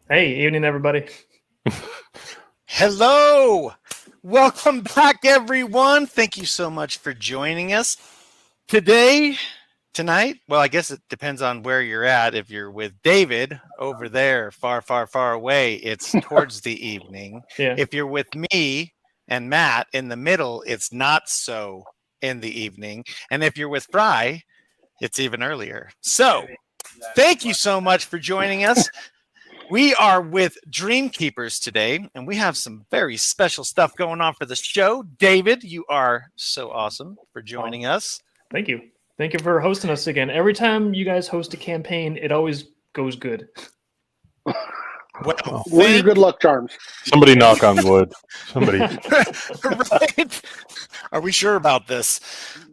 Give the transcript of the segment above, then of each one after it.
Hey, evening, everybody. Hello. Welcome back, everyone. Thank you so much for joining us tonight. Well, I guess it depends on where you're at. If you're with David over there, far, far, far away, it's towards the evening. Yeah. If you're with me and Matt in the middle, it's not so in the evening. And if you're with Fry, it's even earlier. So thank you so much for joining us. We are with Dreamkeepers today, and we have some very special stuff going on for the show. David, you are so awesome for joining us. Thank you. Thank you for hosting us again. Every time you guys host a campaign, it always goes good. Well, what are your good luck charms? Somebody knock on wood. Somebody. Right? Are we sure about this?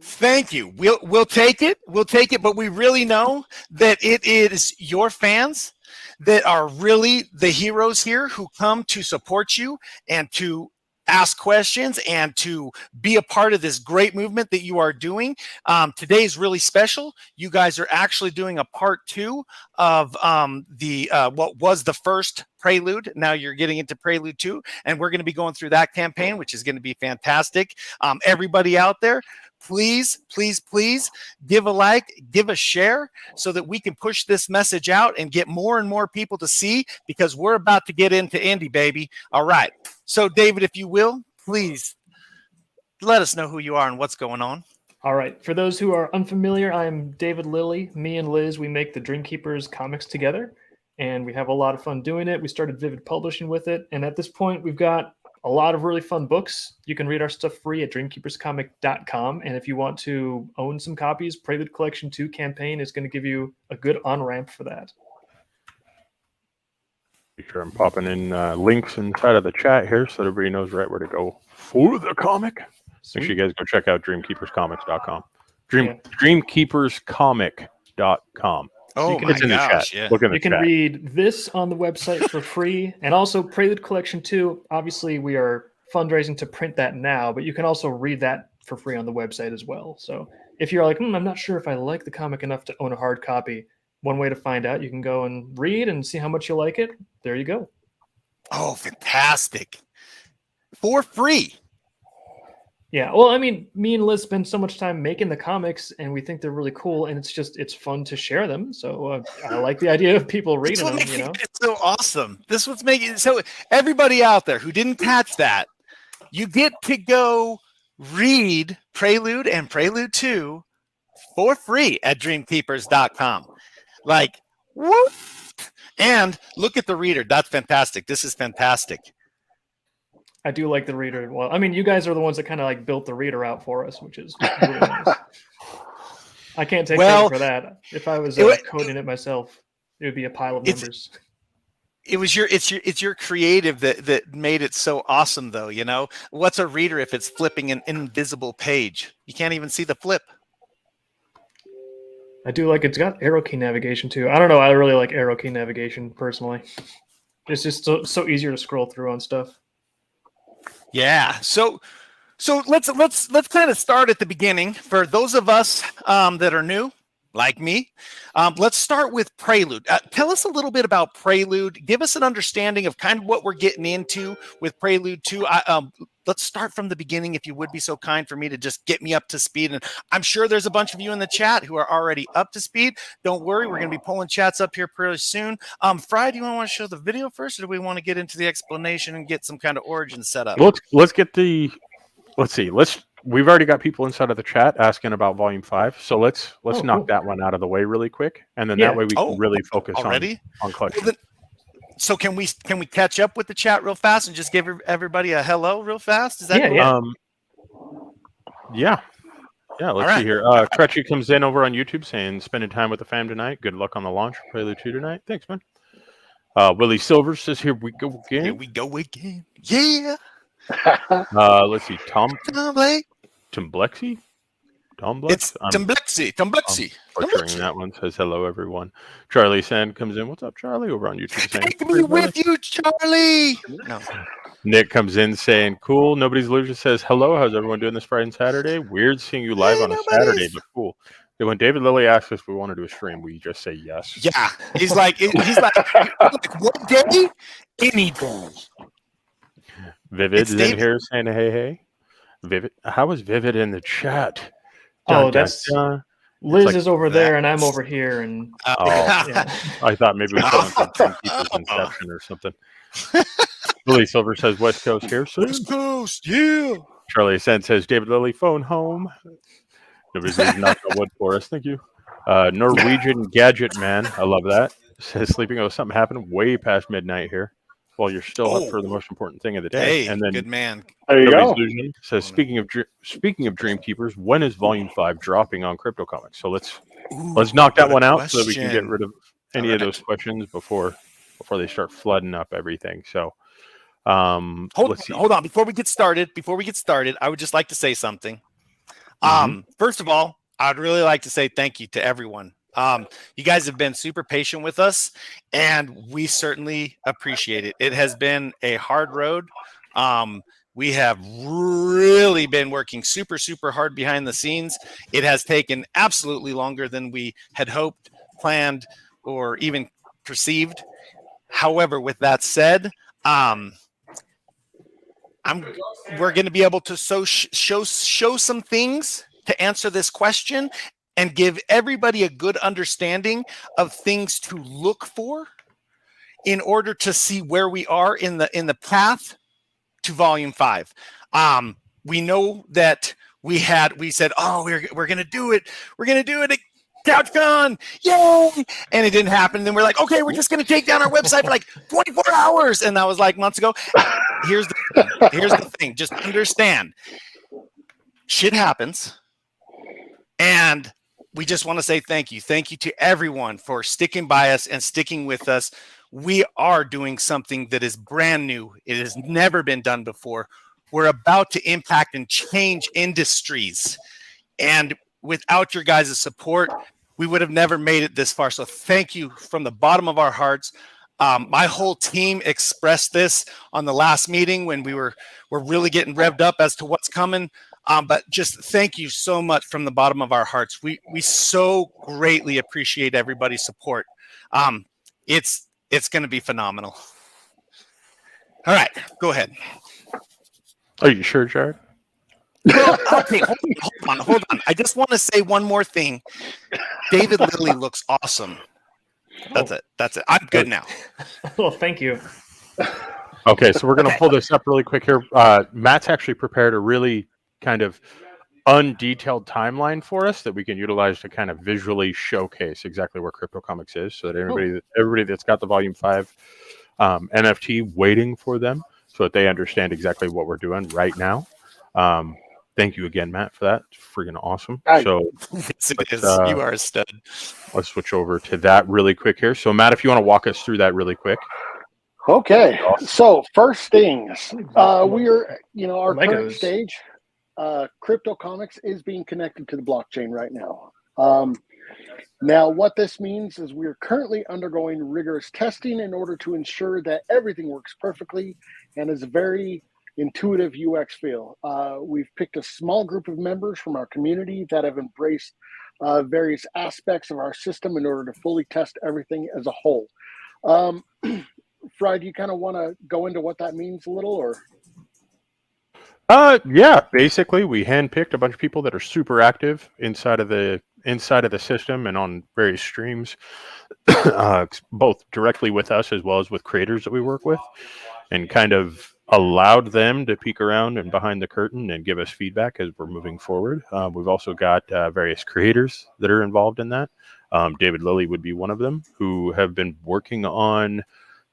Thank you. We'll take it. We'll take it. But we really know that it is your fans that are really the heroes here, who come to support you and to ask questions and to be a part of this great movement that you are doing. Today is really special. You guys are actually doing a part 2 of what was the first Prelude. Now you're getting into Prelude 2, and we're going to be going through that campaign, which is going to be fantastic. Everybody out there, please, please, please give a like, give a share, so that we can push this message out and get more and more people to see, because we're about to get into indie, baby. All right. So, David, if you will, please let us know who you are and what's going on. All right. For those who are unfamiliar, I'm David Lilly. Me and Liz, we make the Dreamkeepers comics together, and we have a lot of fun doing it. We started Vivid Publishing with it, and at this point, we've got a lot of really fun books. You can read our stuff free at dreamkeeperscomic.com. And if you want to own some copies, Prelude Collection 2 campaign is going to give you a good on-ramp for that. Be sure I'm popping in links inside of the chat here so everybody knows right where to go for the comic. Sweet. Make sure you guys go check out dreamkeeperscomics.com. Dreamkeeperscomic.com. Oh, it's in the chat. Yeah. Look in the You can chat. read this on the website for free. And also Prelude Collection 2. Obviously, we are fundraising to print that now, but you can also read that for free on the website as well. So if you're like, I'm not sure if I like the comic enough to own a hard copy, one way to find out, you can go and read and see how much you like it. There you go. Oh, fantastic. For free. Yeah, well, I mean, me and Liz spend so much time making the comics, and we think they're really cool, and it's fun to share them. So I like the idea of people reading them. You know, it's so awesome. This what's making it so. Everybody out there who didn't catch that, you get to go read Prelude and Prelude 2 for free at dreamkeepers.com. Like, whoop! And look at the reader. That's fantastic. This is fantastic. I do like the reader. Well, I mean, you guys are the ones that kind of like built the reader out for us, which is really nice. I can't take Well, credit for that. If I was coding it myself, it would be a pile of numbers. It's your creative that made it so awesome, though. You know, what's a reader if it's flipping an invisible page? You can't even see the flip. I do like it's got arrow key navigation too. I don't know. I really like arrow key navigation personally. It's just so easier to scroll through on stuff. Yeah. So let's kind of start at the beginning. For those of us that are new, like me, let's start with Prelude. Tell us a little bit about Prelude. Give us an understanding of kind of what we're getting into with Prelude 2. Let's start from the beginning, if you would be so kind for me to just get me up to speed. And I'm sure there's a bunch of you in the chat who are already up to speed. Don't worry, we're going to be pulling chats up here pretty soon. Fry, do you want to show the video first, or do we want to get into the explanation and get some kind of origin set up? Let's get the. Let's see. We've already got people inside of the chat asking about Volume 5, so let's knock that one out of the way really quick, and then that way we can really focus on collection. Well, so can we catch up with the chat real fast and just give everybody a hello real fast? Is that cool? Yeah. Let's see here. Tretchy comes in over on YouTube saying, "Spending time with the fam tonight. Good luck on the launch of Prelude 2 tonight." Thanks, man. Willie Silver says, "Here we go again." Here we go again. Yeah. Let's see. Tumblexy? It's Tumblexy. Butchering that one. Says hello, everyone. Charlie Sand comes in. What's up, Charlie? Over on YouTube saying, "Take me with you, Charlie." No. Nick comes in saying, "Cool. Nobody's Lucia says hello. How's everyone doing this Friday and Saturday? Weird seeing you live on a Saturday, but cool." When David Lilly asked us if we want to do a stream, we just say yes. Yeah, he's like what day? Any day. Vivid is in here saying, "Hey." Vivid, how is Vivid in the chat? That's Liz is over there and I'm over here, and yeah. I thought maybe we were going to Dreamkeepers Inception or something. Billy Silver says West Coast here soon. West Coast, yeah. Charlie Ascent says David Lilly phone home. Nobody's knocking on wood for us. Thank you. Norwegian Gadget Man, I love that. Says sleeping. Oh, something happened way past midnight here. Well, you're still up for the most important thing of the day. Hey, and then good man. There you go. Says speaking of Dreamkeepers, when is Volume 5 dropping on Crypto Comics? So let's knock that one out so that we can get rid of any of those questions before they start flooding up everything. So hold on. Before we get started, I would just like to say something. First of all, I'd really like to say thank you to everyone. You guys have been super patient with us, and we certainly appreciate it. It has been a hard road. We have really been working super, super hard behind the scenes. It has taken absolutely longer than we had hoped, planned, or even perceived. However, with that said, we're going to be able to show some things to answer this question and give everybody a good understanding of things to look for in order to see where we are in the path to Volume 5. We know that we said, oh, we're going to do it. We're going to do it at CouchCon. Yay! And it didn't happen. Then we're like, okay, we're just going to take down our website for like 24 hours. And that was like months ago. Here's the thing. Just understand. Shit happens. And we just want to say thank you. Thank you to everyone for sticking by us and sticking with us. We are doing something that is brand new. It has never been done before. We're about to impact and change industries. And without your guys' support, we would have never made it this far. So thank you from the bottom of our hearts. My whole team expressed this on the last meeting when we're really getting revved up as to what's coming. But just thank you so much from the bottom of our hearts. We so greatly appreciate everybody's support. It's going to be phenomenal. All right, go ahead. Are you sure, Jared? Well, okay, hold on. I just want to say one more thing. David Lilly looks awesome. That's it. I'm good now. Well, thank you. Okay, so we're going to pull this up really quick here. Matt's actually prepared a really kind of undetailed timeline for us that we can utilize to kind of visually showcase exactly where Crypto Comics is, so that everybody that's got the Volume 5 NFT waiting for them, so that they understand exactly what we're doing right now. thank you again, Matt, for that. It's freaking awesome. Hi. So Yes, it let's, is. You are a stud. let's switch over to that really quick here. So, Matt, if you want to walk us through that really quick. Okay, so first things, we are, our Legos. current stage, Crypto Comics is being connected to the blockchain right now. Now, what this means is we are currently undergoing rigorous testing in order to ensure that everything works perfectly and is a very intuitive UX feel. We've picked a small group of members from our community that have embraced various aspects of our system in order to fully test everything as a whole. Fry, do you kind of want to go into what that means a little, or? Yeah, basically we handpicked a bunch of people that are super active inside of the system and on various streams, both directly with us as well as with creators that we work with, and kind of allowed them to peek around and behind the curtain and give us feedback as we're moving forward. We've also got various creators that are involved in that. David Lilly would be one of them, who have been working on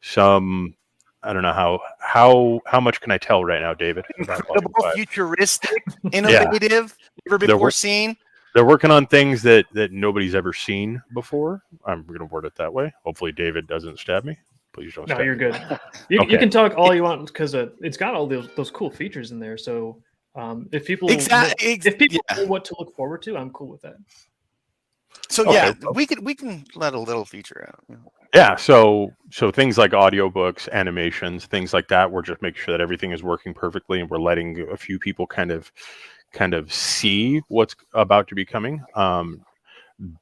some. I don't know how much can I tell right now, David? Incredible, futuristic, innovative, never before seen. They're working on things that nobody's ever seen before. I'm going to word it that way. Hopefully, David doesn't stab me. Please don't. No, you're good. You can talk all you want because it's got all those cool features in there. So if people know what to look forward to, I'm cool with that. So we can let a little feature out. Yeah, so things like audiobooks, animations, things like that, we're just making sure that everything is working perfectly, and we're letting a few people kind of see what's about to be coming.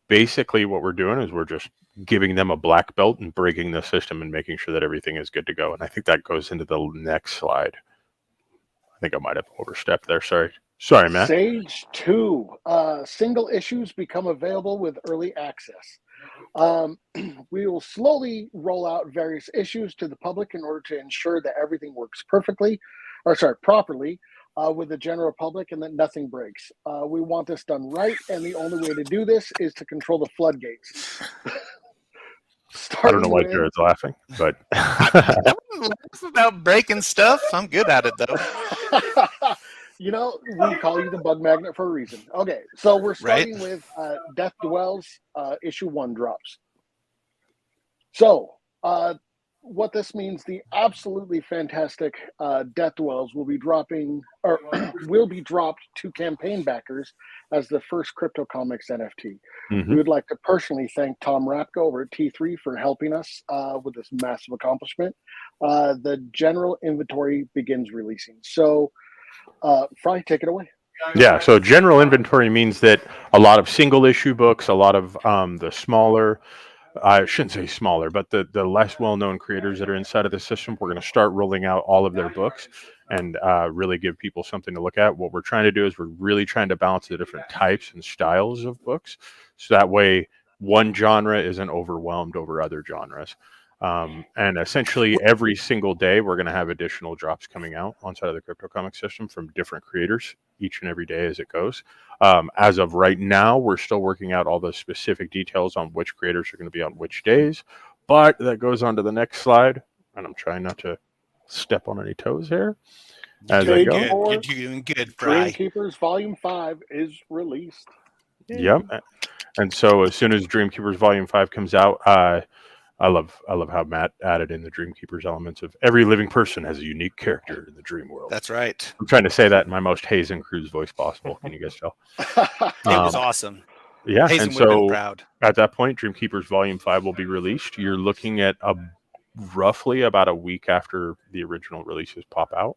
Basically, what we're doing is we're just giving them a black belt and breaking the system and making sure that everything is good to go. And I think that goes into the next slide. I think I might have overstepped there. Sorry, Matt. Stage 2, single issues become available with early access. We will slowly roll out various issues to the public in order to ensure that everything works properly with the general public and that nothing breaks. We want this done right, and the only way to do this is to control the floodgates. I don't know why Jared's laughing, but I wouldn't laugh about breaking stuff. I'm good at it, though. We call you the bug magnet for a reason. Okay, so we're starting with Death Dwells, issue 1 drops. So, what this means, the absolutely fantastic Death Dwells will be dropping, or will be dropped to campaign backers as the first Crypto Comics NFT. Mm-hmm. We would like to personally thank Tom Rapko over at T3 for helping us with this massive accomplishment. The general inventory begins releasing. So, Fry, take it away. Yeah, so general inventory means that a lot of single issue books, a lot of the smaller, I shouldn't say smaller, but the less well-known creators that are inside of the system, we're going to start rolling out all of their books and really give people something to look at. What we're trying to do is we're really trying to balance the different types and styles of books, so that way one genre isn't overwhelmed over other genres. And essentially every single day we're going to have additional drops coming out on side of the Crypto Comics system from different creators each and every day as it goes. As of right now, we're still working out all the specific details on which creators are going to be on which days, but that goes on to the next slide, and I'm trying not to step on any toes here as I go. You're doing good, Fry. Dreamkeepers Volume 5 is released. Yep. And so as soon as Dreamkeepers Volume 5 comes out, I love how Matt added in the Dreamkeepers elements of every living person has a unique character in the dream world. That's right. I'm trying to say that in my most Hazen Cruz voice possible. Can you guys tell? It was awesome. Yeah, Hazen and would have so been proud. at that point, Dreamkeepers Volume 5 will be released. You're looking at roughly about a week after the original releases pop out.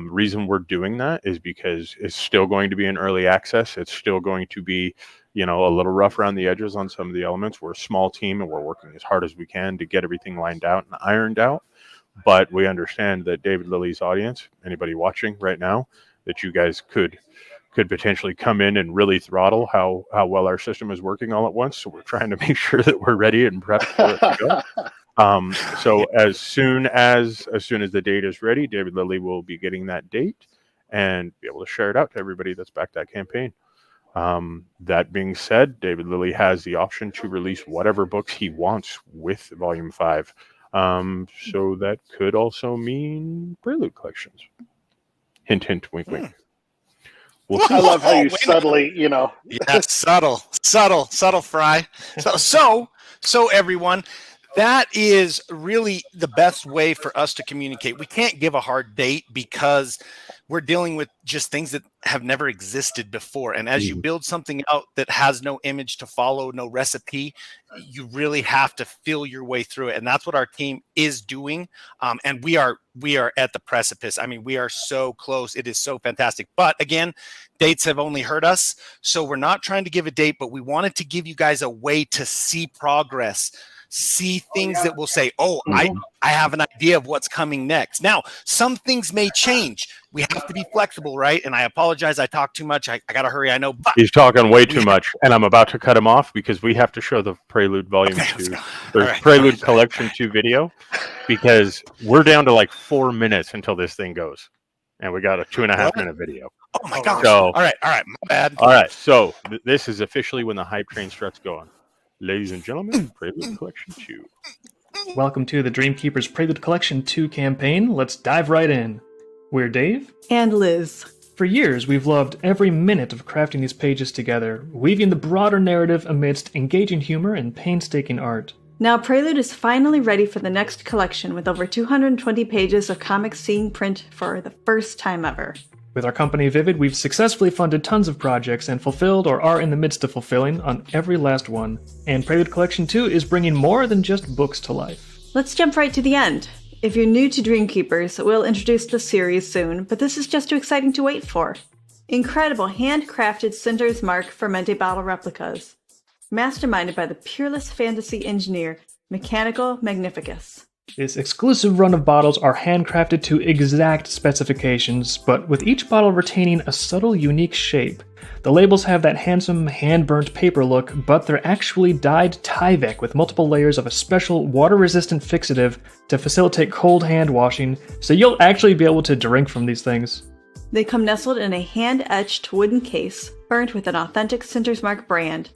Reason we're doing that is because it's still going to be in early access. It's still going to be, a little rough around the edges on some of the elements. We're a small team and we're working as hard as we can to get everything lined out and ironed out. But we understand that David Lilly's audience, anybody watching right now, that you guys could potentially come in and really throttle how well our system is working all at once. So we're trying to make sure that we're ready and prepped for it to go. So as soon as the date is ready, David Lilly will be getting that date and be able to share it out to everybody that's backed that campaign. That being said, David Lilly has the option to release whatever books he wants with Volume 5. So that could also mean Prelude collections. Hint, hint, wink, wink. We'll see. I love how you Wait a subtly, Yeah, subtle fry. So everyone, that is really the best way for us to communicate. We can't give a hard date because we're dealing with just things that have never existed before. And as you build something out that has no image to follow, no recipe, you really have to feel your way through it. And that's what our team is doing. And we are at the precipice. I mean, we are so close. It is so fantastic. But again, dates have only hurt us. So we're not trying to give a date, but we wanted to give you guys a way to see progress, see things that will say, I have an idea of what's coming next. Now, some things may change. We have to be flexible, right? And I apologize. I talk too much. I got to hurry. I know. But he's talking way too much, and I'm about to cut him off because we have to show the Prelude Volume 2. There's Prelude Collection 2 video because we're down to like 4 minutes until this thing goes. And we got a 2.5 minute video. Oh, my gosh. So, all right. My bad. All right. So this is officially when the hype train starts going. Ladies and gentlemen, Prelude Collection 2. Welcome to the Dreamkeepers Prelude Collection 2 campaign. Let's dive right in. We're Dave. And Liz. For years, we've loved every minute of crafting these pages together, weaving the broader narrative amidst engaging humor and painstaking art. Now Prelude is finally ready for the next collection with over 220 pages of comics seeing print for the first time ever. With our company Vivid, we've successfully funded tons of projects and fulfilled or are in the midst of fulfilling on every last one. And Prelude Collection 2 is bringing more than just books to life. Let's jump right to the end. If you're new to Dreamkeepers, we'll introduce the series soon, but this is just too exciting to wait for. Incredible handcrafted Cinder's Mark Fermente bottle replicas. Masterminded by the peerless fantasy engineer, Mechanical Magnificus. This exclusive run of bottles are handcrafted to exact specifications, but with each bottle retaining a subtle, unique shape. The labels have that handsome, hand-burnt paper look, but they're actually dyed Tyvek with multiple layers of a special water-resistant fixative to facilitate cold hand washing, so you'll actually be able to drink from these things. They come nestled in a hand-etched wooden case, burnt with an authentic Cinder's Mark brand,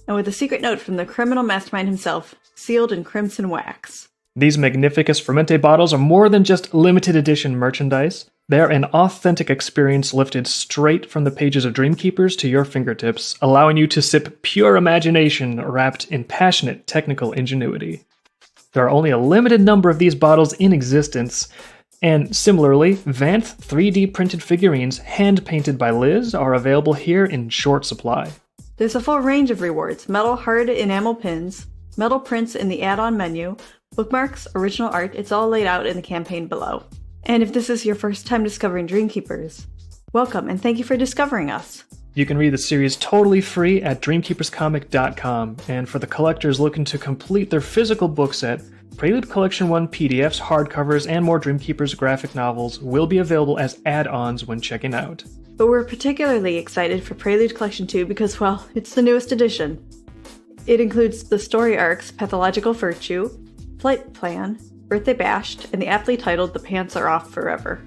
and with a secret note from the criminal mastermind himself, sealed in crimson wax. These Magnificus Fermente bottles are more than just limited edition merchandise. They're an authentic experience lifted straight from the pages of Dreamkeepers to your fingertips, allowing you to sip pure imagination wrapped in passionate technical ingenuity. There are only a limited number of these bottles in existence, and similarly, Vanth 3D printed figurines hand-painted by Liz are available here in short supply. There's a full range of rewards: metal hard enamel pins, metal prints in the add-on menu, bookmarks, original art. It's all laid out in the campaign below. And if this is your first time discovering Dreamkeepers, welcome and thank you for discovering us. You can read the series totally free at dreamkeeperscomic.com, and for the collectors looking to complete their physical book set, Prelude Collection 1 PDFs, hardcovers, and more Dreamkeepers graphic novels will be available as add-ons when checking out. But we're particularly excited for Prelude Collection 2 because, well, it's the newest edition. It includes the story arcs Pathological Virtue, Flight Plan, Birthday Bashed, and the aptly titled The Pants Are Off Forever.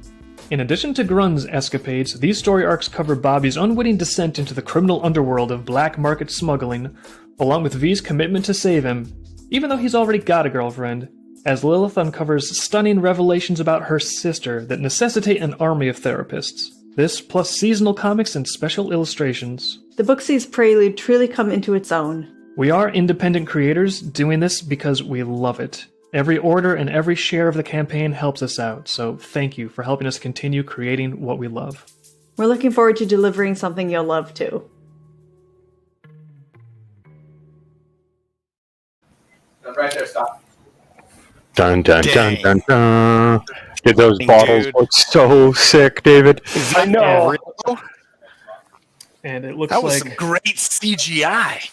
In addition to Grun's escapades, these story arcs cover Bobby's unwitting descent into the criminal underworld of black market smuggling, along with V's commitment to save him, even though he's already got a girlfriend, as Lilith uncovers stunning revelations about her sister that necessitate an army of therapists. This, plus seasonal comics and special illustrations. The book sees Prelude truly come into its own. We are independent creators doing this because we love it. Every order and every share of the campaign helps us out, so thank you for helping us continue creating what we love. We're looking forward to delivering something you'll love too. Right there, stop. Dun dun Dang. dun dun dun. Did those Dang, bottles dude. look so sick, David? I know. Real? And it looks That was like... some great CGI.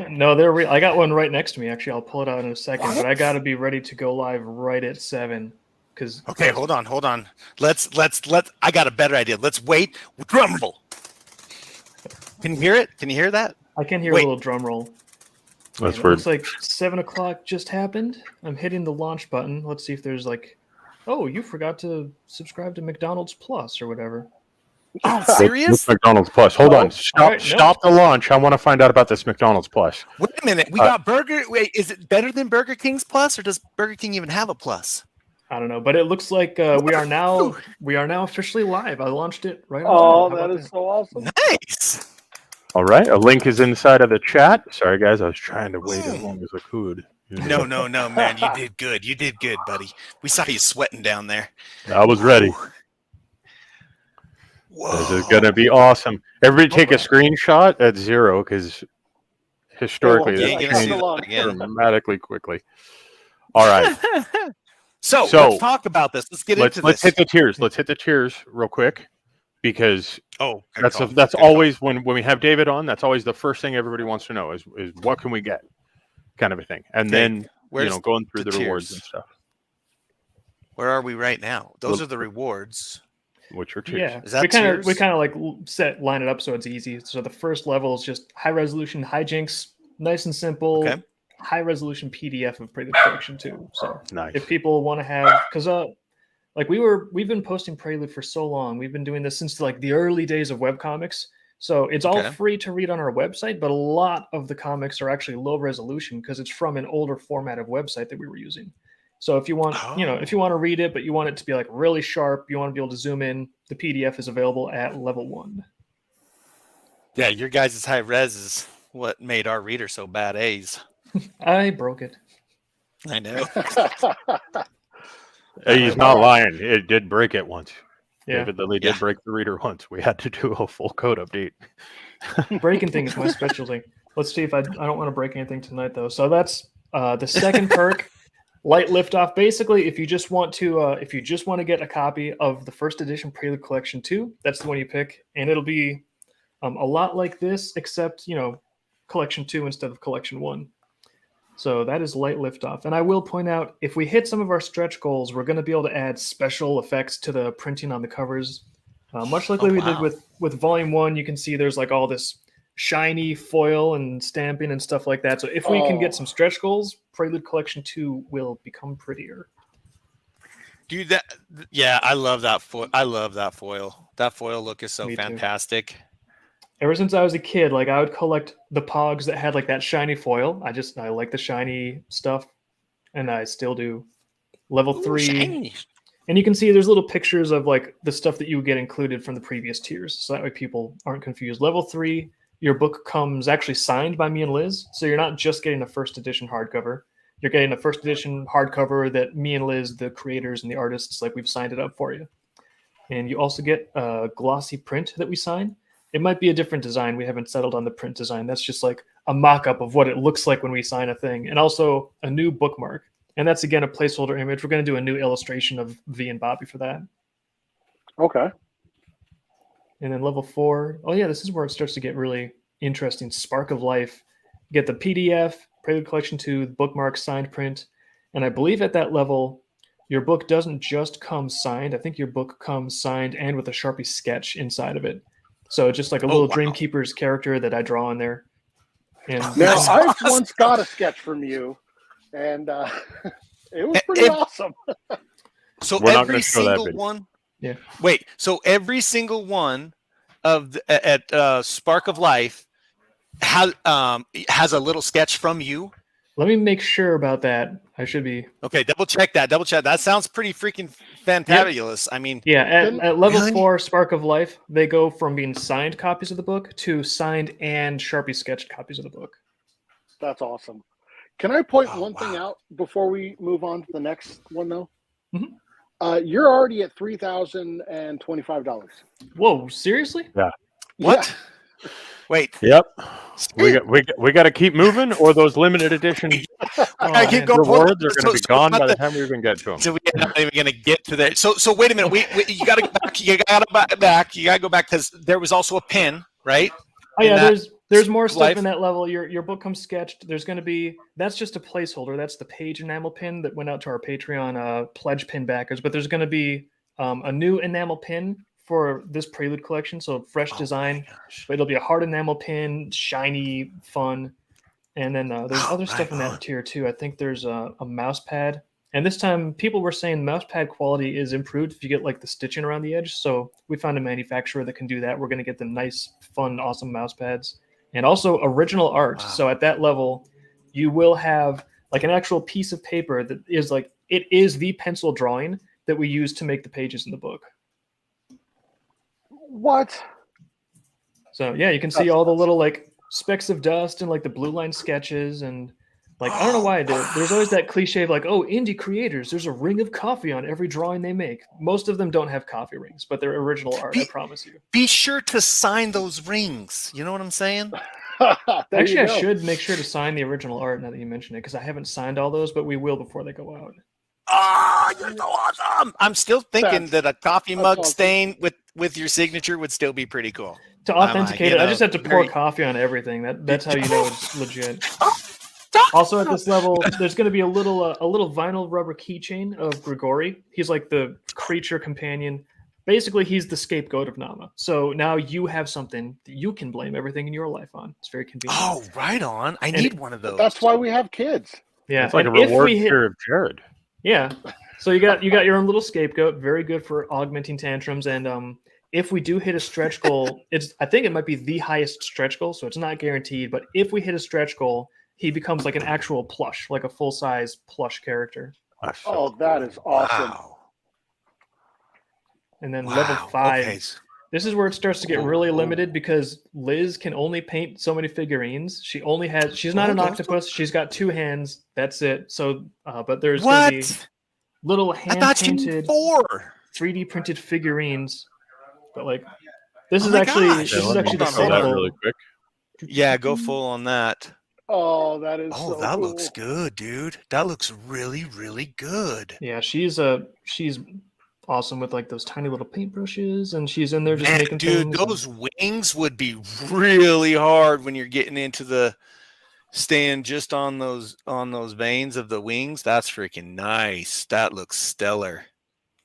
No, they're real. I got one right next to me. Actually, I'll pull it out in a second, but I got to be ready to go live right at 7. Cause Okay, hold on. Let's. I got a better idea. Let's wait. Drum roll. Can you hear it? Can you hear that? I can hear Wait. a little drum roll. That's It weird. looks like 7 o'clock just happened. I'm hitting the launch button. Let's see if there's like, oh, you forgot to subscribe to McDonald's Plus or whatever. Oh, What's serious? McDonald's Plus? Hold Oh, on. Stop, all right, no. stop the launch. I want to find out about this McDonald's Plus. Wait a minute. We got Burger. Wait, is it better than Burger King's Plus, or does Burger King even have a Plus? I don't know, but it looks like we are now officially live. I launched it right on Oh, time. How that about is so awesome. Nice. All right, a link is inside of the chat. Sorry, guys, I was trying to wait as long as I could. No, man. You did good. You did good, buddy. We saw you sweating down there. I was ready. Whoa. This is gonna be awesome. Everybody take a screenshot at 0 because historically You ain't that's gonna see changed that again. dramatically quickly. All right, So So, let's talk about this. Let's get let's into this. hit the tiers. Let's hit the tiers real quick because Oh, good that's call. that's Good call. always when we have David on. That's always the first thing everybody wants to know is what can we get, kind of a thing, and Okay, then where's going through the the rewards tiers? and stuff. Where are we right now? Those are the rewards. Which are tiers? Yeah, Is that we kind tiers? of like line it up so it's easy. So the first level is just high resolution hijinks, nice and simple. Okay. High resolution PDF of Prelude Collection 2. So Nice. if people want to have, because like we've been posting Prelude for so long. We've been doing this since like the early days of webcomics. So it's all Okay. free to read on our website, but a lot of the comics are actually low resolution because it's from an older format of website that we were using. So if you want, if you want to read it, but you want it to be like really sharp, you want to be able to zoom in, the PDF is available at level 1. Yeah, your guys' high res is what made our reader so bad A's. I broke it. I know. He's not lying. It did break it once. Yeah, David Lilly did break the reader once. We had to do a full code update. breaking things is my specialty. Let's see if I don't want to break anything tonight though. So that's the second perk, light liftoff. Basically, if you just want to get a copy of the first edition Prelude Collection 2, that's the one you pick, and it'll be a lot like this, except Collection 2 instead of Collection 1. So that is light liftoff. And I will point out, if we hit some of our stretch goals, we're going to be able to add special effects to the printing on the covers. Much like we did with Volume 1, you can see there's like all this shiny foil and stamping and stuff like that. So if we can get some stretch goals, Prelude Collection 2 will become prettier. Dude, I love that foil. I love that foil. That foil look is so Me too. fantastic. Ever since I was a kid, like I would collect the Pogs that had like that shiny foil. I like the shiny stuff, and I still do. Level 3, Shiny. and you can see there's little pictures of like the stuff that you would get included from the previous tiers, so that way people aren't confused. Level 3, your book comes actually signed by me and Liz, so you're not just getting a first edition hardcover. You're getting a first edition hardcover that me and Liz, the creators and the artists, like we've signed it up for you. And you also get a glossy print that we sign. It might be a different design. We haven't settled on the print design. That's just like a mock-up of what it looks like when we sign a thing. And also a new bookmark. And that's, again, a placeholder image. We're going to do a new illustration of V and Bobby for that. Okay. And then level 4. Oh, yeah, this is where it starts to get really interesting. Spark of Life. You get the PDF, Prelude Collection 2, the bookmark, signed print. And I believe at that level, your book doesn't just come signed. I think your book comes signed and with a Sharpie sketch inside of it. So just like a little Dreamkeepers character that I draw in there. And now, I've once got a sketch from you, and it was pretty awesome. So We're not every gonna show that single video. one. Yeah. Wait. So every single one of at Spark of Life has a little sketch from you. let me make sure about that. I should be. Okay, double check that. That sounds pretty freaking fantabulous. I mean, Yeah, at level Really? 4, Spark of Life, they go from being signed copies of the book to signed and Sharpie sketched copies of the book. That's awesome. Can I point one thing out before we move on to the next one, though? Mhm. You're already at $3,025. Whoa, seriously? what? Wait. Yep. We got to keep moving, or those limited edition I keep going. rewards are going to be So gone about by the the- time we even get to them. So we're not even going to get to that. So wait a minute. You got to go back. You got to go back because there was also a pin, right? Oh yeah, And there's more stuff life- in that level. Your book comes sketched. There's going to be, that's just a placeholder. That's the page enamel pin that went out to our Patreon pledge pin backers. But there's going to be a new enamel pin for this Prelude collection. So fresh design, but it'll be a hard enamel pin, shiny, fun. And then there's other stuff in that tier too. I think there's a mouse pad. And this time people were saying mouse pad quality is improved if you get like the stitching around the edge. So we found a manufacturer that can do that. We're going to get the nice, fun, awesome mouse pads. And also original art. Wow. So at that level, you will have like an actual piece of paper that is like it is the pencil drawing that we use to make the pages in the book. What? So yeah, you can see all the little like specks of dust and like the blue line sketches and like I don't know why I did it. There's always that cliche of like, oh, indie creators, there's a ring of coffee on every drawing they make. Most of them don't have coffee rings, but they're original art, I promise you. Be sure to sign those rings. You know what I'm saying? Actually, I should make sure to sign the original art now that you mention it, because I haven't signed all those, but we will before they go out. Oh, you're so awesome! I'm still thinking that a coffee mug awesome. stain with your signature would still be pretty cool. To authenticate it, I just have to pour coffee on everything. That's how you know it's legit. Also, at this level, there's going to be a little vinyl rubber keychain of Grigori. He's like the creature companion. Basically, he's the scapegoat of Nama. So now you have something that you can blame everything in your life on. It's very convenient. Oh, right on. I need one of those. That's why we have kids. Yeah, It's like a reward for Jared. Yeah. So you got your own little scapegoat. Very good for augmenting tantrums. And if we do hit a stretch goal, I think it might be the highest stretch goal. So it's not guaranteed. But if we hit a stretch goal, he becomes like an actual plush, like a full-size plush character. Oh, that is awesome. Wow. And then level 5. Okay. This is where it starts to get really limited because Liz can only paint so many figurines. She's not an octopus. She's got 2 hands. That's it. So, but there's going to be little hand-painted 3D printed figurines. But like, this is actually the sample. Really quick. Yeah, go full on that. Oh, that is so that cool. looks good, dude. That looks really, really good. Yeah, she's awesome with like those tiny little paintbrushes, and she's in there just making things. Dude, those wings would be really hard when you're getting into staying just on those veins of the wings. That's freaking nice. That looks stellar.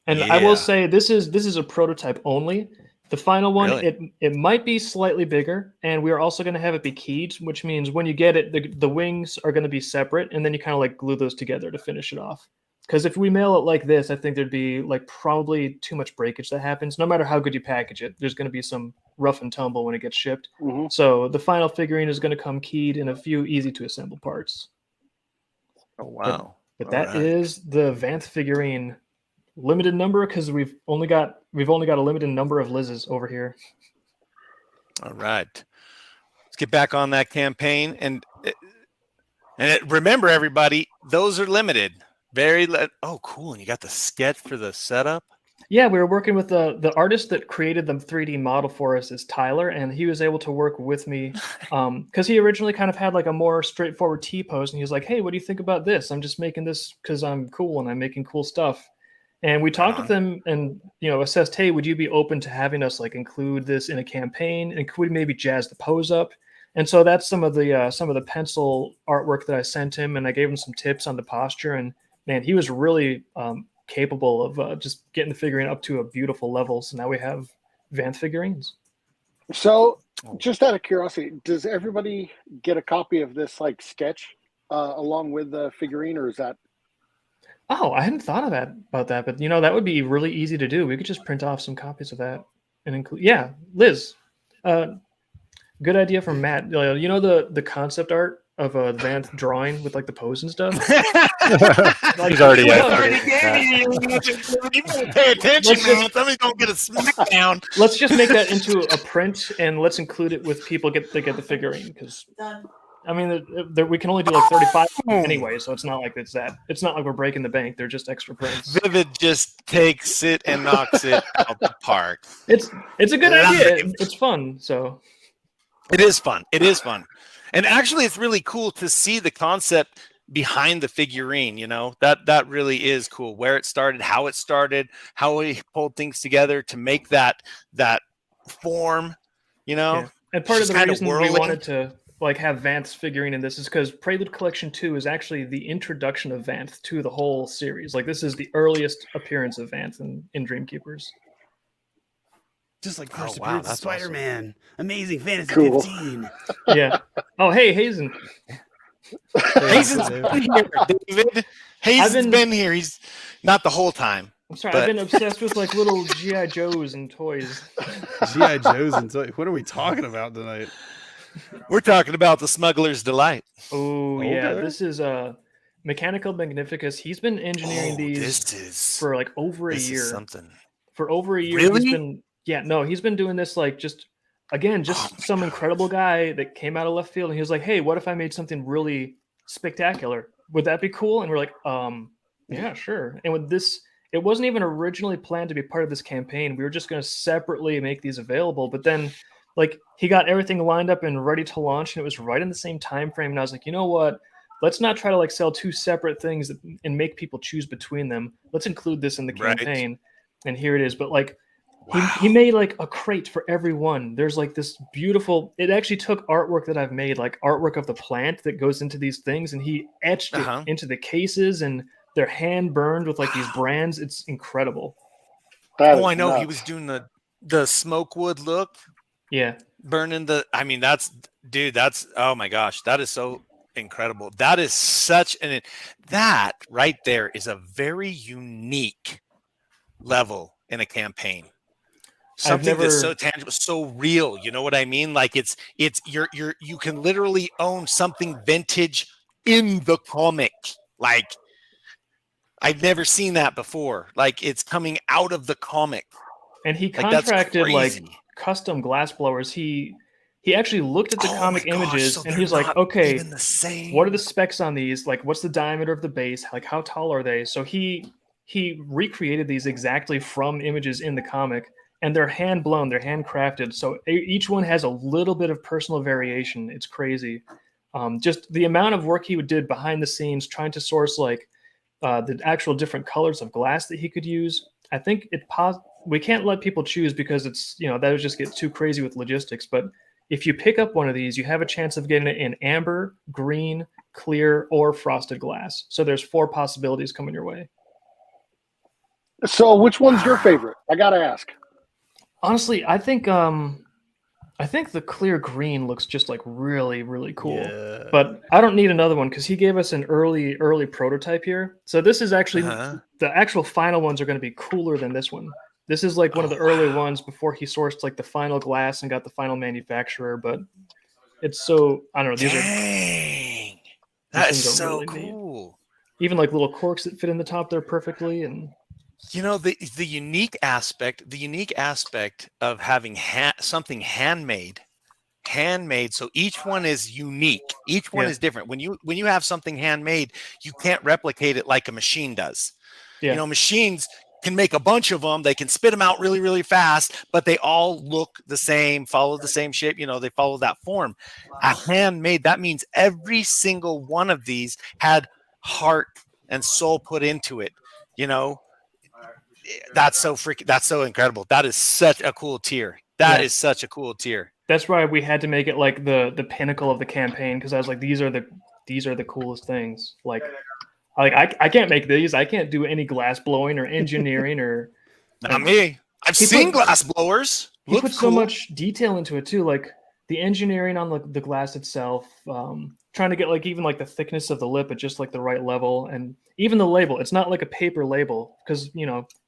And I will say this is a prototype only. The final one, it might be slightly bigger, and we are also going to have it be keyed, which means when you get it, the wings are going to be separate, and then you kind of like glue those together to finish it off. Because if we mail it like this, I think there'd be like probably too much breakage that happens. No matter how good you package it, there's going to be some rough and tumble when it gets shipped. Mm-hmm. So the final figurine is going to come keyed in a few easy to assemble parts. Oh wow! But that is the Vanth figurine. Limited number because we've only got a limited number of Liz's over here. All right, let's get back on that campaign and remember everybody, those are limited. Cool! And you got the sketch for the setup. Yeah, we were working with the artist that created the 3D model for us is Tyler, and he was able to work with me because he originally kind of had like a more straightforward T-pose, and he was like, "Hey, what do you think about this? I'm just making this because I'm cool and I'm making cool stuff." And we talked with them and, assessed, hey, would you be open to having us like include this in a campaign? And could we maybe jazz the pose up? And so that's some of the pencil artwork that I sent him, and I gave him some tips on the posture. And man, he was really capable of just getting the figurine up to a beautiful level. So now we have Vanth figurines. So just out of curiosity, does everybody get a copy of this like sketch along with the figurine, or is that? Oh, I hadn't thought about that, but that would be really easy to do. We could just print off some copies of that and include. Yeah, Liz, good idea from Matt. The concept art of a Vanth drawing with like the pose and stuff. He's already Pay attention, man. Somebody's gonna get a smackdown. Let's just make that into a print and let's include it with people that get the figurine because. I mean, we can only do like 35 anyway, so it's not like it's not like we're breaking the bank. They're just extra prints. Vivid just takes it and knocks it out the park. It's a good idea. It's fun. So it is fun. And actually, it's really cool to see the concept behind the figurine. That really is cool. Where it started, how we pulled things together to make that form. Yeah. And part of the reason we wanted to like have Vanth's figurine in this is because Prelude Collection 2 is actually the introduction of Vanth to the whole series. Like this is the earliest appearance of Vanth in Dreamkeepers. Just like first appearance of Spider-Man. Awesome. Amazing Fantasy 15. Yeah. Oh, hey, Hazen. Hazen's been here, David. Hazen's been here. He's not the whole time. I'm sorry, I've been obsessed with like little G.I. Joes and toys. G.I. Joes and toys? What are we talking about tonight? We're talking about the Smuggler's Delight. Oh, yeah. This is Mechanical Magnificus. He's been engineering these for like over a this year. is something. For over a year, Really? he's been doing this like just some incredible guy that came out of left field, and he was like, "Hey, what if I made something really spectacular? Would that be cool?" And we're like, yeah, sure." And with this, it wasn't even originally planned to be part of this campaign. We were just going to separately make these available, but then like he got everything lined up and ready to launch, and it was right in the same time frame. And I was like, you know what? Let's not try to like sell two separate things and make people choose between them. Let's include this in the campaign. And here it is. But like he made like a crate for every one. There's like this beautiful, it actually took artwork that I've made, like artwork of the plant that goes into these things, and he etched it into the cases, and they're hand burned with like these brands. It's incredible. I know. He was doing the smoke wood look. Yeah. Burning that's oh my gosh, that is so incredible. That is that right there is a very unique level in a campaign. Something that's so tangible, so real. You know what I mean? Like it's you can literally own something vintage in the comic. Like I've never seen that before. Like it's coming out of the comic. And he contracted like custom glass blowers. He actually looked at the comic images, and he's like, okay, what are the specs on these? Like, what's the diameter of the base? Like, how tall are they? So he recreated these exactly from images in the comic, and they're hand blown, they're handcrafted. So each one has a little bit of personal variation. It's crazy. Just the amount of work he did behind the scenes, trying to source like the actual different colors of glass that he could use. I think we can't let people choose because it's, that would just get too crazy with logistics. But if you pick up one of these, you have a chance of getting it in amber, green, clear, or frosted glass. So there's 4 possibilities coming your way. So which one's your favorite? I got to ask. Honestly, I think the clear green looks just like really, really cool. Yeah. But I don't need another one because he gave us an early prototype here. So this is actually the actual final ones are going to be cooler than this one. This is like one of the early ones before he sourced like the final glass and got the final manufacturer. But it's so, I don't know. That is so really cool. Neat. Even like little corks that fit in the top there perfectly. And the unique aspect of having something handmade. So each one is unique. Each one is different. When you have something handmade, you can't replicate it like a machine does. Yeah. Machines can make a bunch of them. They can spit them out really, really fast, but they all look the same, follow the same shape. They follow that form. A handmade, that means every single one of these had heart and soul put into it. That's so incredible. That is such a cool tier. That is such a cool tier. That's why we had to make it like the pinnacle of the campaign, because I was like, these are the coolest things. Like I can't make these. I can't do any glass blowing or engineering or. Not me. I've seen glass blowers. He put so much detail into it too, like the engineering on the glass itself. Trying to get like even like the thickness of the lip at just like the right level, and even the label. It's not like a paper label because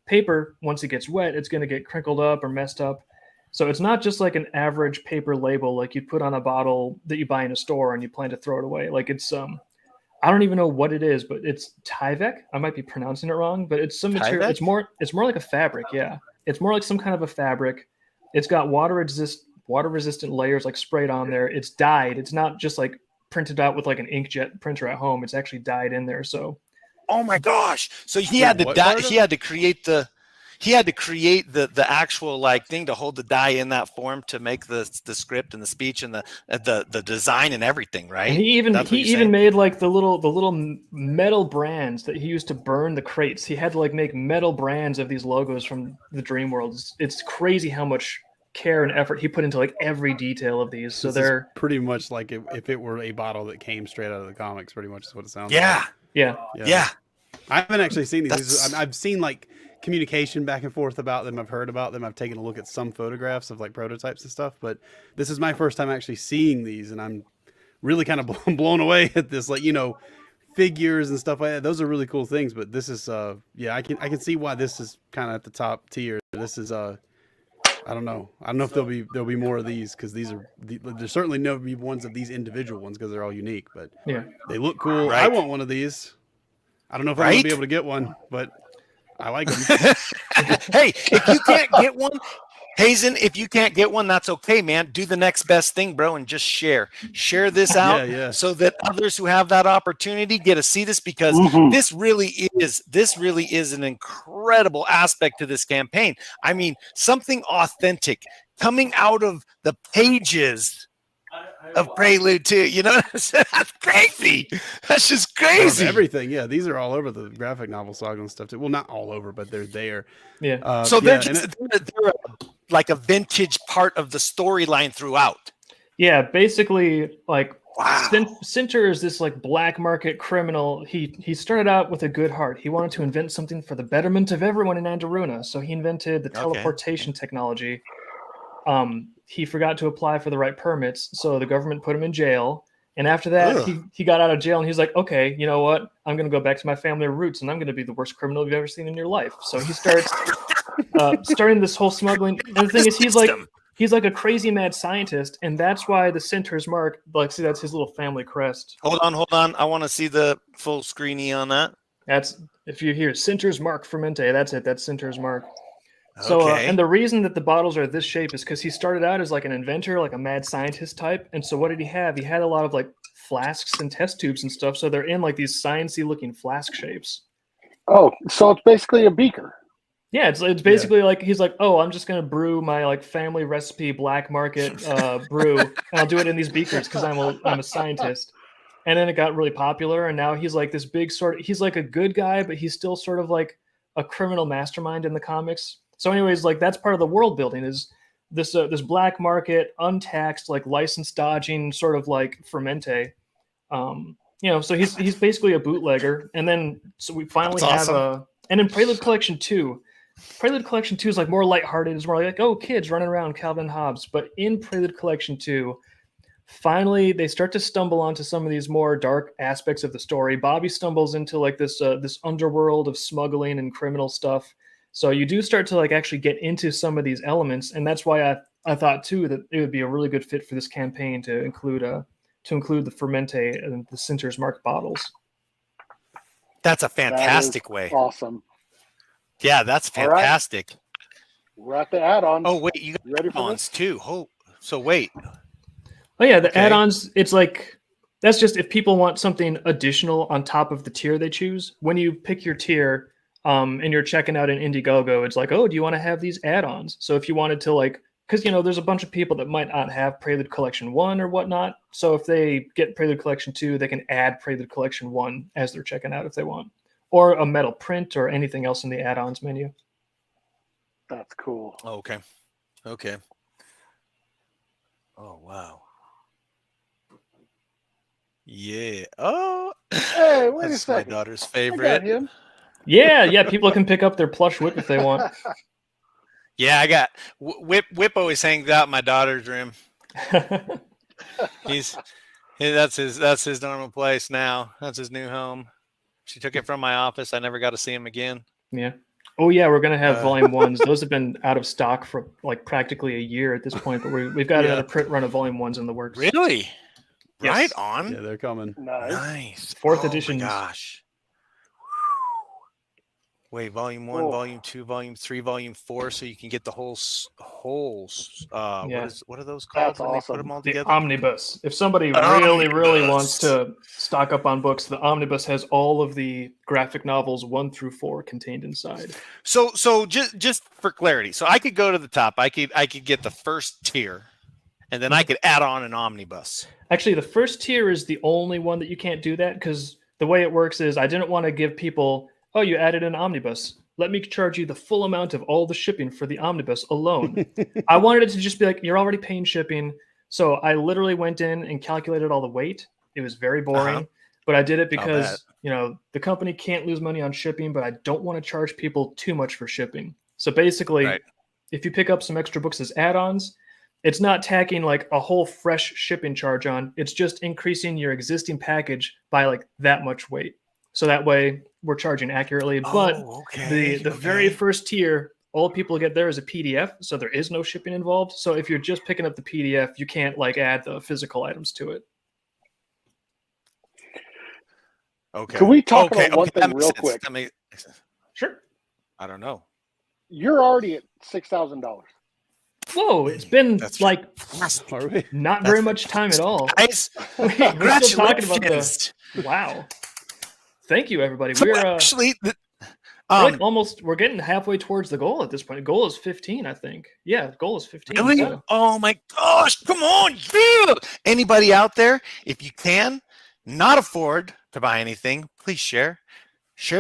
paper, once it gets wet, it's going to get crinkled up or messed up. So it's not just like an average paper label like you'd put on a bottle that you buy in a store and you plan to throw it away. Like it's I don't even know what it is, but it's Tyvek. I might be pronouncing it wrong, but it's some material. Tyvek? It's more like a fabric. Yeah, it's more like some kind of a fabric. It's got water resistant layers like sprayed on there. It's dyed. It's not just like printed out with like an inkjet printer at home. It's actually dyed in there. So. Oh my gosh! So he had to dye. He had to create the actual like thing to hold the dye in that form to make the script and the speech and the design and everything, right? And he even made like the little metal brands that he used to burn the crates. He had to like make metal brands of these logos from the Dream Worlds. It's crazy how much care and effort he put into like every detail of these. So they're pretty much like if it were a bottle that came straight out of the comics, pretty much is what it sounds like. Yeah. I haven't actually seen these. I've seen like communication back and forth about them. I've heard about them. I've taken a look at some photographs of like prototypes and stuff, but this is my first time actually seeing these, and I'm really kind of blown away at this. Like, figures and stuff like that. Those are really cool things, but this is I can see why this is kind of at the top tier. This is I don't know if there'll be more of these, because there's certainly no be ones of these individual ones because they're all unique, but they look cool. Right. I want one of these. I don't know if I'm gonna be able to get one, but I like them. Hey, if you can't get one, Hazen, if you can't get one, that's okay, man. Do the next best thing, bro, and just share this out so that others who have that opportunity get to see this, because this really is an incredible aspect to this campaign. I mean, something authentic coming out of the pages of Prelude 2. You know what I'm saying? That's crazy. That's just crazy. Everything. Yeah, these are all over the graphic novel saga and stuff too. Well, not all over, but they're there. Yeah. So they're like a vintage part of the storyline throughout. Yeah, basically, like Sinter is this like black market criminal. He started out with a good heart. He wanted to invent something for the betterment of everyone in Andoruna. So he invented the teleportation technology. He forgot to apply for the right permits, so the government put him in jail. And after that, he got out of jail, and he's like, okay, you know what? I'm going to go back to my family roots, and I'm going to be the worst criminal you've ever seen in your life. So he starts starting this whole smuggling. And the thing is, he's like a crazy mad scientist, and that's why the Sinter's mark, like, see, that's his little family crest. Hold on. I want to see the full screeny on that. That's, if you hear Sinter's mark Fermente, that's it. That's Sinter's mark. So, and the reason that the bottles are this shape is because he started out as like an inventor, like a mad scientist type. And so what did he have? He had a lot of like flasks and test tubes and stuff. So they're in like these sciencey looking flask shapes. Oh, so it's basically a beaker. Yeah, it's basically like, he's like, oh, I'm just going to brew my like family recipe black market brew. And I'll do it in these beakers because I'm a scientist. And then it got really popular. And now he's like this big he's like a good guy, but he's still sort of like a criminal mastermind in the comics. So anyways, like that's part of the world building is this black market, untaxed, like license dodging sort of like Fermente. So he's basically a bootlegger. And then so we finally have and in Prelude Collection 2 is like more lighthearted. It's more like, oh, kids running around Calvin and Hobbes. But in Prelude Collection 2, finally they start to stumble onto some of these more dark aspects of the story. Bobby stumbles into like this underworld of smuggling and criminal stuff. So you do start to like actually get into some of these elements, and that's why I thought too that it would be a really good fit for this campaign to include the Fermente and the Sinter's Mark bottles. That's a fantastic way. Awesome. Yeah, that's fantastic. Right. We're at the add-ons. Oh wait, you got add-ons too. Oh, so wait. Oh yeah, the add-ons. It's like that's just if people want something additional on top of the tier they choose. When you pick your tier. And you're checking out an Indiegogo, it's like, oh, do you want to have these add-ons? So if you wanted to like, because there's a bunch of people that might not have Prelude Collection 1 or whatnot. So if they get Prelude Collection 2, they can add Prelude Collection 1 as they're checking out if they want. Or a metal print or anything else in the add-ons menu. That's cool. Okay. Oh, wow. Yeah. Oh, hey, wait a second. My daughter's favorite. Yeah, people can pick up their plush whip if they want. Yeah, I got Whip always hangs out in my daughter's room. That's his normal place now. That's his new home. She took it from my office. I never got to see him again. Yeah. Oh yeah, we're gonna have volume 1s. Those have been out of stock for like practically a year at this point, but we've got another print run of volume 1s in the works. Really? Yes. Right on. Yeah, they're coming. Nice. 4th edition. Gosh. Wait, volume 1, volume 2, volume 3, volume 4, so you can get the whole. What are those called? That's when awesome. They put them all The together? omnibus. If somebody really wants to stock up on books, the omnibus has all of the graphic novels 1 through 4 contained inside. So just for clarity, so I could go to the top. I could get the first tier, and then I could add on an omnibus. Actually, the first tier is the only one that you can't do that because the way it works is I didn't want to give people. Oh, you added an omnibus. Let me charge you the full amount of all the shipping for the omnibus alone. I wanted it to just be like, you're already paying shipping. So I literally went in and calculated all the weight. It was very boring, but I did it because, the company can't lose money on shipping, but I don't want to charge people too much for shipping. So basically, if you pick up some extra books as add-ons, it's not tacking like a whole fresh shipping charge on. It's just increasing your existing package by like that much weight. So that way we're charging accurately. But the very first tier, all people get there is a PDF. So there is no shipping involved. So if you're just picking up the PDF, you can't like add the physical items to it. Okay. Can we talk okay. about one okay. thing That makes real sense. quick? That makes, Sure. I don't know. You're already at $6,000. Whoa, it's been That's like Are we? not That's very much time at all. Guys, We're still talking about congratulations. wow. Thank you, everybody. So We're actually, we're like almost we're getting halfway towards the goal at this point. The goal is 15, I think. Yeah, the goal is 15. really? So. Oh my gosh! Come on, yeah! Anybody out there, if you can not afford to buy anything, please share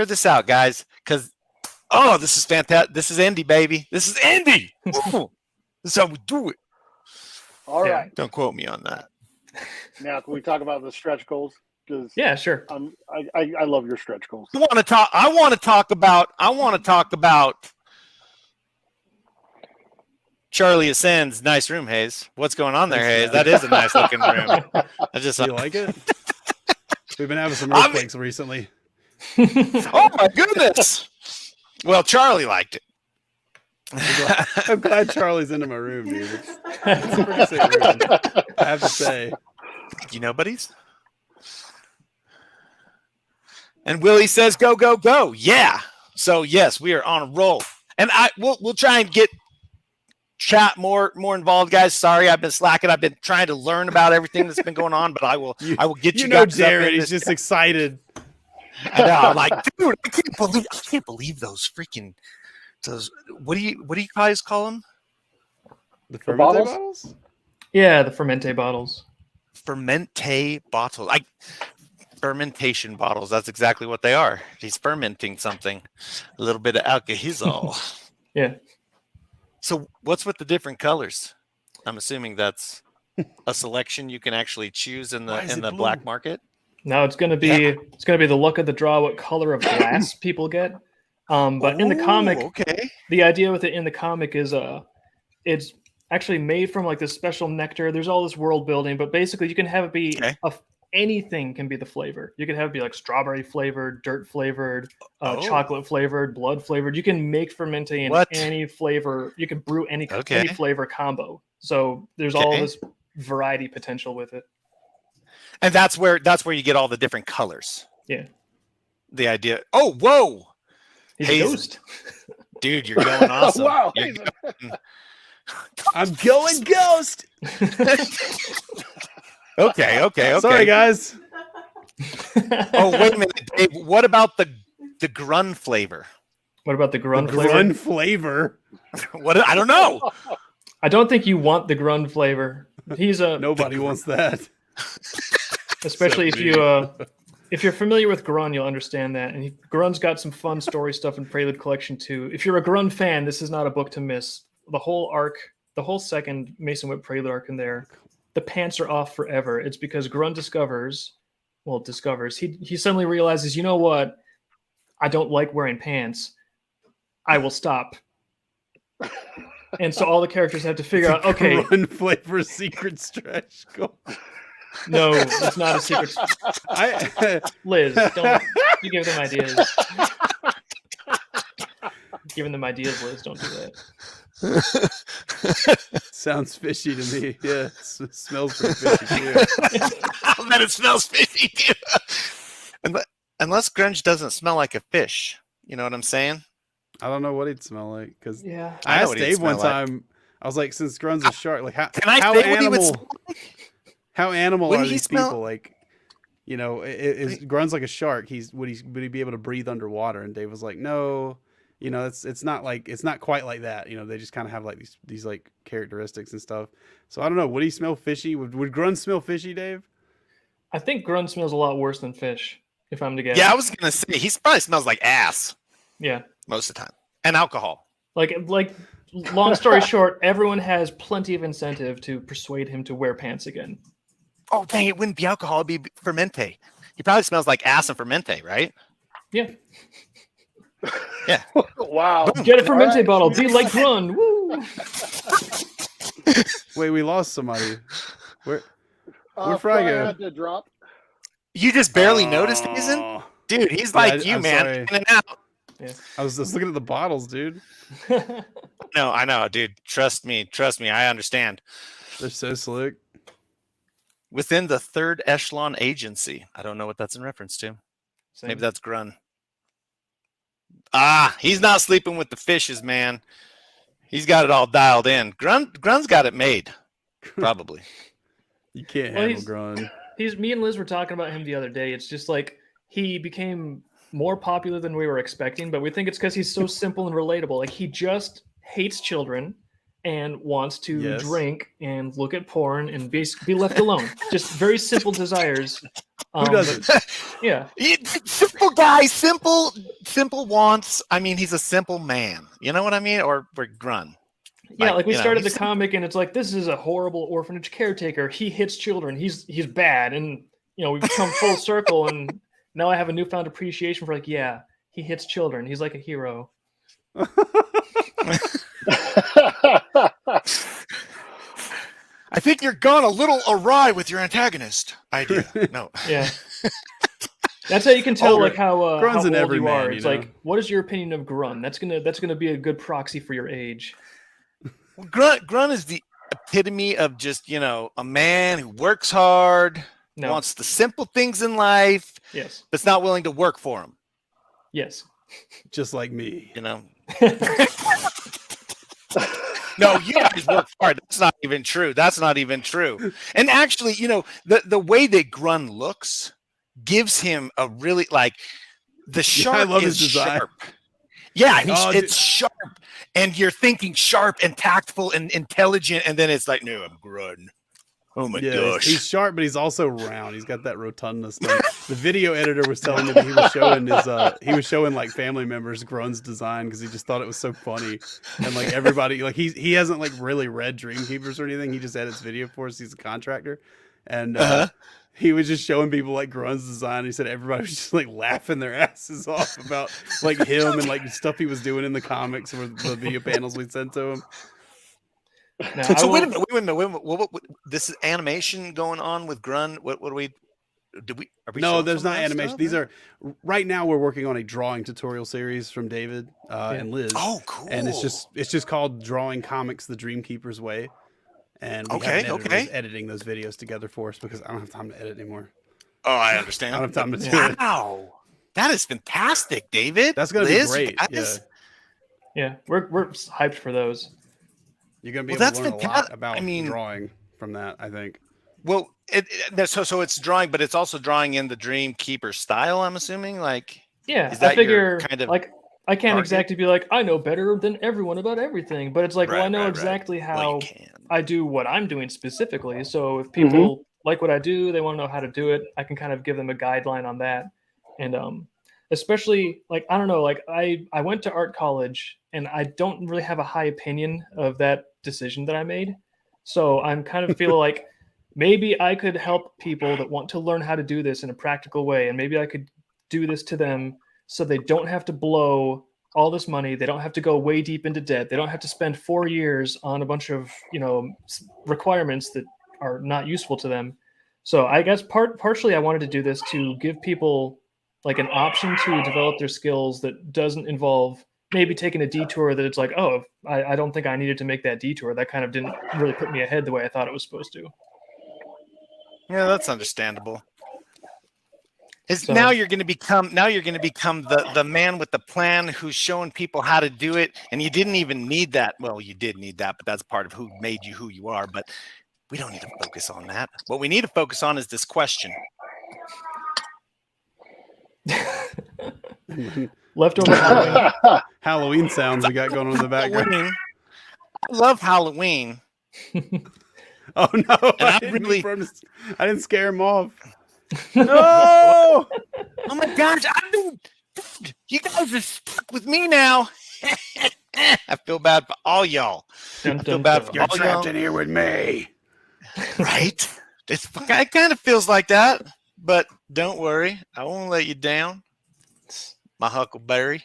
this out, guys. Because this is fantastic. This is indie, baby. This is indie. Ooh, this is how we do it. All right. Don't quote me on that. Now, can we talk about the stretch goals? Because Yeah, sure. I love your stretch goals. I want to talk about Charlie Ascends. Nice room, Hayes. What's going on there, Hayes? That is a nice looking room. I just Do you like it? We've been having some I mean- earthquakes recently. oh my goodness. Well, Charlie liked it. I'm glad Charlie's into my room, dude. It's a pretty sick room, I have to say. You know, buddies. And Willie says, "Go, go, go!" Yeah. So yes, we are on a roll, and we'll try and get chat more involved, guys. Sorry, I've been slacking. I've been trying to learn about everything that's been going on, but I will get you. You know, guys up Jared, in he's this- just excited. I know, I'm like, dude, I can't believe those freaking what do you guys call them? The The fermented bottles? bottles? Yeah, the Fermente bottles. Fermente bottles. Fermentation bottles. That's exactly what they are. He's fermenting something. A little bit of alcohol. Yeah. So what's with the different colors? I'm assuming that's a selection you can actually choose in Why is the it black blue? market. Now it's gonna be the luck of the draw what color of glass people get. But in the comic, okay. the idea with it in the comic is it's actually made from like this special nectar. There's all this world building, but basically you can have it be anything can be the flavor. You can have it be like strawberry flavored, dirt flavored, chocolate flavored, blood flavored. You can make Fermente in any flavor. You can brew any flavor combo. So there's all this variety potential with it. And that's where you get all the different colors. Yeah. The idea. Oh, whoa. He's a ghost. Dude, you're going awesome. Wow. I'm going ghost. Okay. Sorry, guys. Oh, wait a minute, Dave. What about the grun flavor? What about the grun flavor? Grun flavor. What? I don't know. I don't think you want the grun flavor. Nobody wants that. Especially if you're familiar with Grun, you'll understand that. And Grun's got some fun story stuff in Prelude Collection too. If you're a Grun fan, this is not a book to miss. The whole arc, the whole second Mason Whip Prelude arc in there, the pants are off forever. It's because Grun discovers, he suddenly realizes, you know what? I don't like wearing pants. I will stop. And so all the characters have to figure out, okay. Grun flavor secret stretch goal. No, it's not a secret. Liz, don't you give them ideas. Giving them ideas, Liz, don't do that. Sounds fishy to me. Yeah, it smells pretty fishy too. I bet it smells fishy too. Unless grunge doesn't smell like a fish. You know what I'm saying? I don't know what he'd smell like because yeah. I asked Dave one time. I was like, since grun's a shark, like how animal are these people? Like, you know, is grun's like a shark? Would he be able to breathe underwater? And Dave was like, no. You know, it's not quite like that. You know, they just kind of have like these like characteristics and stuff. So I don't know. Would he smell fishy? Would grun smell fishy, Dave? I think grun smells a lot worse than fish. If I'm to guess. Yeah, I was gonna say he probably smells like ass. Yeah. Most of the time, and alcohol. Like, long story short, everyone has plenty of incentive to persuade him to wear pants again. Oh dang! It wouldn't be alcohol; it'd be Fermente. He probably smells like ass and Fermente, right? Yeah. Yeah. Wow. Get a Fermente bottle. Be like Grun. Woo. Wait, we lost somebody. Where'd Fry Fry go? had to drop. You just barely noticed, Hazen? Dude, he's like you, I'm man. sorry. In and out. Yeah. I was just looking at the bottles, dude. No, I know, dude. Trust me. I understand. They're so slick. Within the third echelon agency. I don't know what that's in reference to. Same. Maybe that's Grun. Ah, he's not sleeping with the fishes, man. He's got it all dialed in. Grun's got it made, probably. You can't Well, handle Grun. He's me and Liz were talking about him the other day. It's just like he became more popular than we were expecting, but we think it's because he's so simple and relatable. Like he just hates children and wants to drink and look at porn and be left alone. Just very simple desires. Who doesn't? Yeah. Simple guy, simple wants. I mean, he's a simple man. You know what I mean? Or Grun. Yeah, like we started the comic and it's like, this is a horrible orphanage caretaker. He hits children. He's bad. And, we've come full circle. And now I have a newfound appreciation for he hits children. He's like a hero. I think you're gone a little awry with your antagonist idea. No. Yeah. That's how you can tell how Grun's old in every you are. man, It's like, what is your opinion of Grun? That's gonna be a good proxy for your age. Grun is the epitome of just, a man who works hard, wants the simple things in life, yes, but's not willing to work for them. Yes. Just like me. No, you guys work hard. That's not even true. And actually, the way that Grun looks gives him a really the sharp I love is his design. sharp. Yeah, it's sharp, and you're thinking sharp and tactful and intelligent, and then it's like, no, I'm Grun. Oh my gosh, he's sharp, but he's also round. He's got that rotundness thing. The video editor was telling me that he was showing like family members Grun's design because he just thought it was so funny, and like everybody he hasn't like really read Dreamkeepers or anything. He just edits video for us. He's a contractor, and he was just showing people like Grun's design. He said everybody was just like laughing their asses off about like him and like stuff he was doing in the comics or the video panels we sent to him. Now, so wait a minute. What, this is animation going on with Grun. What are we? No, there's not animation. Stuff? These are right now. We're working on a drawing tutorial series from David and Liz. Oh, cool! And it's just called Drawing Comics the Dreamkeepers Way. And we have an editor editing those videos together for us because I don't have time to edit anymore. Oh, I understand. I don't have time to do it. Wow, that is fantastic, David. That's gonna be great. Yeah, we're hyped for those. You're going to be able to learn a lot about drawing from that, I think. Well, so it's drawing, but it's also drawing in the Dreamkeeper style, I'm assuming? Yeah, is that I figure, kind of I can't exactly be like, I know better than everyone about everything. But it's like, I know exactly how I do what I'm doing specifically. So if people like what I do, they want to know how to do it, I can kind of give them a guideline on that. And especially, I don't know, I went to art college, and I don't really have a high opinion of that decision that I made. So I'm kind of feel like maybe I could help people that want to learn how to do this in a practical way. And maybe I could do this to them so they don't have to blow all this money. They don't have to go way deep into debt. They don't have to spend 4 years on a bunch of, requirements that are not useful to them. So I guess partially I wanted to do this to give people an option to develop their skills that doesn't involve maybe taking a detour that it's like, oh, I don't think I needed to make that detour. That kind of didn't really put me ahead the way I thought it was supposed to. Yeah, that's understandable. Now you're going to become the man with the plan who's showing people how to do it, and you didn't even need that. Well, you did need that, but that's part of who made you who you are. But we don't need to focus on that. What we need to focus on is this question. Leftover Halloween sounds we got going on in the background. I love Halloween. Oh no! I didn't scare him off. No! Oh my gosh! You guys are stuck with me now. I feel bad for all y'all. You're trapped in here with me. Right? It kind of feels like that, but don't worry, I won't let you down. My Huckleberry.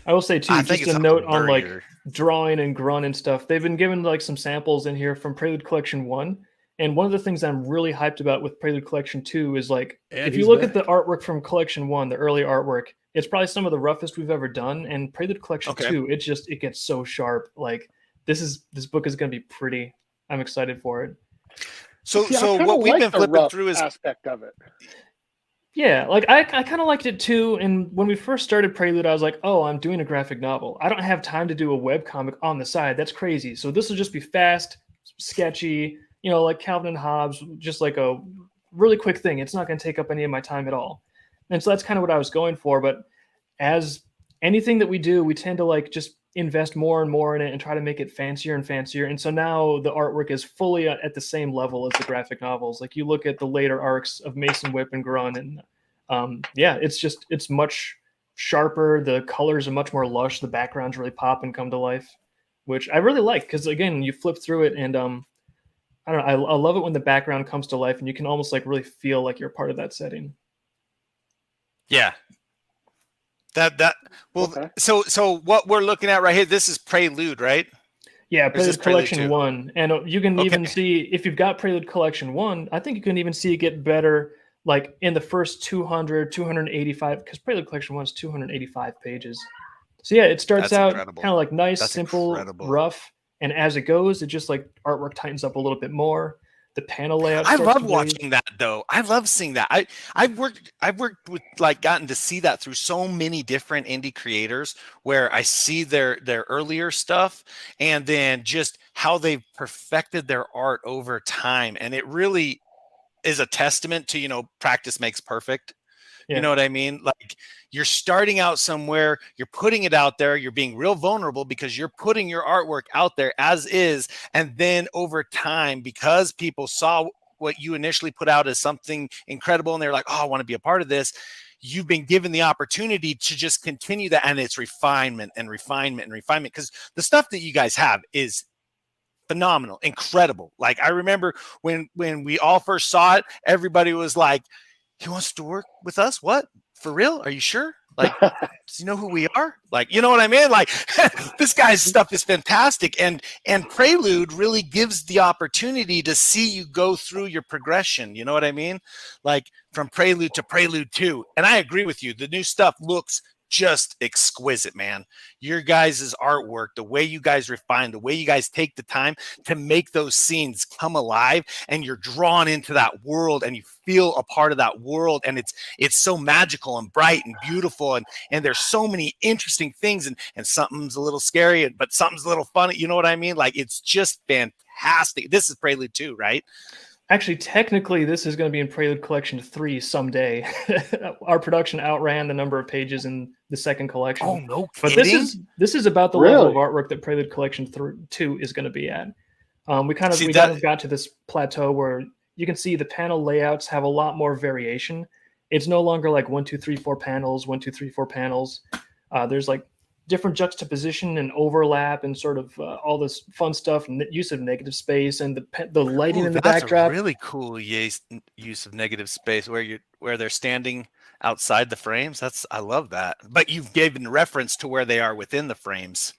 I will say too, just a note on drawing and Grun and stuff. They've been given some samples in here from Prelude Collection 1. And one of the things I'm really hyped about with Prelude Collection 2 is if you look at the artwork from Collection 1, the early artwork, it's probably some of the roughest we've ever done. And Prelude Collection 2, it gets so sharp. This book is going to be pretty. I'm excited for it. So what we've been flipping through is aspect of it. Yeah, like I kind of liked it too. And when we first started Prelude, I was like, oh, I'm doing a graphic novel. I don't have time to do a web comic on the side. That's crazy. So this will just be fast, sketchy, like Calvin and Hobbes, just like a really quick thing. It's not going to take up any of my time at all. And so that's kind of what I was going for. But as anything that we do, we tend to like just invest more and more in it and try to make it fancier and fancier. And so now the artwork is fully at the same level as the graphic novels. Like you look at the later arcs of Mason Whip and Grun, and it's much sharper. The colors are much more lush. The backgrounds really pop and come to life, which I really like because again, you flip through it and I don't know. I love it when the background comes to life and you can almost like really feel like you're part of that setting. Yeah. Okay. So what we're looking at right here, this is Prelude, right? Yeah, Or is this Prelude Prelude Collection 2? 1. And you can Okay. even see, if you've got Prelude Collection 1, I think you can even see it get better like in the first 200, 285, because Prelude Collection 1 is 285 pages. So yeah, it starts That's out incredible. kind of like nice, That's simple, incredible. rough. And as it goes, it just like artwork tightens up a little bit more. The panel layout I starts love to breathe. watching that though. I love seeing that. I've worked with like gotten to see that through so many different indie creators where I see their earlier stuff and then just how they've perfected their art over time. And it really is a testament to, practice makes perfect. Yeah. You know what I mean? Like you're starting out somewhere, you're putting it out there, you're being real vulnerable because you're putting your artwork out there as is. And then over time, because people saw what you initially put out as something incredible and they're like, oh, I want to be a part of this. You've been given the opportunity to just continue that. And it's refinement and refinement and refinement because the stuff that you guys have is phenomenal, incredible. Like I remember when we all first saw it, everybody was like, he wants to work with us? What? For real? Are you sure? Like, does he know who we are? Like, you know what I mean? Like, this guy's stuff is fantastic. And Prelude really gives the opportunity to see you go through your progression. You know what I mean? Like from Prelude to Prelude 2. And I agree with you. The new stuff looks just exquisite, man. Your guys' artwork, the way you guys refine, the way you guys take the time to make those scenes come alive and you're drawn into that world and you feel a part of that world and it's so magical and bright and beautiful and there's so many interesting things and something's a little scary but something's a little funny, you know what I mean? Like it's just fantastic. This is Prelude 2, right? Actually, technically, this is going to be in Prelude Collection 3 someday. Our production outran the number of pages in the second collection. Oh, no But kidding? this is about the level of artwork that Prelude Collection 2 is going to be at. We kind of got to this plateau where you can see the panel layouts have a lot more variation. It's no longer like 1, 2, 3, 4 panels, 1, 2, 3, 4 panels. There's like different juxtaposition and overlap and sort of all this fun stuff and use of negative space and the lighting in the backdrop. That's a really cool use of negative space where they're standing outside the frames. I love that. But you've given reference to where they are within the frames.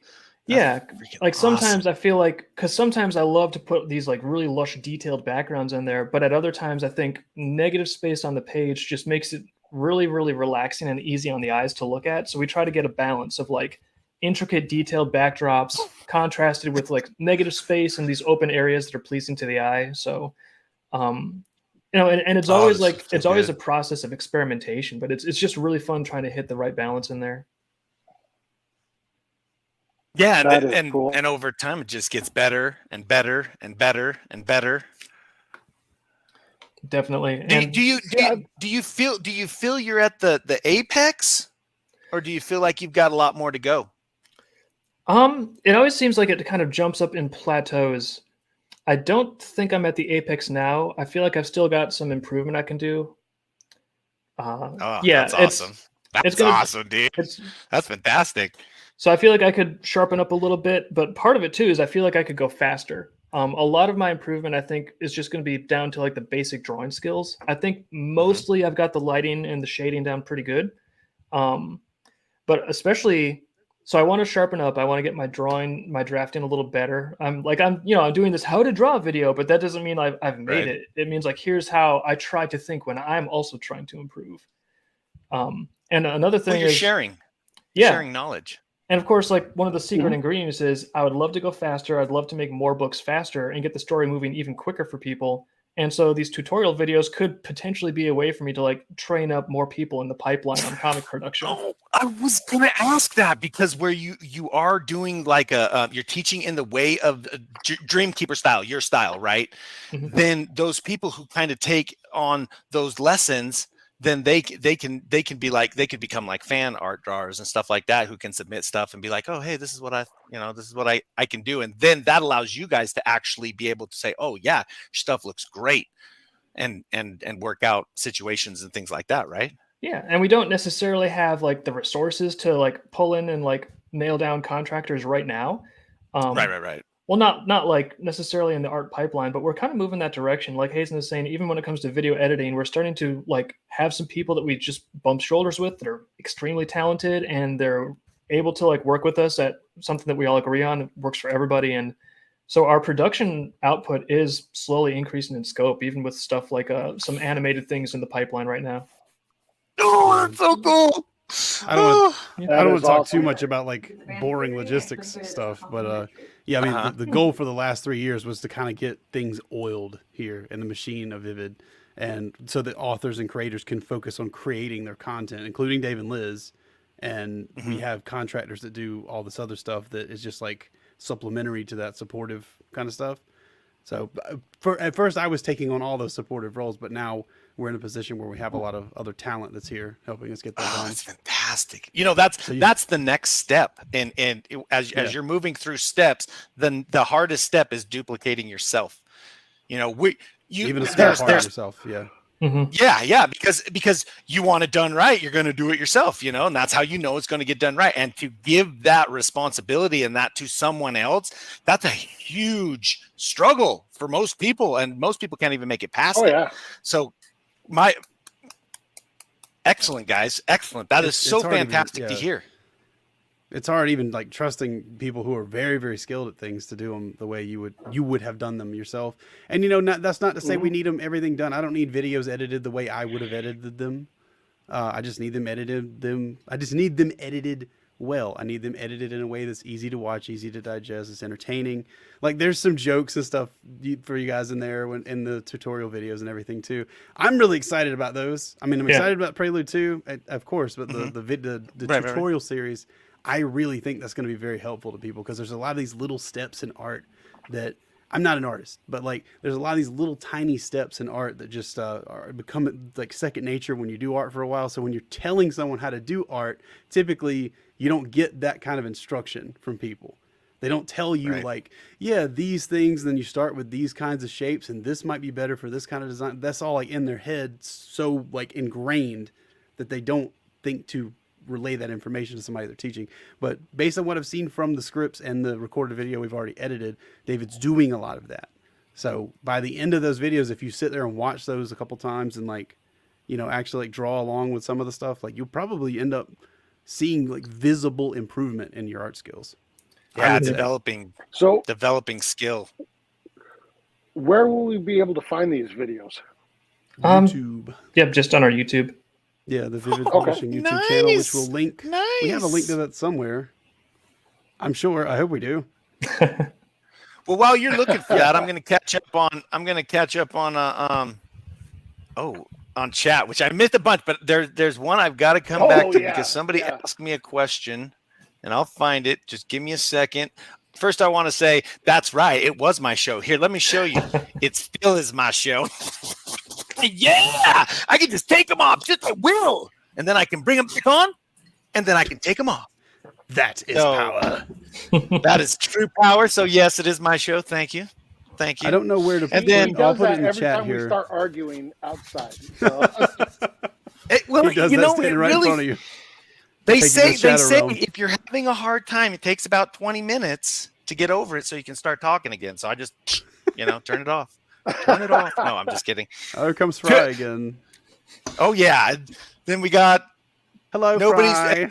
Yeah, like sometimes I feel like because sometimes I love to put these like really lush detailed backgrounds in there, but at other times I think negative space on the page just makes it really, really relaxing and easy on the eyes to look at. So we try to get a balance of like intricate detailed backdrops contrasted with like negative space and these open areas that are pleasing to the eye. So, and it's always always a process of experimentation, but it's just really fun trying to hit the right balance in there. Yeah, and cool. And over time it just gets better and better and better and better. Definitely. Do you feel you're at the apex, or do you feel like you've got a lot more to go? It always seems like it kind of jumps up in plateaus. I don't think I'm at the apex now. I feel like I've still got some improvement I can do. That's awesome. That's awesome, dude. That's fantastic. So I feel like I could sharpen up a little bit, but part of it too is I feel like I could go faster. A lot of my improvement, I think, is just going to be down to like the basic drawing skills. I think mostly I've got the lighting and the shading down pretty good. But especially, so I want to sharpen up. I want to get my drafting a little better. I'm doing this how to draw video, but that doesn't mean I've made it. It means like, here's how I try to think when I'm also trying to improve. And another thing is sharing knowledge. And of course, like one of the secret ingredients is I would love to go faster. I'd love to make more books faster and get the story moving even quicker for people. And so these tutorial videos could potentially be a way for me to like train up more people in the pipeline on comic production. Oh, I was gonna ask that because where you are doing like you're teaching in the way of Dreamkeeper style, your style, right? Mhm. Then those people who kind of take on those lessons, then they can be like, they could become like fan art drawers and stuff like that, who can submit stuff and be like, oh, hey, this is what I can do. And then that allows you guys to actually be able to say, oh yeah, your stuff looks great, and work out situations and things like that, right? Yeah, and we don't necessarily have like the resources to like pull in and like nail down contractors right now. Right. Well, not like necessarily in the art pipeline, but we're kind of moving that direction. Like Hazen is saying, even when it comes to video editing, we're starting to like have some people that we just bump shoulders with that are extremely talented, and they're able to like work with us at something that we all agree on that works for everybody. And so our production output is slowly increasing in scope, even with stuff like some animated things in the pipeline right now. Oh, that's so cool. I don't That want is to talk awesome. too much about like boring logistics stuff, but yeah, I mean, Uh-huh. the goal for the last 3 years was to kind of get things oiled here in the machine of Vivid, and so that authors and creators can focus on creating their content, including Dave and Liz. And we have contractors that do all this other stuff that is just like supplementary to that supportive kind of stuff. So at first I was taking on all those supportive roles, but now we're in a position where we have a lot of other talent that's here helping us get that Oh, done. that's fantastic. You know, that's the next step. And as you're moving through steps, then the hardest step is duplicating yourself. You know, Even a small part of yourself, yeah. Mm-hmm. Yeah, because you want it done right, you're going to do it yourself, you know, and that's how you know it's going to get done right. And to give that responsibility and that to someone else, that's a huge struggle for most people, and most people can't even make it past it. Yeah. So excellent, guys. Excellent. That is so fantastic to hear. It's hard even like trusting people who are very, very skilled at things to do them the way you would have done them yourself. And you know, that's not to say we need everything done. I don't need videos edited the way I would have edited them. I just need them edited. I just need them edited well. I need them edited in a way that's easy to watch, easy to digest, it's entertaining. Like there's some jokes and stuff for you guys in there in the tutorial videos and everything too. I'm really excited about those. I mean, I'm excited about Prelude too, of course, but the tutorial series, I really think that's going to be very helpful to people, because there's a lot of these little steps in art that I'm not an artist, but like there's a lot of these little tiny steps in art that just become like second nature when you do art for a while. So when you're telling someone how to do art, typically you don't get that kind of instruction from people. They don't tell you like, yeah, these things, then you start with these kinds of shapes, and this might be better for this kind of design. That's all like in their head, so like ingrained that they don't think to relay that information to somebody they're teaching. But based on what I've seen from the scripts and the recorded video we've already edited, David's doing a lot of that. So by the end of those videos, if you sit there and watch those a couple times and like, you know, actually like draw along with some of the stuff, like you'll probably end up seeing like visible improvement in your art skills. Yeah, developing skill. Where will we be able to find these videos? YouTube. Yep, just on our YouTube. Yeah, the Vivid Publishing YouTube channel, which will link. Nice. We have a link to that somewhere. I'm sure. I hope we do. Well, while you're looking for that, I'm going to catch up on on chat, which I missed a bunch, but there's one I've got to come back to because somebody asked me a question, and I'll find it. Just give me a second. First, I want to say that's right. It was my show. Here, let me show you. It still is my show. Yeah, I can just take them off, just I will, and then I can bring them back on, and then I can take them off. That is power. That is true power. So yes, it is my show. Thank you. I don't know where to. And then I'll put it in the every chat time here. we start arguing outside. So. He does that standing right in front of you. They say if you're having a hard time, it takes about 20 minutes to get over it, so you can start talking again. So I just, turn it off. Turn it off. No, I'm just kidding. Oh, here comes Fry again. Oh yeah. Then we got hello, Fry.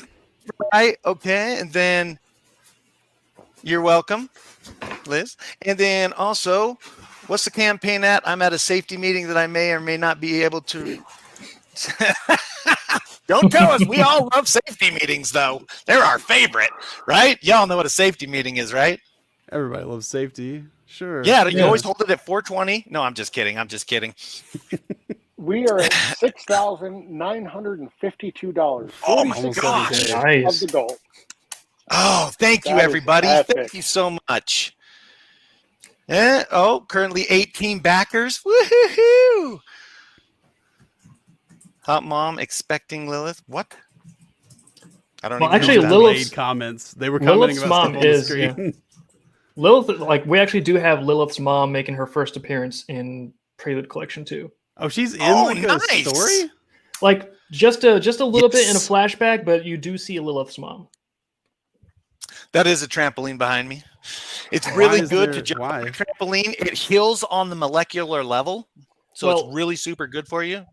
Right. Okay. And then you're welcome, Liz. And then also, what's the campaign at? I'm at a safety meeting that I may or may not be able to. Don't tell us. We all love safety meetings, though. They're our favorite, right? Y'all know what a safety meeting is, right? Everybody loves safety. Sure. Yeah, you always hold it at 420. No, I'm just kidding. We are at $6,952. Oh my 46% gosh. of Nice. the goal. Oh, thank you, That is everybody. epic. Thank you so much. Currently 18 backers. Woohoo! Hot mom expecting Lilith. What? I don't Well, even actually, know. Lilith's comments. They were commenting Lilith's about mom stuff on the is screen. Lilith. Like, we actually do have Lilith's mom making her first appearance in Prelude Collection 2. Oh, she's in Oh, like a nice. story? Like, just a little bit in a Yes. flashback, but you do see Lilith's mom. That is a trampoline behind me. It's Why really is good there- to jump why? on a trampoline. It heals on the molecular level, so Well- it's really super good for you.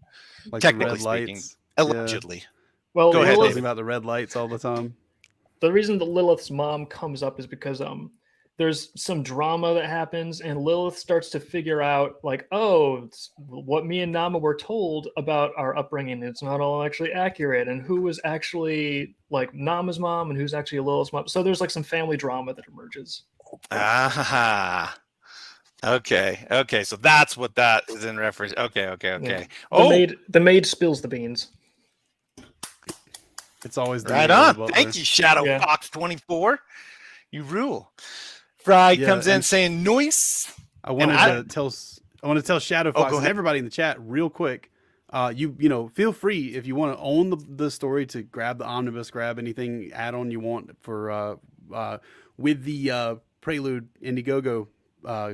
Like Technically the red speaking. lights. Allegedly. Well, Go ahead, Tells Lilith, me about the red lights all the time. the reason that Lilith's mom comes up is because there's some drama that happens, and Lilith starts to figure out, like, oh, it's what me and Nama were told about our upbringing. It's not all actually accurate, and who was actually like Nama's mom and who's actually Lilith's mom. So there's like some family drama that emerges. Ah. Okay. So that's what that is in reference. Okay. Yeah. Oh, The maid spills the beans. It's always the right maid or the on. butler. Thank you, Shadow Yeah. Fox 24. You rule. Fry Yeah, comes in and- saying noise. I wanted I- to tell Shadow Fox go and ahead. everybody in the chat real quick. You know, feel free if you want to own the story to grab the omnibus, grab anything add-on you want for with the Prelude Indiegogo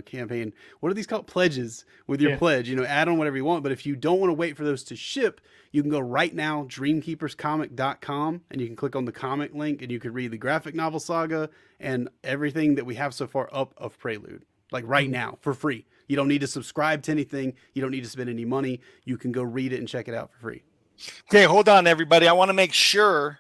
campaign. What are these called? Pledges. With your Yeah. pledge, you know, add on whatever you want. But if you don't want to wait for those to ship, you can go right now, dreamkeeperscomic.com, and you can click on the comic link, and you can read the graphic novel saga and everything that we have so far up of Prelude, like right now, for free. You don't need to subscribe to anything. You don't need to spend any money. You can go read it and check it out for free. Okay, hold on, everybody. I want to make sure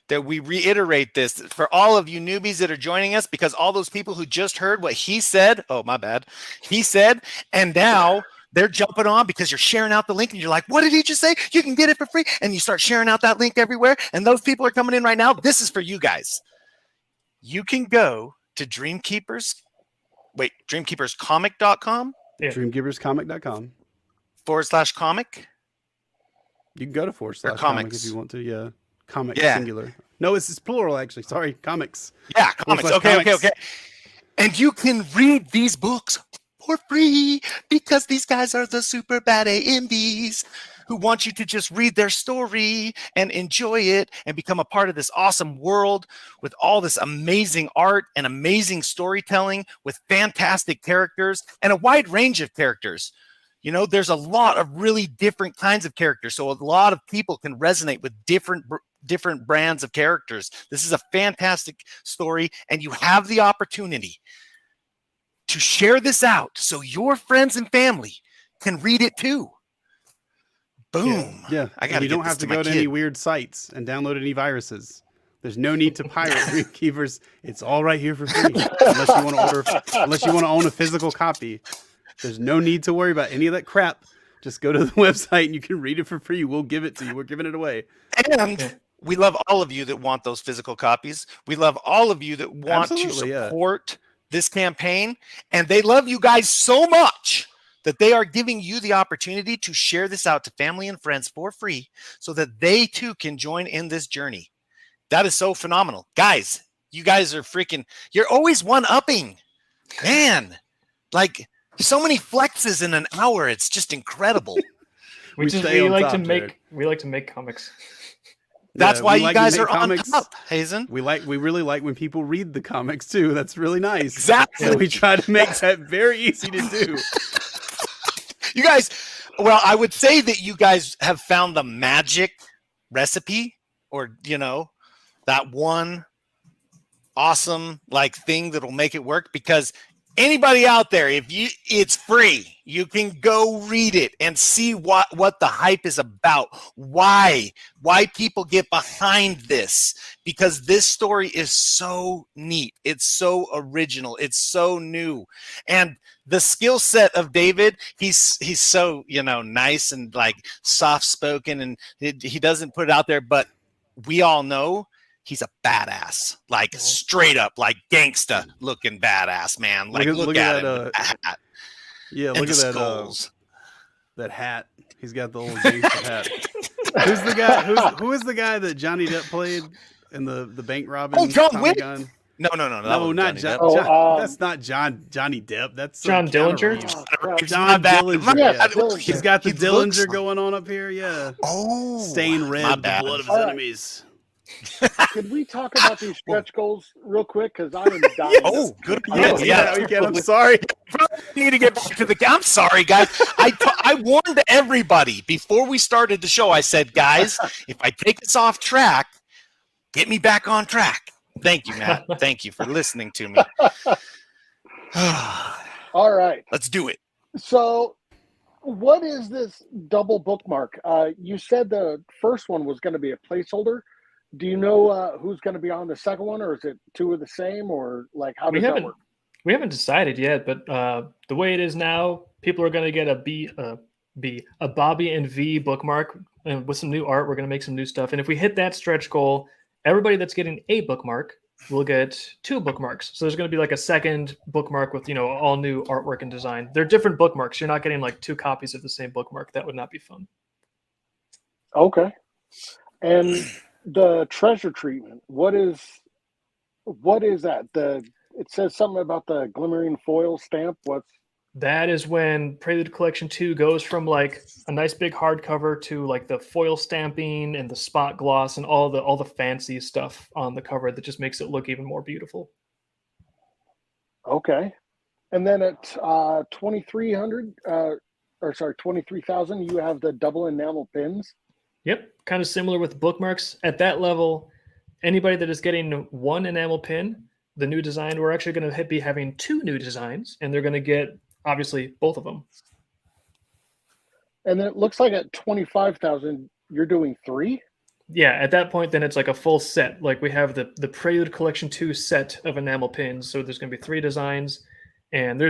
that we reiterate this for all of you newbies that are joining us, because all those people who just heard what he said, oh, my bad, he said, and now they're jumping on because you're sharing out the link and you're like, what did he just say? You can get it for free. And you start sharing out that link everywhere. And those people are coming in right now. This is for you guys. You can go to dreamkeeperscomic.com Yeah. Dreamkeeperscomic.com. /comic. You can go to /comic comics. if you want to. Yeah. Comic Yeah. singular. No, it's plural, actually. Sorry. Comics. Yeah, comics. Okay. And you can read these books for free because these guys are the super bad AMVs who want you to just read their story and enjoy it and become a part of this awesome world with all this amazing art and amazing storytelling with fantastic characters and a wide range of characters. You know, there's a lot of really different kinds of characters, so a lot of people can resonate with different brands of characters. This is a fantastic story, and you have the opportunity to share this out so your friends and family can read it too. Boom. Yeah. I And gotta you get don't this have to to my go to kid. any weird sites and download any viruses. There's no need to pirate Dreamkeepers. It's all right here for free. Unless you want to own a physical copy. There's no need to worry about any of that crap. Just go to the website and you can read it for free. We'll give it to you. We're giving it away. And we love all of you that want those physical copies. We love all of you that want Absolutely, to support this campaign. And they love you guys so much that they are giving you the opportunity to share this out to family and friends for free so that they too can join in this journey. That is so phenomenal. Guys, you guys are freaking, you're always one-upping. Man, like so many flexes in an hour. It's just incredible. We stay on like top, to Jared. make comics. That's Yeah, why we you like to guys make are comics. on top, Hazen. We really like when people read the comics too. That's really nice. Exactly. So we try to make that very easy to do. You guys, well, I would say that you guys have found the magic recipe, or, you know, that one awesome like thing that'll make it work, because anybody out there, it's free. You can go read it and see what the hype is about. Why people get behind this, because this story is so neat. It's so original. It's so new. And the skill set of David, he's so, you know, nice and like soft spoken, and he doesn't put it out there, but we all know he's a badass, like straight up, like gangsta looking badass, man. Like look at him with that hat. Yeah, and look the at that skulls. that hat. He's got the little gangster hat. Who's the guy? Who is the guy that Johnny Depp played in the bank robbing? Oh, John Tommy Wick. Gun? No, No, not John. Oh, That's not Johnny Depp. That's John Keanu Dillinger? Reeves. Oh, crap. John Dillinger. Yeah, Yeah. Dillinger. He's got the He looks Dillinger like- going on up here. Yeah. Oh, Stain my red the bad. blood of his All right. enemies. Could we talk about these stretch goals real quick? Because I am dying. Oh, good. Yes, Yeah. we can. I'm sorry. Need to get back to the. I'm sorry, guys. I warned everybody before we started the show. I said, guys, if I take this off track, get me back on track. Thank you, Matt. Thank you for listening to me. All right. Let's do it. So, what is this double bookmark? You said the first one was going to be a placeholder. Do you know who's going to be on the second one, or is it two of the same, or like how does that work? We haven't decided yet, but the way it is now, people are going to get a Bobby and V bookmark, and with some new art. We're going to make some new stuff, and if we hit that stretch goal, everybody that's getting a bookmark will get 2 bookmarks. So there's going to be like a second bookmark with all new artwork and design. They're different bookmarks. You're not getting like 2 copies of the same bookmark. That would not be fun. Okay. And the treasure treatment, what is that? It says something about the glimmering foil stamp. That is when Prelude Collection 2 goes from like a nice big hardcover to like the foil stamping and the spot gloss and all the fancy stuff on the cover that just makes it look even more beautiful. Okay. And then at 23,000, you have the double enamel pins. Yep, kind of similar with bookmarks. At that level, anybody that is getting 1 enamel pin, the new design, we're actually going to be having 2 new designs, and they're going to get obviously both of them. And then it looks like at 25,000, you're doing 3. Yeah, at that point, then it's like a full set. Like we have the Prelude Collection 2 set of enamel pins. So there's going to be 3 designs. And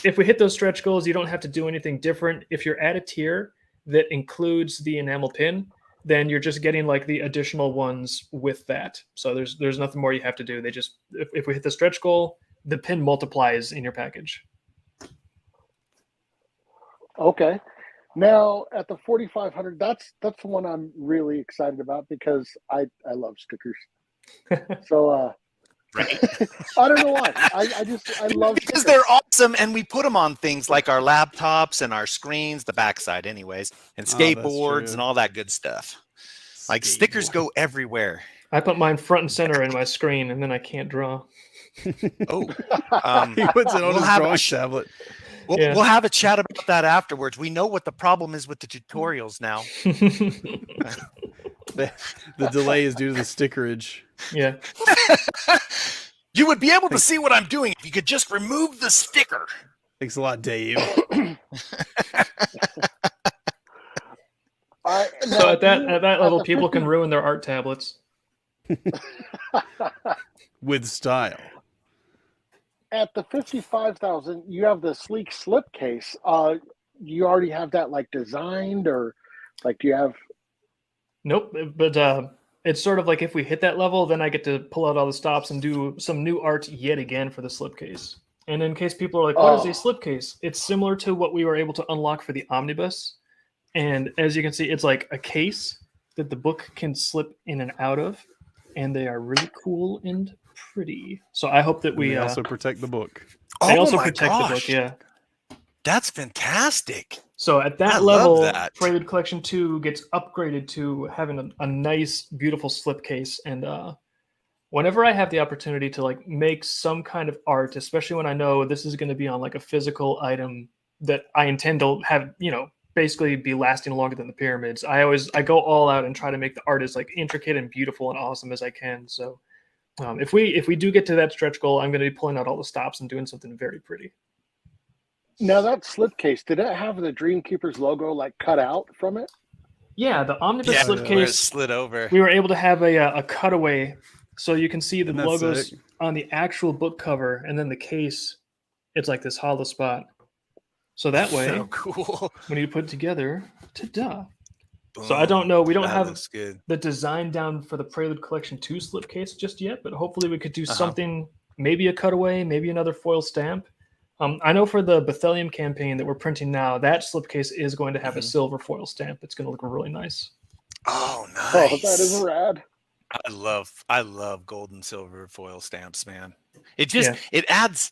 if we hit those stretch goals, you don't have to do anything different. If you're at a tier that includes the enamel pin, then you're just getting like the additional ones with that. So there's nothing more you have to do. They just, if we hit the stretch goal, the pin multiplies in your package. Okay. Now at the 4,500, that's the one I'm really excited about because I love stickers. So Right. I don't know why. I love Because stickers. they're awesome, and we put them on things like our laptops and our screens, the backside anyways, and Oh, that's skateboards true. and all that good stuff. Like stickers go everywhere. I put mine front and center in my screen, and then I can't draw. Oh, He puts it on We'll his have a drawing sh- tablet. Yeah. we'll have a chat about that afterwards. We know what the problem is with the tutorials now. The delay is due to the stickerage. Yeah. You would be able to see what I'm doing if you could just remove the sticker. Thanks a lot, Dave. So at that level, people can ruin their art tablets. With style. At the 55,000, you have the sleek slipcase. You already have that like designed, or like do you have? Nope, but it's sort of like if we hit that level, then I get to pull out all the stops and do some new art yet again for the slipcase. And in case people are like, what is a slipcase? It's similar to what we were able to unlock for the omnibus. And as you can see, it's like a case that the book can slip in and out of. And they are really cool and pretty. So I hope that we They also protect the book. they also my protect the book, gosh. yeah. That's fantastic. So at I that love level, that. Prelude Collection 2 gets upgraded to having a nice, beautiful slipcase. And whenever I have the opportunity to like make some kind of art, especially when I know this is going to be on like a physical item that I intend to have, basically be lasting longer than the pyramids, I go all out and try to make the art as like intricate and beautiful and awesome as I can. So if we do get to that stretch goal, I'm going to be pulling out all the stops and doing something very pretty. Now that slipcase, did it have the Dreamkeepers logo like cut out from it? Yeah, the omnibus Yeah, where it slipcase, slid over. we were able to have a cutaway, so you can see the And that's logos sick. on the actual book cover, and then the case, it's like this hollow spot. So that way, So cool. when you put it together, ta-da! So I don't know. We don't That have looks good. the design down for the Prelude Collection 2 slipcase just yet, but hopefully we could do something, maybe a cutaway, maybe another foil stamp. I know for the Bethlehem campaign that we're printing now, that slipcase is going to have a silver foil stamp. It's going to look really nice. Oh, nice. Oh, that is rad. I love gold and silver foil stamps, man. It adds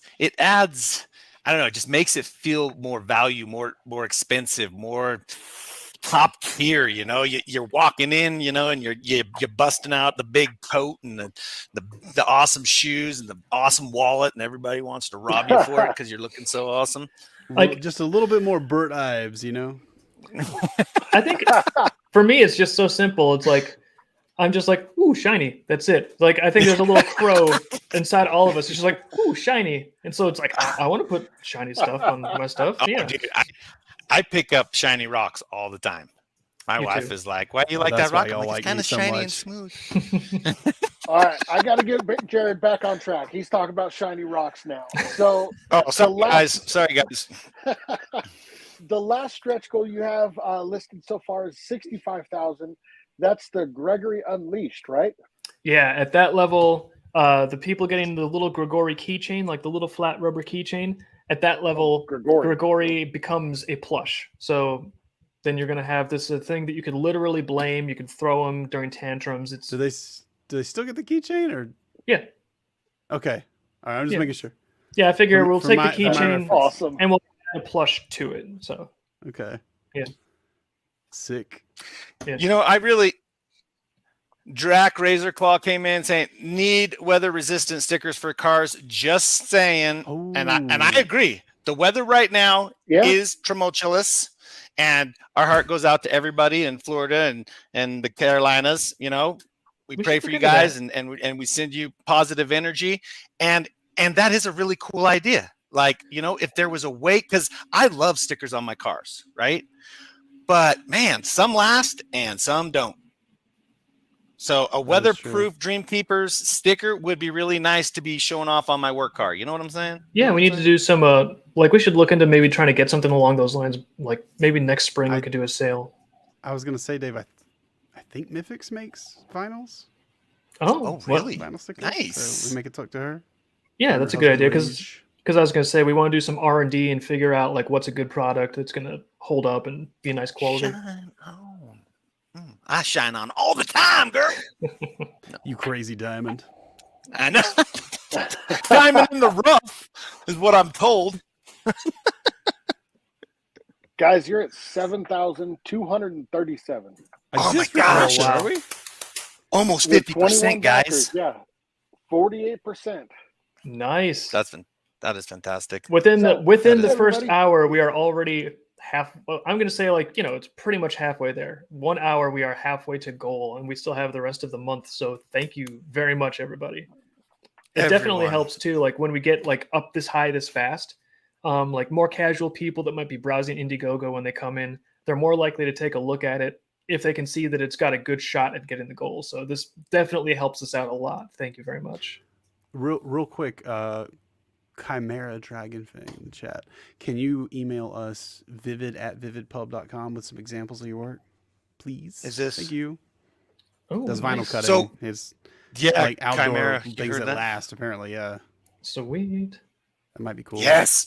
I don't know, it just makes it feel more value, more expensive, more top tier, you know. You're walking in, you know, and you're busting out the big coat and the awesome shoes and the awesome wallet, and everybody wants to rob you for it because you're looking so awesome. Like just a little bit more Bert Ives, you know. I think for me it's just so simple. It's like I'm just like, ooh, shiny. That's it. Like I think there's a little crow inside all of us. It's just like, ooh, shiny. And so it's like I want to put shiny stuff on my stuff. Yeah. Dude, I pick up shiny rocks all the time. My wife is like, "Why do you like that That's why rock?" I'm y'all like, like it's kind me of so shiny much. and smooth. All right, I got to get Jared back on track. He's talking about shiny rocks now. So, Sorry, guys. the last stretch goal you have listed so far is 65,000. That's the Gregory Unleashed, right? Yeah, at that level, the people getting the little Grigori keychain, like the little flat rubber keychain, at that level, Grigori becomes a plush. So then you're going to have this thing that you could literally blame. You could throw them during tantrums. Do they still get the keychain or? Yeah. Okay. All right. I'm just making sure. Yeah, I figure we'll take the keychain awesome, and we'll add a plush to it. So. Okay. Yeah. Sick. Yeah. You know, Drac Razor Claw came in saying need weather resistant stickers for cars. Just saying, and I agree. The weather right now is tumultuous, and our heart goes out to everybody in Florida and the Carolinas. You know, we pray for you guys and we send you positive energy, and that is a really cool idea. Like, you know, if there was a way, because I love stickers on my cars, right? But man, some last and some don't. So a weatherproof Dreamkeepers sticker would be really nice to be showing off on my work car. You know what I'm saying? Yeah, we need to do some, like we should look into maybe trying to get something along those lines. Like maybe next spring we could do a sale. I was going to say, Dave, I think Mythics makes vinyls. Oh really? Vinyl stickers. Nice. So we make it talk to her. Yeah, that's a good idea because I was going to say we want to do some R&D and figure out like what's a good product that's going to hold up and be nice quality. Shine on. I shine on all the time, girl. You crazy diamond. I know. Diamond in the rough is what I'm told. Guys, you're at 7,237. Oh my gosh! Wow. Are we? Almost With 50%, guys. Yeah, 48%. Nice. That is fantastic. Within the first everybody? hour, we are already I'm going to say like, you know, it's pretty much halfway there. 1 hour, we are halfway to goal and we still have the rest of the month. So thank you very much, everybody. It definitely helps too. Like when we get like up this high, this fast, like more casual people that might be browsing Indiegogo when they come in, they're more likely to take a look at it if they can see that it's got a good shot at getting the goal. So this definitely helps us out a lot. Thank you very much. Real quick, Chimera Dragonfang in the chat. Can you email us vivid@vividpub.com with some examples of your work, please? Thank you. Oh, does vinyl nice. cutting? So, his yeah, like outdoor Chimera, things that last. Apparently, yeah. Sweet. That might be cool. Yes.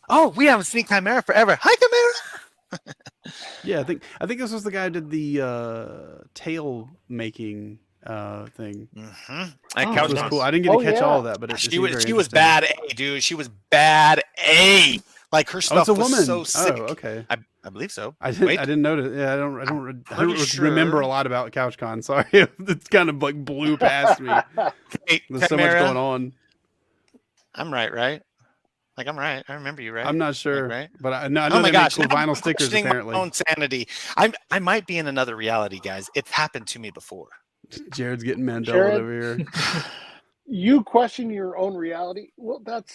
Oh, we haven't seen Chimera forever. Hi, Chimera. Yeah, I think this was the guy who did the tail making thing. Mm-hmm. That was cool. I didn't get to catch all of that, but she was bad A, dude. She was bad A. Like her stuff was so sick. Oh, okay. I belies so. I didn't notice. Yeah, I don't remember a lot about CouchCon. Sorry, it's kind of like blew past me. Hey, There's so much going on. I'm right? Like I'm right. I remember you, right? I'm not sure, right? But I know oh my they gosh, make cool vinyl stickers. Apparently, my own sanity. I might be in another reality, guys. It's happened to me before. Jared's getting Mandela over here. You question your own reality. Well, that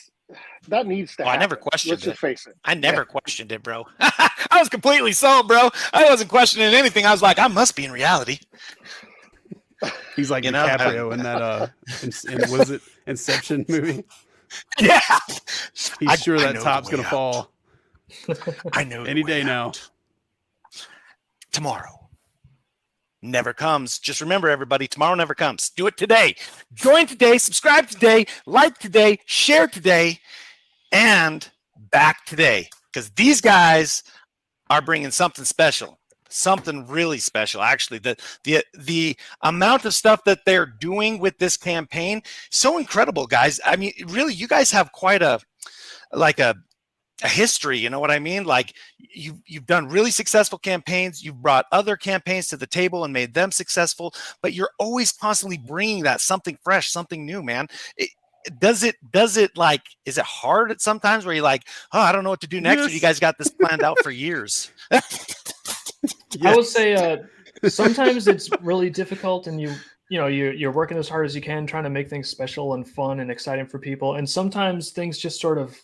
needs to happen. I never questioned Let's just face it. I never questioned it, bro. I was completely sold, bro. I wasn't questioning anything. I was like, I must be in reality. He's like DiCaprio in that was it Inception movie? Yeah. He's sure that top's gonna fall. I know any day now. Tomorrow. never comes. Just remember, everybody, tomorrow never comes. Do it today. Join today, subscribe today, like today, share today, and back today. Because these guys are bringing something special, something really special. Actually, the amount of stuff that they're doing with this campaign, so incredible, guys. I mean, really, you guys have quite a history, you know what I mean? Like you've done really successful campaigns. You've brought other campaigns to the table and made them successful, but you're always constantly bringing that something fresh, something new, man. Does it like, is it hard at sometimes where you're like, oh, I don't know what to do next? Yes. Or you guys got this planned out for years? I would say sometimes it's really difficult, and you're working as hard as you can, trying to make things special and fun and exciting for people. And sometimes things just sort of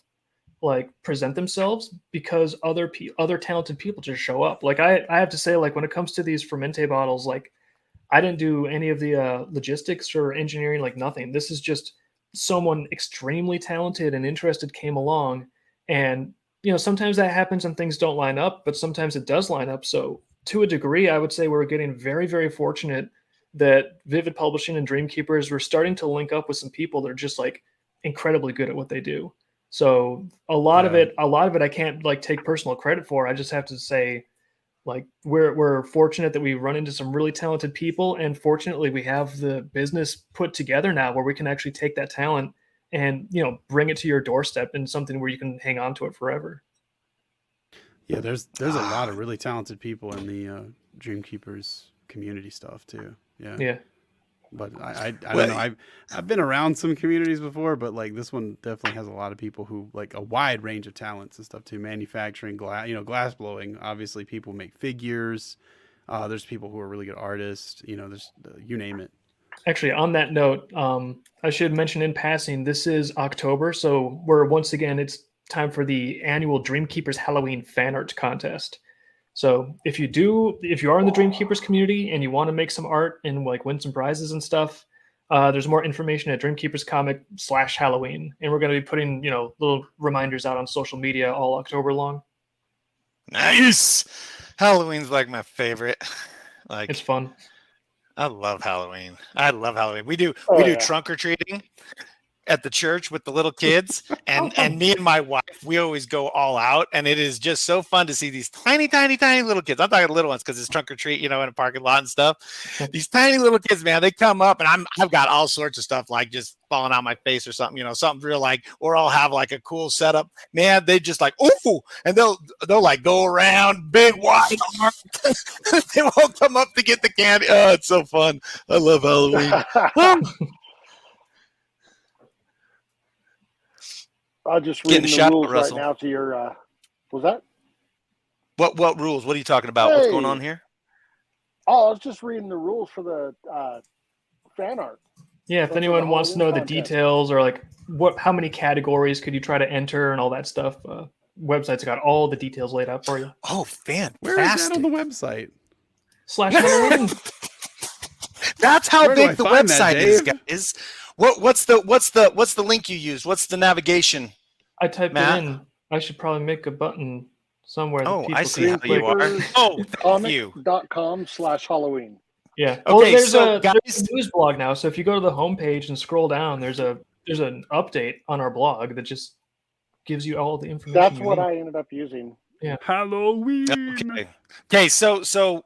like present themselves because other talented people just show up. Like I have to say, like when it comes to these Fermente bottles, like I didn't do any of the logistics or engineering, like nothing. This is just someone extremely talented and interested came along, and sometimes that happens and things don't line up, but sometimes it does line up. So to a degree, I would say we're getting very, very fortunate that Vivid Publishing and Dreamkeepers were starting to link up with some people that are just like incredibly good at what they do. So a lot of it I can't like take personal credit for. I just have to say, like we're fortunate that we run into some really talented people, and fortunately we have the business put together now where we can actually take that talent and bring it to your doorstep and something where you can hang on to it forever. Yeah, there's a lot of really talented people in the Dreamkeepers community stuff too. Yeah. But I don't know. I've been around some communities before, but like this one definitely has a lot of people who like a wide range of talents and stuff too. Manufacturing, glass blowing. Obviously, people make figures. There's people who are really good artists. There's you name it. Actually, on that note, I should mention in passing, this is October, so it's time for the annual Dreamkeepers Halloween fan art contest. So if you are in the Dreamkeepers community and you want to make some art and like win some prizes and stuff, there's more information at dreamkeeperscomic.com/Halloween. And we're going to be putting, little reminders out on social media all October long. Nice. Halloween's like my favorite. Like it's fun. I love Halloween. We do trunk or treating at the church with the little kids, and me and my wife, we always go all out, and it is just so fun to see these tiny little kids. I'm talking little ones because it's trunk or treat, in a parking lot and stuff. These tiny little kids, man, they come up, and I've got all sorts of stuff like just falling out my face or something, something real like, or I'll have like a cool setup. Man, they just like ooh, and they'll like go around big wide arms. They won't come up to get the candy. Oh, it's so fun. I love Halloween. I'll just read the rules right now to your. Was that? What rules? What are you talking about? What's going on here? Oh, I was just reading the rules for the fan art. Yeah, if anyone wants to know the details or like how many categories could you try to enter and all that stuff, website's got all the details laid out for you. Oh, fantastic! Where is that on the website? /Halloween. That's how big the website is, guys. What's the link you use? What's the navigation? I typed it in. I should probably make a button somewhere. Oh, I see how you are. Oh, thank you. .com/Halloween. Yeah. Okay, there's a news blog now. So if you go to the homepage and scroll down, there's an update on our blog that just gives you all the information. That's what I ended up using. Yeah. Halloween. Okay. So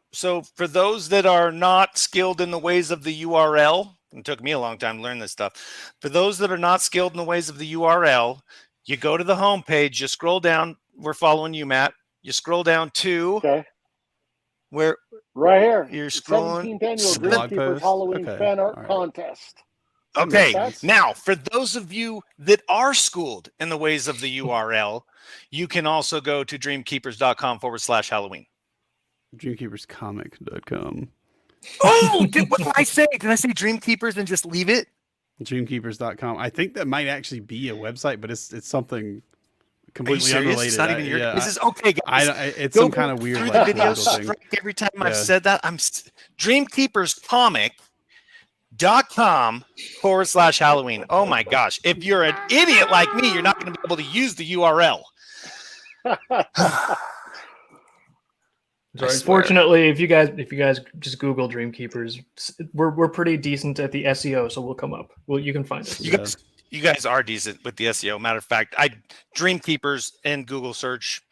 for those that are not skilled in the ways of the URL, it took me a long time to learn this stuff. For those that are not skilled in the ways of the URL, you go to the homepage, you scroll down. We're following you, Matt. You scroll down to where right here. You're scrolling. 17th annual Dreamkeepers Halloween fan art contest. Okay. Now, for those of you that are schooled in the ways of the URL, you can also go to dreamkeepers.com/Halloween. Dreamkeeperscomic.com. Oh, what did I say? Did I say Dreamkeepers and just leave it? Dreamkeepers.com. I think that might actually be a website, but it's something completely unrelated. It's not even your. This is okay, guys. It's some kind of weird like, video strike every time I've said that. I'm Dreamkeeperscomic.com/Halloween. Oh my gosh! If you're an idiot like me, you're not going to be able to use the URL. Sorry. swear. Fortunately, if you guys just Google Dreamkeepers, we're pretty decent at the SEO, so we'll come up. Well, you can find us. You guys are decent with the SEO. Matter of fact, Dreamkeepers and Google search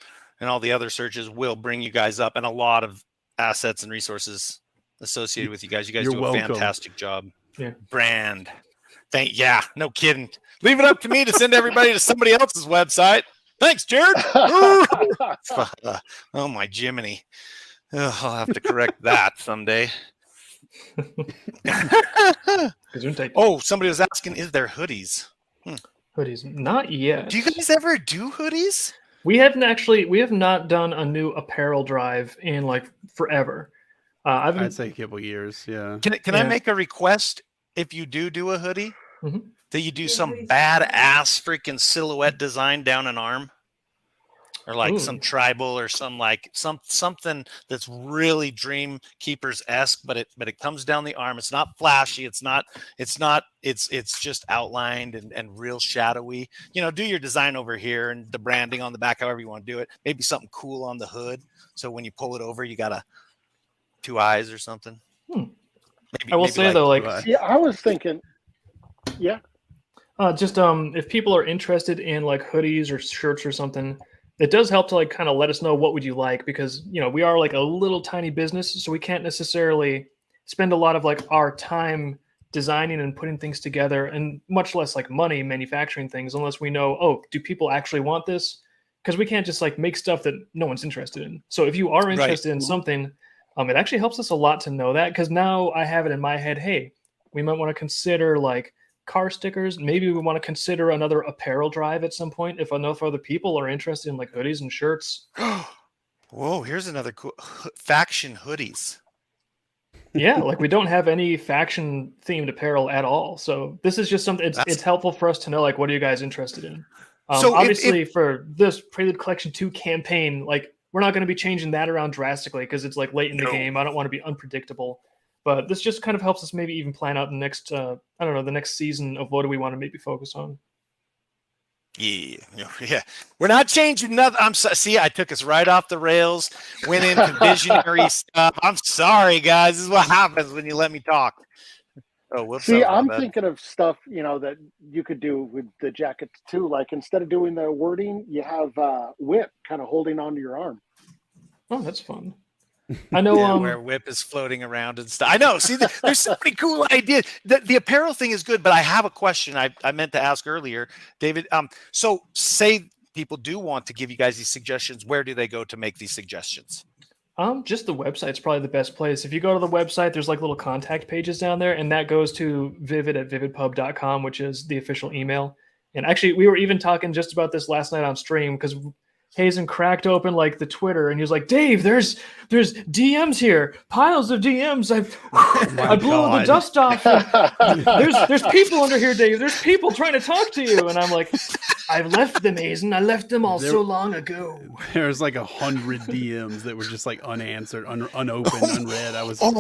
and all the other searches will bring you guys up, and a lot of assets and resources associated with you guys. You guys You're do a welcome. fantastic job. Yeah. Brand. No kidding. Leave it up to me to send everybody to somebody else's website. Thanks, Jared. Oh my Jiminy. I'll have to correct that someday. Oh, somebody was asking, is there hoodies? Hoodies, not yet. Do you guys ever do hoodies? We have not done a new apparel drive in like forever. I'd say a couple years. Yeah. Can I make a request? If you do a hoodie, Mhm. that you do some badass freaking silhouette design down an arm, or like some tribal or something that's really Dreamkeepers-esque, but it comes down the arm. It's not flashy. It's just outlined and real shadowy. Do your design over here and the branding on the back, however you want to do it. Maybe something cool on the hood, so when you pull it over, you got two eyes or something. I will say though, like, yeah, I was thinking, yeah. If people are interested in like hoodies or shirts or something, it does help to like kind of let us know what would you like, because we are like a little tiny business, so we can't necessarily spend a lot of like our time designing and putting things together, and much less like money manufacturing things, unless we know, oh, do people actually want this? Because we can't just like make stuff that no one's interested in. So if you are interested in something, it actually helps us a lot to know that, because now I have it in my head, hey, we might want to consider like car stickers. Maybe we want to consider another apparel drive at some point if enough other people are interested in like hoodies and shirts. Whoa, here's another cool faction hoodies. Yeah, like we don't have any faction themed apparel at all. So this is just something, it's helpful for us to know, like, what are you guys interested in? So obviously for this Prelude Collection 2 campaign, like, we're not going to be changing that around drastically because it's like late in the game. I don't want to be unpredictable, but this just kind of helps us maybe even plan out the next, the next season of what do we want to maybe focus on. Yeah. We're not changing nothing. See, I took us right off the rails, went into visionary stuff. I'm sorry, guys. This is what happens when you let me talk. Oh, whoops. See, I'm thinking of stuff, that you could do with the jackets too. Like, instead of doing the wording, you have whip kind of holding onto your arm. Oh, that's fun. I know where whip is floating around and stuff. I know. See, there's so many cool ideas. The apparel thing is good, but I have a question I meant to ask earlier, David. So say people do want to give you guys these suggestions. Where do they go to make these suggestions? Just the website's probably the best place. If you go to the website, there's like little contact pages down there, and that goes to vivid@vividpub.com, which is the official email. And actually, we were even talking just about this last night on stream, because Hazen cracked open like the Twitter, and he was like, "Dave, there's DMs here, piles of DMs. I blew the dust off. There's people under here, Dave. There's people trying to talk to you." And I'm like, "I've left them, Hazen. I left them all so long ago." There's like 100 DMs that were just like unanswered, unopened, unread. I was So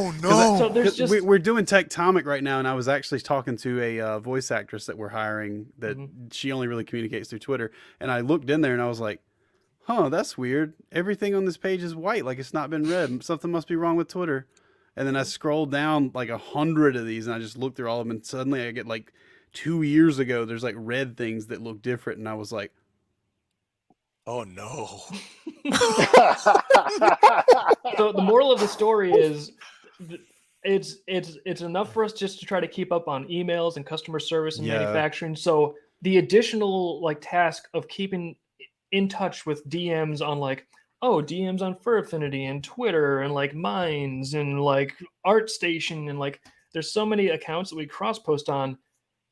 we're doing Tectomic right now, and I was actually talking to a voice actress that we're hiring that she only really communicates through Twitter, and I looked in there and I was like, "Huh, that's weird. Everything on this page is white, like it's not been read. Something must be wrong with Twitter." And then I scrolled down like 100 of these, and I just looked through all of them, and suddenly I get like 2 years ago, there's like red things that look different, and I was like, "Oh no!" So the moral of the story is, it's enough for us just to try to keep up on emails and customer service and manufacturing. So the additional like task of keeping in touch with DMs on like, DMs on Fur Affinity and Twitter and like Minds and like ArtStation, and like there's so many accounts that we cross post on.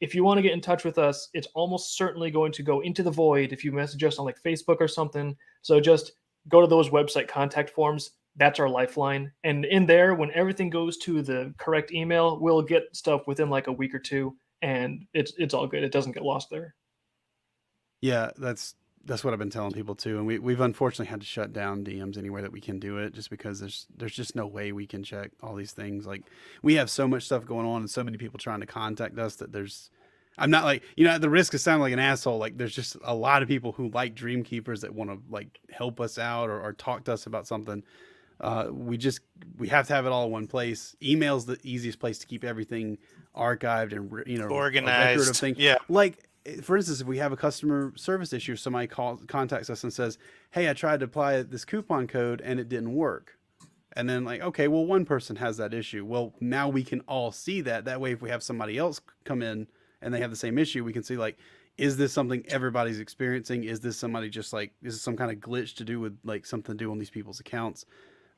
If you want to get in touch with us, it's almost certainly going to go into the void if you message us on like Facebook or something. So just go to those website contact forms. That's our lifeline. And in there, when everything goes to the correct email, we'll get stuff within like a week or two, and it's all good. It doesn't get lost there. Yeah, that's what I've been telling people too. And we've unfortunately had to shut down DMs anywhere that we can do it, just because there's just no way we can check all these things. Like, we have so much stuff going on and so many people trying to contact us that I'm not like, at the risk of sounding like an asshole, like there's just a lot of people who like Dreamkeepers that want to like help us out or talk to us about something. We have to have it all in one place. Email's the easiest place to keep everything archived and Organized. a record of things. Yeah. Like, for instance, if we have a customer service issue, somebody contacts us and says, "Hey, I tried to apply this coupon code and it didn't work." And then like, okay, well, one person has that issue. Well, now we can all see that. That way, if we have somebody else come in and they have the same issue, we can see like, is this something everybody's experiencing? Is this somebody just like, is this some kind of glitch to do with like something to do on these people's accounts?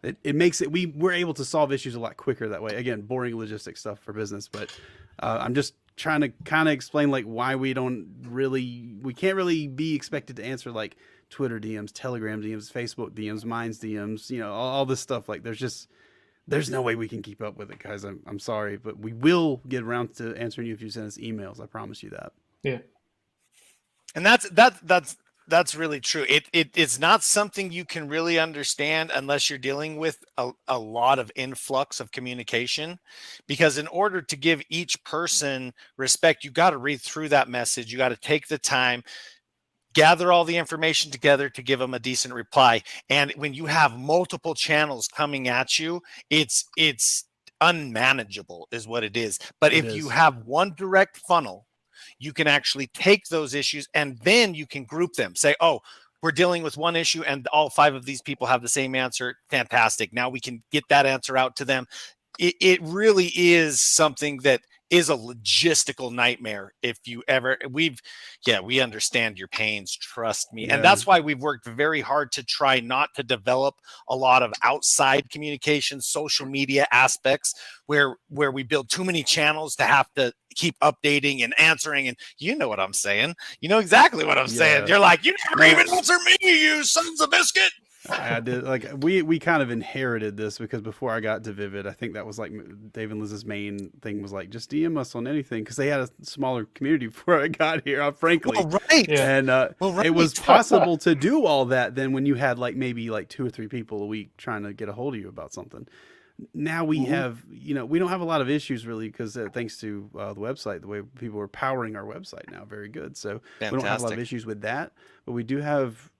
It makes it, we're able to solve issues a lot quicker that way. Again, boring logistics stuff for business, but I'm just trying to kind of explain like why we can't really be expected to answer like Twitter DMs, Telegram DMs, Facebook DMs, Minds DMs, all this stuff. Like there's no way we can keep up with it, guys. I'm sorry, but we will get around to answering you if you send us emails. I promise you that. Yeah. And that's really true. It's not something you can really understand unless you're dealing with a lot of influx of communication, because in order to give each person respect, you got to read through that message. You got to take the time, gather all the information together to give them a decent reply. And when you have multiple channels coming at you, it's unmanageable is what it is. But if you have one direct funnel, you can actually take those issues and then you can group them. Say, oh, we're dealing with one issue and all 5 of these people have the same answer. Fantastic. Now we can get that answer out to them. It really is something that is a logistical nightmare. If you ever, we understand your pains, trust me. Yeah. And that's why we've worked very hard to try not to develop a lot of outside communication, social media aspects where we build too many channels to have to keep updating and answering. And you know what I'm saying. You know exactly what I'm saying. You're like, you never even answer me, you sons of biscuit. I did. Like we kind of inherited this because before I got to Vivid, I think that was like Dave and Liz's main thing was like just DM us on anything because they had a smaller community before I got here. Frankly, right. And right. It was possible to do all that then when you had like maybe like 2 or 3 people a week trying to get a hold of you about something. Now we have, we don't have a lot of issues really because thanks to the website, the way people are powering our website now, very good. So we don't have a lot of issues with that, but we do have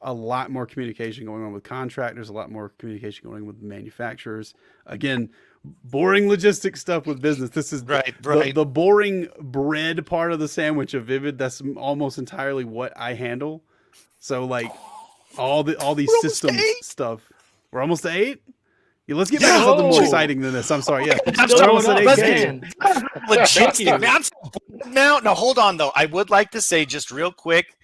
a lot more communication going on with contractors, a lot more communication going on with manufacturers. Again, boring logistics stuff with business. This is right. The boring bread part of the sandwich of Vivid. That's almost entirely what I handle. So like all these system stuff. We're almost to 8. Yeah, let's get back to something more exciting than this. I'm sorry. Yeah, we're almost at 8K. Logistic. Now, hold on though. I would like to say just real quick,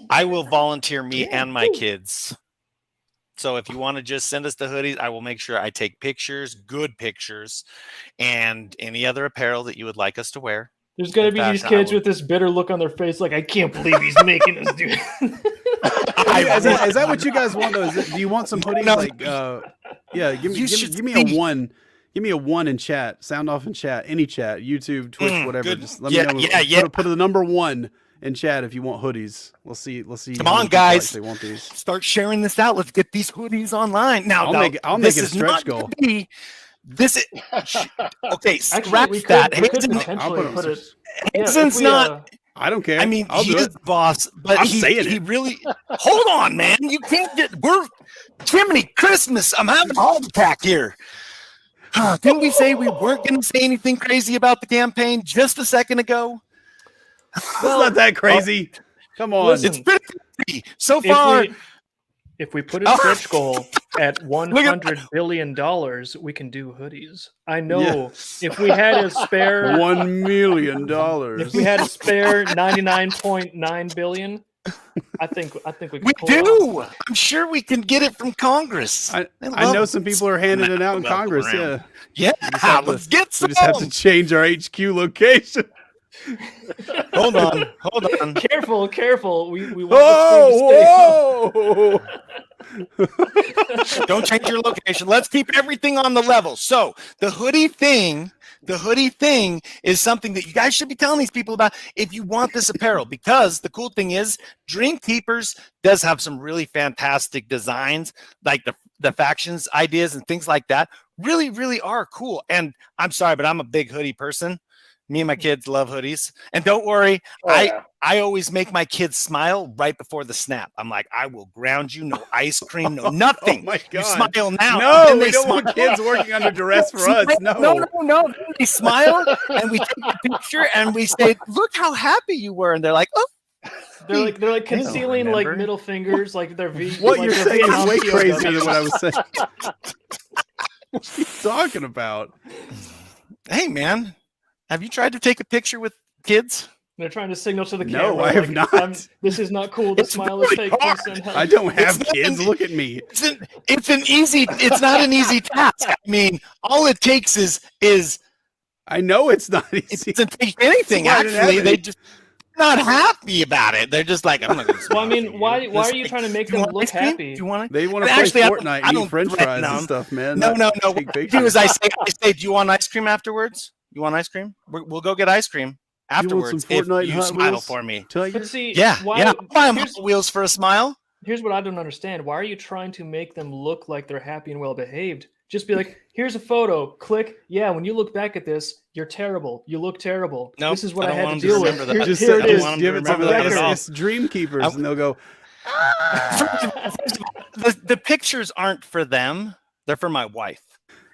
I will volunteer me and my kids. So if you want to just send us the hoodies, I will make sure I take pictures, good pictures, and any other apparel that you would like us to wear. There's going to be these kids with this bitter look on their face, like, I can't believe he's making us do it. Is that what you guys want though? Do you want some hoodies? No. Like, give me a 1. Give me a 1 in chat. Sound off in chat. Any chat. YouTube, Twitch, whatever. Good. Just let me know. Put the number 1 in chat if you want hoodies. We'll see. Come on, guys. They want these. Start sharing this out. Let's get these hoodies online. Now, I'll make it a stretch goal. This is okay. Scratch that. Hazen's not. I don't care. I mean, he's the boss, but he really. Hold on, man. You can't get. We're Jiminy Christmas. I'm having a heart attack here. Didn't we say we weren't going to say anything crazy about the campaign just a second ago? Well, it's not that crazy. Come on. Listen, it's been so far. If we put a stretch goal at $100 billion, we can do hoodies. I know if we had a spare $1 million, if we had a spare 99.9 billion, I think we can. We do. I'm sure we can get it from Congress. I know some people are handing it out in Congress. Yeah. Let's get some. We just have to change our HQ location. Hold on. Careful. We want whoa. Don't change your location. Let's keep everything on the level. So the hoodie thing is something that you guys should be telling these people about if you want this apparel, because the cool thing is Dreamkeepers does have some really fantastic designs, like the factions ideas and things like that really, really are cool. And I'm sorry, but I'm a big hoodie person. Me and my kids love hoodies. And don't worry, I always make my kids smile right before the snap. I'm like, I will ground you, no ice cream, no nothing. Oh my You God. smile now. No, we don't want kids working under duress for us. No. No. They smile and we take a picture and we say, look how happy you were. And they're like, oh. They're like concealing like remember. middle fingers, like their V. What like you're their saying is Vietnam way POW. crazier than what I was saying. What are you talking about? Hey, man, have you tried to take a picture with kids? They're trying to signal to the No, camera. I have like, not. This is not cool. The It's smile is really fake. Please hard. send help. I don't have It's kids. not- Look at me. It's not an easy task. I mean, all it takes is I know it's not it easy. doesn't take anything. That's why I didn't Actually, have they any. just not happy about it. They're just like, I'm not going to. Well, I mean, why are you trying to make them look happy? Do you want to? They want to But play actually, Fortnite I and don't eat French threaten fries and them. stuff, man. No. not What take I do pictures. is I say, do you want ice cream afterwards? You want ice cream? We'll go get ice cream afterwards some Fortnite if you Hot smile Wheels? for me. Tiger? But see, Yeah, why, I'll buy 'em here's, Hot Wheels for a smile. here's what I don't understand. Why are you trying to make them look like they're happy and well behaved? Just be like, here's a photo. Click. Yeah, when you look back at this, you're terrible. You look terrible. Nope, This is what I I, don't had want to 'em to deal with. remember that. Just Here it I don't is. want 'em give to it to remember them. that at all. It's Dreamkeepers, and they'll go. The pictures aren't for them. They're for my wife.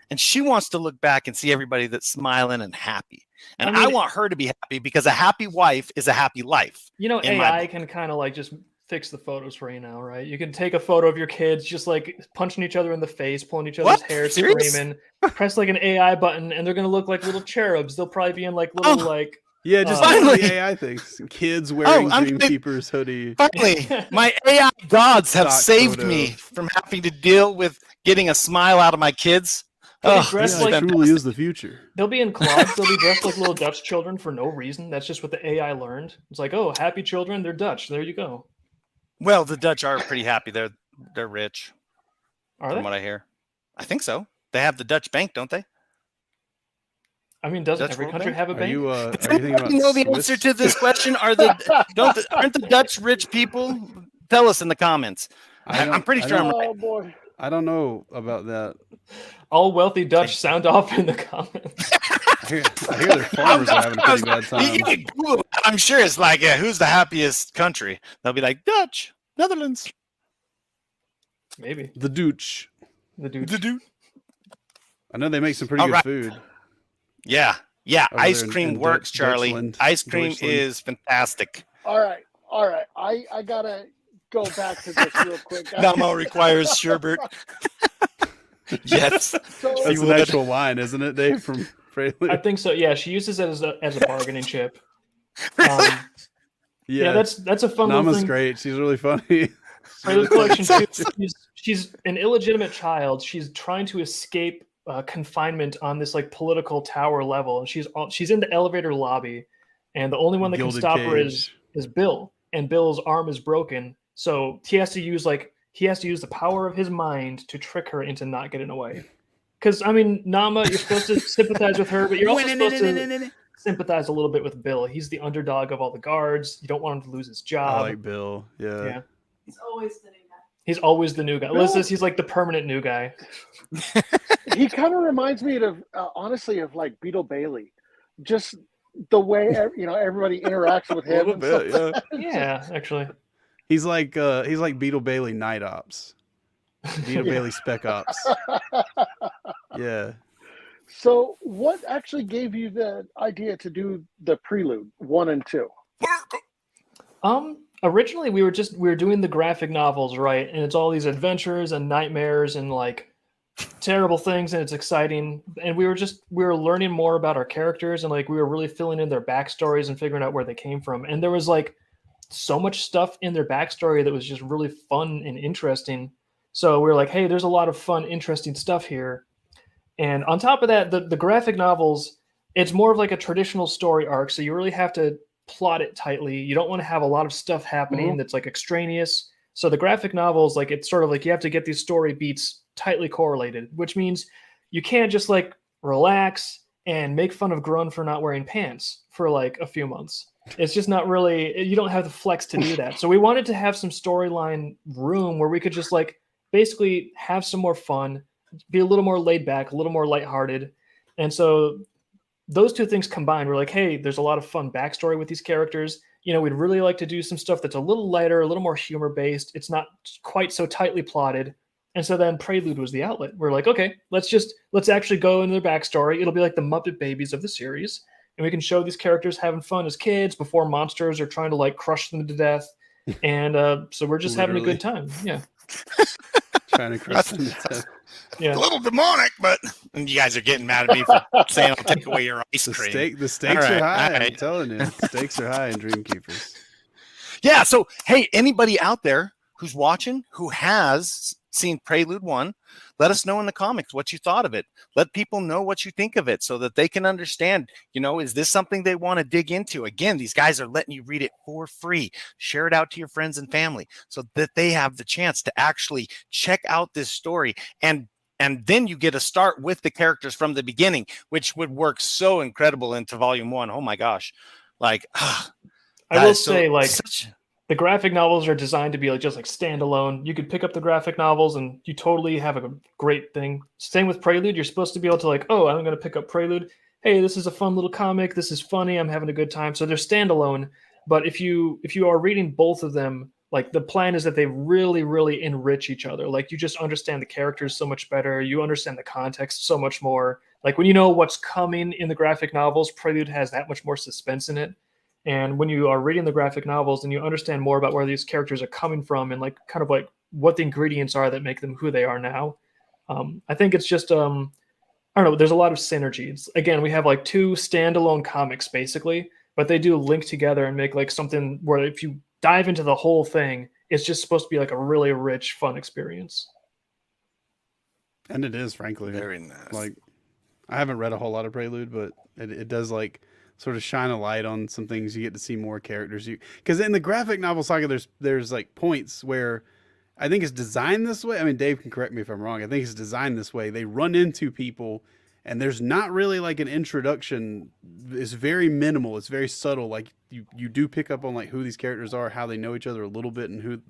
And she wants to look back and see everybody that's smiling and happy. And I mean, want her to be happy because a happy wife is a happy life. You know, in my AI book. can kind of like just fix the photos for you now, right? You can take a photo of your kids just like punching each other in the face, pulling each other's What? hair, Serious? screaming. Press like an AI button, and they're gonna look like little cherubs. They'll probably be in like little like. Yeah, just Finally. the AI things. Kids wearing I'm- Dreamkeepers hoodie. Finally, my AI gods have Stock saved photo. me from having to deal with getting a smile out of my kids. They'll be Ugh, dressed this is like- truly is the future. They'll be in clogs. They'll be dressed like little Dutch children for no reason. That's just what the AI learned. It's like, oh, happy children, they're Dutch. There you go. Well, the Dutch are pretty happy. They're rich, Are from they? what I hear. I think so. They have the Dutch bank, don't they? I mean, doesn't Dutch every World country Bank? have a Are bank? you Does thinking about anybody know the Swiss? answer to this question? Aren't the Dutch rich people? Tell us in the comments. I'm pretty sure I'm right. Oh boy. I don't know about that. All wealthy Dutch sound off in the comments. I hear their farmers are having a pretty bad time. You can Google it. I'm sure it's like, who's the happiest country? They'll be like, Dutch, Netherlands. Maybe The Dutch. the dude. The dude. I know they make some pretty All good right. food. Yeah. Over Ice there in cream Dutch- works, Charlie. Deutschland. Ice cream Deutschland. is fantastic. All right. I gotta go back to this real quick. Namo requires sherbet. Yes. So, That's You an would. actual line, isn't it, Dave? From Prelude? I think so. Yeah, she uses it as a bargaining chip. Yeah, that's a fun little Nama's thing. great. She's really funny. For the collection too, she's an illegitimate child. She's trying to escape confinement on this like political tower level, and she's in the elevator lobby, and the only one that can Gilded stop her cage. is Bill, and Bill's arm is broken, so he has to use the power of his mind to trick her into not getting away. Because I mean, Nama, you're supposed to sympathize with her, but you're also supposed to sympathize a little bit with Bill. He's the underdog of all the guards. You don't want him to lose his I job. like Bill. Yeah. He's always the new guy. He's always the new guy. Bill- Liz, he's like the permanent new guy. he kind of reminds me of honestly of like Beetle Bailey, just the way everybody interacts with A him. little and bit, stuff. yeah. Yeah, actually. He's like Beetle Bailey Night Ops. Beetle Bailey Spec Ops. Yeah. So, what actually gave you the idea to do the Prelude 1 and 2? Originally we were doing the graphic novels, right? And it's all these adventures and nightmares and like terrible things, and it's exciting. And we were learning more about our characters, and like we were really filling in their backstories and figuring out where they came from. And there was like so much stuff in their backstory that was just really fun and interesting. So we were like, hey, there's a lot of fun, interesting stuff here. And on top of that, the graphic novels, it's more of like a traditional story arc. So you really have to plot it tightly. You don't want to have a lot of stuff happening that's like extraneous. So the graphic novels, like it's sort of like you have to get these story beats tightly correlated, which means you can't just like relax and make fun of Grun for not wearing pants for like a few months. It's just not really, you don't have the flex to do that. So we wanted to have some storyline room where we could just like basically have some more fun, be a little more laid back, a little more lighthearted. And so those two things combined, we're like, hey, there's a lot of fun backstory with these characters. We'd really like to do some stuff that's a little lighter, a little more humor based. It's not quite so tightly plotted. And so then Prelude was the outlet. We're like, okay, let's actually go into their backstory. It'll be like the Muppet Babies of the series. And we can show these characters having fun as kids before monsters are trying to like crush them to death. And so we're just having a good time. Yeah. Trying to crush them to death. Yeah. A little demonic, but you guys are getting mad at me for saying I'll take away your ice cream. The stakes All are right, high. all right. I'm telling you, the stakes are high in Dreamkeepers. Yeah. So, hey, anybody out there who's watching who has seen Prelude 1, let us know in the comments what you thought of it. Let people know what you think of it so that they can understand, is this something they want to dig into? Again, these guys are letting you read it for free. Share it out to your friends and family so that they have the chance to actually check out this story. And then you get to start with the characters from the beginning, which would work so incredible into volume 1. Oh my gosh. Like, I will say, the graphic novels are designed to be just standalone. You could pick up the graphic novels and you totally have a great thing. Same with Prelude. You're supposed to be able to I'm going to pick up Prelude. Hey, this is a fun little comic. This is funny. I'm having a good time. So they're standalone. But if you are reading both of them, the plan is that they really, really enrich each other. You just understand the characters so much better. You understand the context so much more. When you know what's coming in the graphic novels, Prelude has that much more suspense in it. And when you are reading the graphic novels and you understand more about where these characters are coming from and what the ingredients are that make them who they are now, I think it's just, I don't know, there's a lot of synergies. Again, we have two standalone comics basically, but they do link together and make something where if you dive into the whole thing, it's just supposed to be a really rich, fun experience. And it is, frankly. Very nice. I haven't read a whole lot of Prelude, but it does sort of shine a light on some things. You get to see more characters. Because in the graphic novel saga, there's points where I think it's designed this way. I mean, Dave can correct me if I'm wrong. I think it's designed this way. They run into people, and there's not really an introduction. It's very minimal. It's very subtle. You do pick up on who these characters are, how they know each other a little bit, and who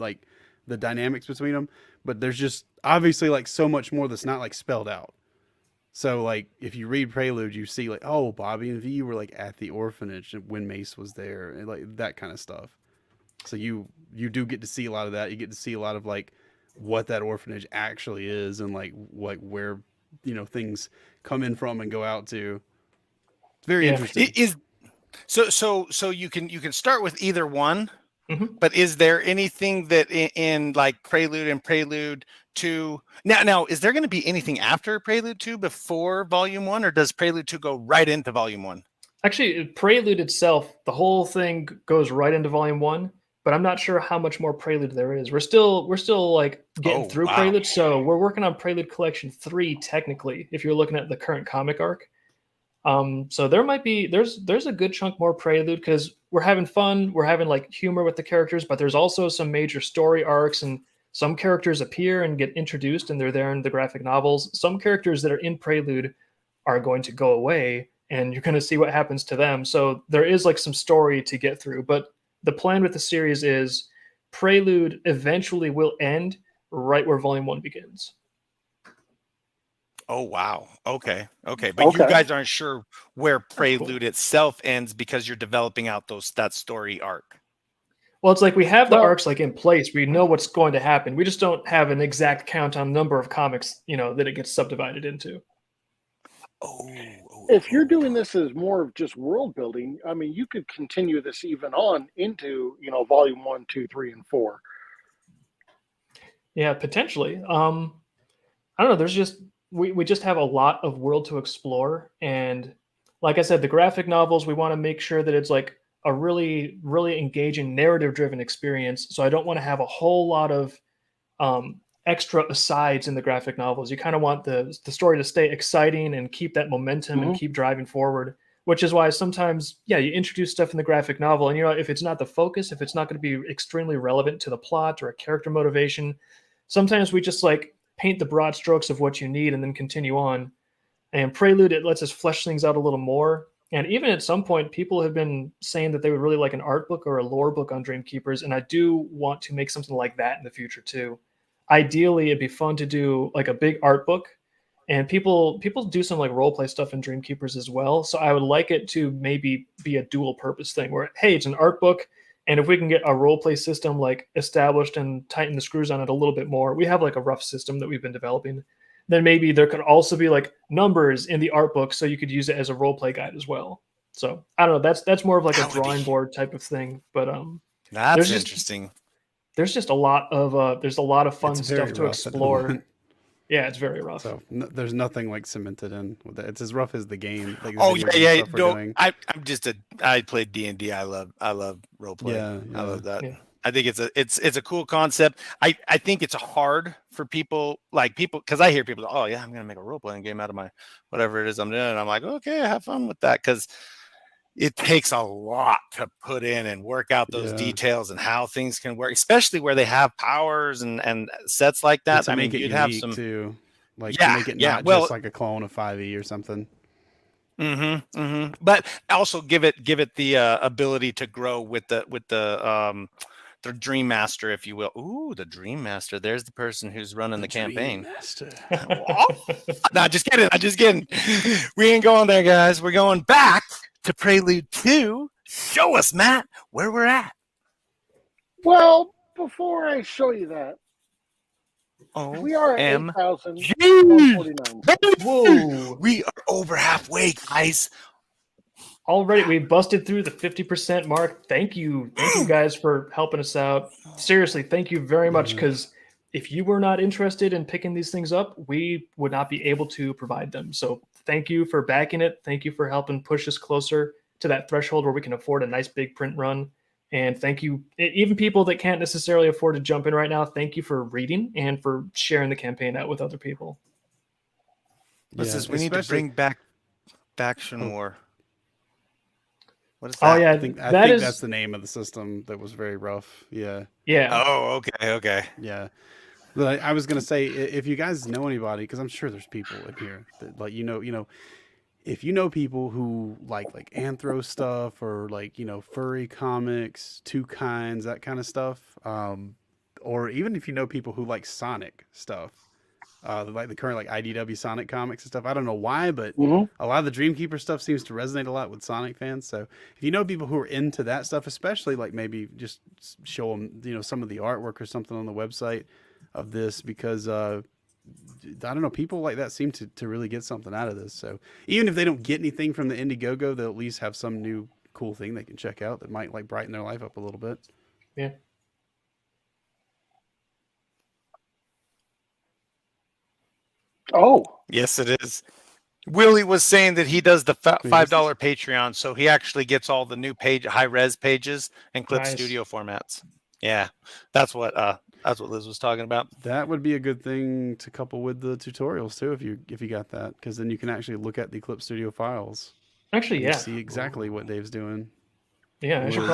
the dynamics between them. But there's just obviously so much more that's not spelled out. So if you read Prelude, you see oh, Bobby and V were at the orphanage when Mace was there, and that kind of stuff. So you do get to see a lot of that. You get to see a lot of what that orphanage actually is, and where things come in from and go out to. It's very interesting. So you can start with either one. Mm-hmm. But is there anything that in Prelude and Prelude 2 now is there going to be anything after Prelude 2 before Volume 1, or does Prelude 2 go right into Volume 1? Actually, Prelude itself, the whole thing goes right into Volume 1, but I'm not sure how much more Prelude there is. We're still getting through Prelude, so we're working on Prelude Collection 3 technically, if you're looking at the current comic arc. So there's a good chunk more Prelude because we're having fun, we're having humor with the characters, but there's also some major story arcs, and some characters appear and get introduced and they're there in the graphic novels. Some characters that are in Prelude are going to go away and you're going to see what happens to them. So there is some story to get through, but the plan with the series is Prelude eventually will end right where Volume 1 begins. Oh, wow. Okay. But you guys aren't sure where Prelude itself ends because you're developing out that story arc. Well, it's we have the arcs in place. We know what's going to happen. We just don't have an exact count on number of comics, that it gets subdivided into. If you're doing this as more of just world building, I mean, you could continue this even on into, Volume 1, 2, 3, and 4. Yeah, potentially. I don't know. There's just we just have a lot of world to explore, and like I said, the graphic novels, we want to make sure that it's a really, really engaging narrative-driven experience. So I don't want to have a whole lot of extra asides in the graphic novels. You kind of want the story to stay exciting and keep that momentum and keep driving forward, which is why sometimes, you introduce stuff in the graphic novel, and if it's not the focus, if it's not going to be extremely relevant to the plot or a character motivation, sometimes we just paint the broad strokes of what you need and then continue on. And Prelude, it lets us flesh things out a little more. And even at some point, people have been saying that they would really like an art book or a lore book on Dreamkeepers, and I do want to make something like that in the future too. Ideally, it'd be fun to do a big art book and people do some like role play stuff in Dreamkeepers as well. So I would like it to maybe be a dual purpose thing where, hey, it's an art book, and if we can get a role play system like established and tighten the screws on it a little bit more, we have like a rough system that we've been developing. Then maybe there could also be like numbers in the art book, so you could use it as a role play guide as well. So I don't know. That's more of like a drawing board type of thing. But that's interesting. There's just a lot of there's a lot of fun stuff to explore. Yeah, it's very rough. So there's nothing like cemented in with it. It's as rough as the game. Like the Oh video yeah, game stuff we're doing. I played D&D. I love role play. Yeah, I love that. Yeah. I think it's a cool concept. I think it's hard for people because I hear people, oh yeah, I'm gonna make a role playing game out of my whatever it is I'm doing. And I'm like, okay, have fun with that, because it takes a lot to put in and work out those details and how things can work, especially where they have powers and sets like that. To make it you'd unique have some too, like to make it not just like a clone of 5e or something. But also give it the ability to grow with the Dream Master, if you will. Ooh, the Dream Master. There's the person who's running the campaign. No, just kidding. We ain't going there, guys. We're going back to Prelude 2. Show us, Matt, where we're at. Well, before I show you that, we are at 8,149. Whoa. We are over halfway, guys. Already, we busted through the 50% mark. Thank you guys for helping us out. Seriously, thank you very much, because if you were not interested in picking these things up, we would not be able to provide them. So thank you for backing it. Thank you for helping push us closer to that threshold where we can afford a nice big print run. And thank you, even people that can't necessarily afford to jump in right now, thank you for reading and for sharing the campaign out with other people. What's this? We need to bring back Faction War. What is that? Oh yeah, I think that's the name of the system that was very rough. Yeah. Yeah. Oh, okay. Yeah. But I was gonna say, if you guys know anybody, because I'm sure there's people in here that like if you know people who like anthro stuff or like furry comics, Two Kinds, that kind of stuff, or even if you know people who like Sonic stuff. Like the current like IDW Sonic comics and stuff. I don't know why, but a lot of the Dreamkeeper stuff seems to resonate a lot with Sonic fans. So if you know people who are into that stuff, especially like maybe just show them some of the artwork or something on the website of this, because I don't know, people like that seem to really get something out of this. So even if they don't get anything from the Indiegogo, they'll at least have some new cool thing they can check out that might like brighten their life up a little bit. Yeah. Oh, yes, it is. Willie was saying that he does the $5 Patreon, so he actually gets all the new high res pages and Clip Studio formats. Yeah, that's what Liz was talking about. That would be a good thing to couple with the tutorials too, if you got that, because then you can actually look at the Clip Studio files. Actually, yeah. See exactly what Dave's doing. Yeah, I should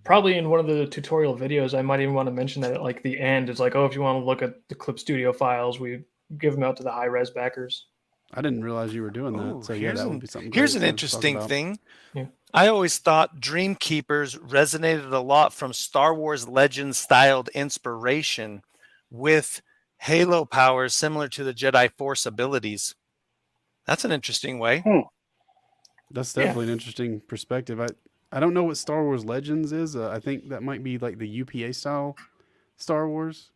probably in one of the tutorial videos, I might even want to mention that at like the end, it's like, oh, if you want to look at the Clip Studio files, we give them out to the high res backers. I didn't realize you were doing that. So yeah, that would be something. Here's an interesting thing. Yeah. I always thought Dreamkeepers resonated a lot from Star Wars Legends styled inspiration with Halo powers similar to the Jedi Force abilities. That's an interesting way. That's definitely an interesting perspective. I don't know what Star Wars Legends is. I think that might be like the UPA style Star Wars,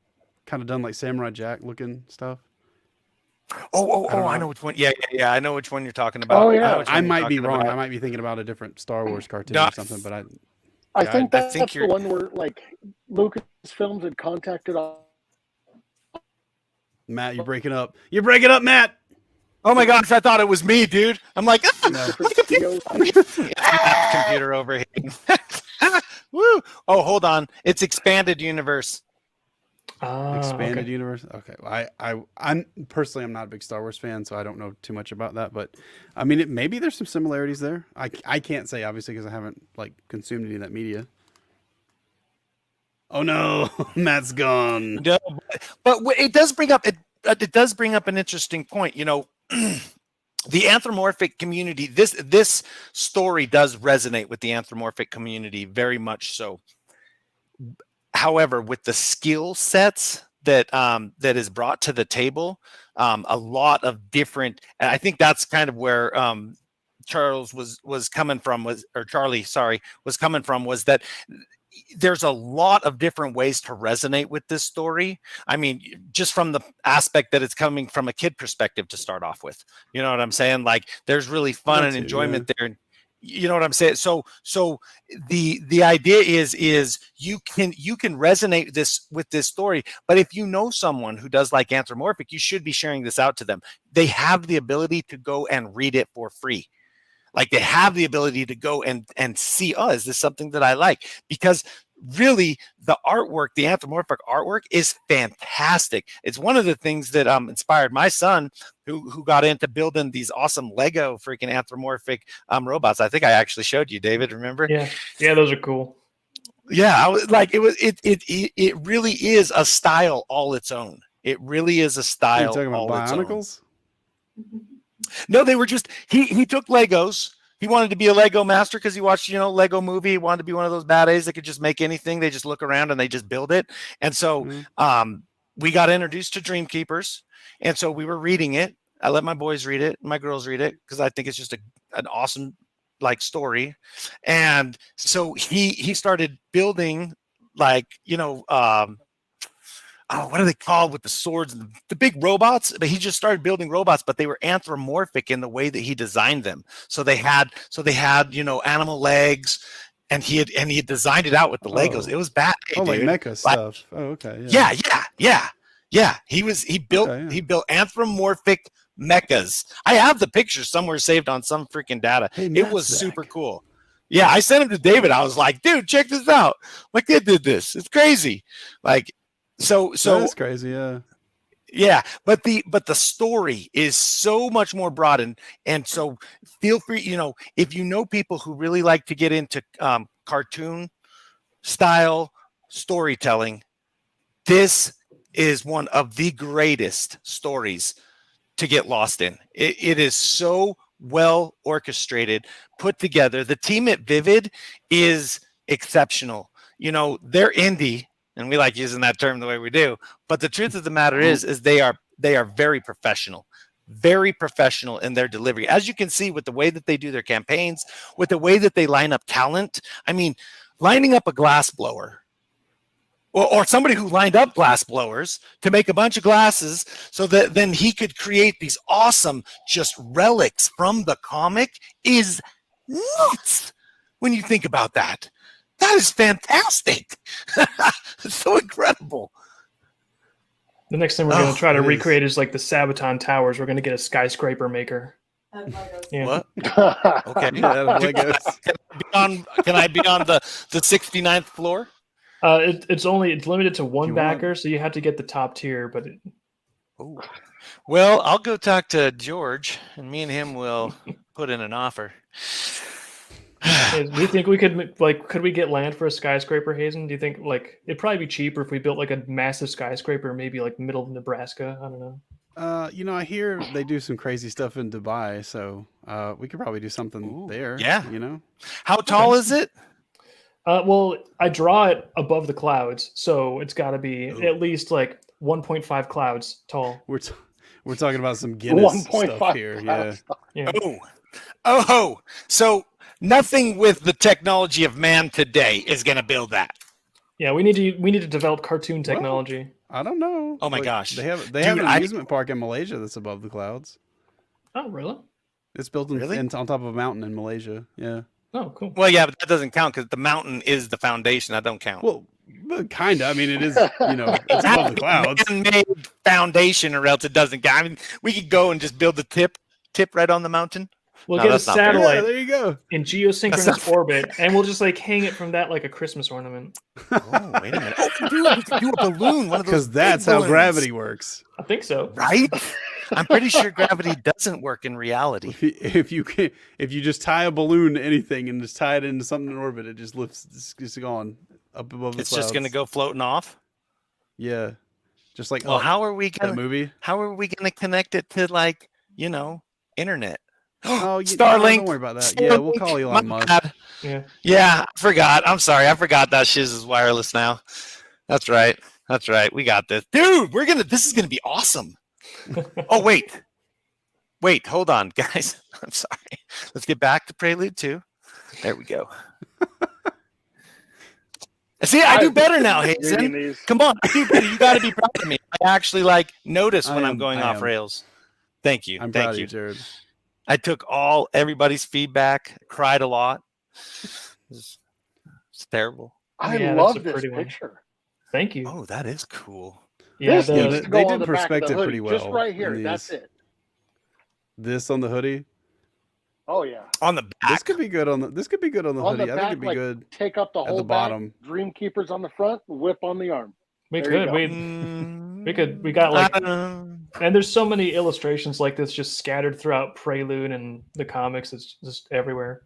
kind of done like Samurai Jack looking stuff. I know which one. Yeah. I know which one you're talking about. Oh yeah, I might be wrong. I might be thinking about a different Star Wars cartoon or something. But I think that's the one where like Lucasfilms had contacted. Matt, you're breaking up. You're breaking up, Matt. Oh my gosh, I thought it was me, dude. I'm like, computer overheating. Woo! Oh, hold on. It's expanded universe. Expanded universe. Okay. Well, I'm personally, I'm not a big Star Wars fan, so I don't know too much about that. But I mean, maybe there's some similarities there. I can't say obviously because I haven't like consumed any of that media. Oh no, Matt's gone. No, but it does bring up it does bring up an interesting point. The anthropomorphic community. This story does resonate with the anthropomorphic community very much so. However, with the skill sets that is brought to the table. A lot of different, and I think that's kind of where Charles was coming from, Charlie, sorry, was coming from, was that there's a lot of different ways to resonate with this story. I mean, just from the aspect that it's coming from a kid perspective to start off with, you know what I'm saying? Like, there's really fun and enjoyment there. You know what I'm saying? So the idea is you can resonate with this story, but if you know someone who does like anthropomorphic, you should be sharing this out to them. They have the ability to go and read it for free. Like, they have the ability to go and see, oh, is this something that I like? Because really, the artwork, the anthropomorphic artwork, is fantastic. It's one of the things that inspired my son, who got into building these awesome Lego freaking anthropomorphic robots. I think I actually showed you, David. Remember? Yeah, those are cool. Yeah, I was like, it really is a style all its own. It really is a style. You're talking about Bionicles? No, they were just he took Legos. He wanted to be a Lego master because he watched, Lego movie. He wanted to be one of those badass that could just make anything. They just look around and they just build it. And so we got introduced to Dreamkeepers. And so we were reading it. I let my boys read it, my girls read it, because I think it's just an awesome story. And so he started building what are they called with the swords and the big robots? But he just started building robots, but they were anthropomorphic in the way that he designed them. So they had animal legs, and he had designed it out with the Legos. It was bad. Like mecha stuff. Oh, okay. Yeah. He built anthropomorphic mechas. I have the pictures somewhere saved on some freaking data. It was super cool. Yeah, I sent him to David. I was like, dude, check this out. My kid did this. It's crazy. So that's crazy, yeah. But the story is so much more broad, and so feel free, if you know people who really like to get into cartoon style storytelling, this is one of the greatest stories to get lost in. It is so well orchestrated, put together. The team at Vivid is exceptional. They're indie. And we like using that term the way we do. But the truth of the matter is they are very professional in their delivery. As you can see with the way that they do their campaigns, with the way that they line up talent. I mean, lining up a glass blower or somebody who lined up glass blowers to make a bunch of glasses so that then he could create these awesome just relics from the comic is nuts when you think about that. That is fantastic. It's so incredible. The next thing we're going to try to recreate is like the Sabaton Towers. We're going to get a skyscraper maker. Yeah. What? Okay. Can I be on the 69th floor? It's limited to one backer, so you have to get the top tier. But well, I'll go talk to George, and me and him will put in an offer. Do you think we could could we get land for a skyscraper, Hazen? Do you think it'd probably be cheaper if we built a massive skyscraper, maybe middle of Nebraska? I don't know. I hear they do some crazy stuff in Dubai, so we could probably do something there. Yeah. How tall is it? Well, I draw it above the clouds, so it's got to be at least 1.5 clouds tall. We're talking about some Guinness stuff here. Yeah. Oh. So nothing with the technology of man today is going to build that. Yeah, we need to develop cartoon technology. Well, I don't know. Oh my gosh, they have an amusement park in Malaysia that's above the clouds. Oh, really? It's built on top of a mountain in Malaysia. Yeah. Oh, cool. Well, yeah, but that doesn't count because the mountain is the foundation. That don't count. Well, kind of. I mean, it is. It's above the clouds. Man-made foundation, or else it doesn't count. I mean, we could go and just build the tip right on the mountain. We'll get a satellite. Yeah, there you go. In geosynchronous orbit, and we'll just hang it from that like a Christmas ornament. Oh, wait a minute! We could do a balloon, one of those. Because that's how gravity works. I think so. Right? I'm pretty sure gravity doesn't work in reality. If you just tie a balloon to anything and just tie it into something in orbit, it just lifts. It's just gone up above the clouds. It's just going to go floating off. Yeah, just like how are we going that movie? How are we going to connect it to internet? Starlink. Don't worry about that. Yeah, we'll call Elon Musk. Yeah, I forgot. I'm sorry. I forgot that shiz is wireless now. That's right. That's right. We got this. Dude, this is gonna be awesome. Oh, wait, hold on, guys. I'm sorry. Let's get back to Prelude 2. There we go. See, I do better now, Hazen. Come on, I do better. You got to be proud of me. I actually notice when I'm going off rails. Thank you. I'm Thank proud you, of you, Jared. I took everybody's feedback. Cried a lot. It's terrible. I Yeah, love that's a this pretty one. picture. Thank you. Oh, that is cool. Yeah, This needs to they go on did the back of the perspective hoodie, pretty well. just right here. in That's these. it. This on the hoodie. Oh yeah. On the back. This could be good on the. This could be good on the On hoodie. the I back, think it'd be like, good. take up the at whole the back, bottom. Dreamkeepers on the front, whip on the arm. we There you could. go. We got like, I don't know. and there's so many illustrations like this just scattered throughout Prelude and the comics. It's just everywhere.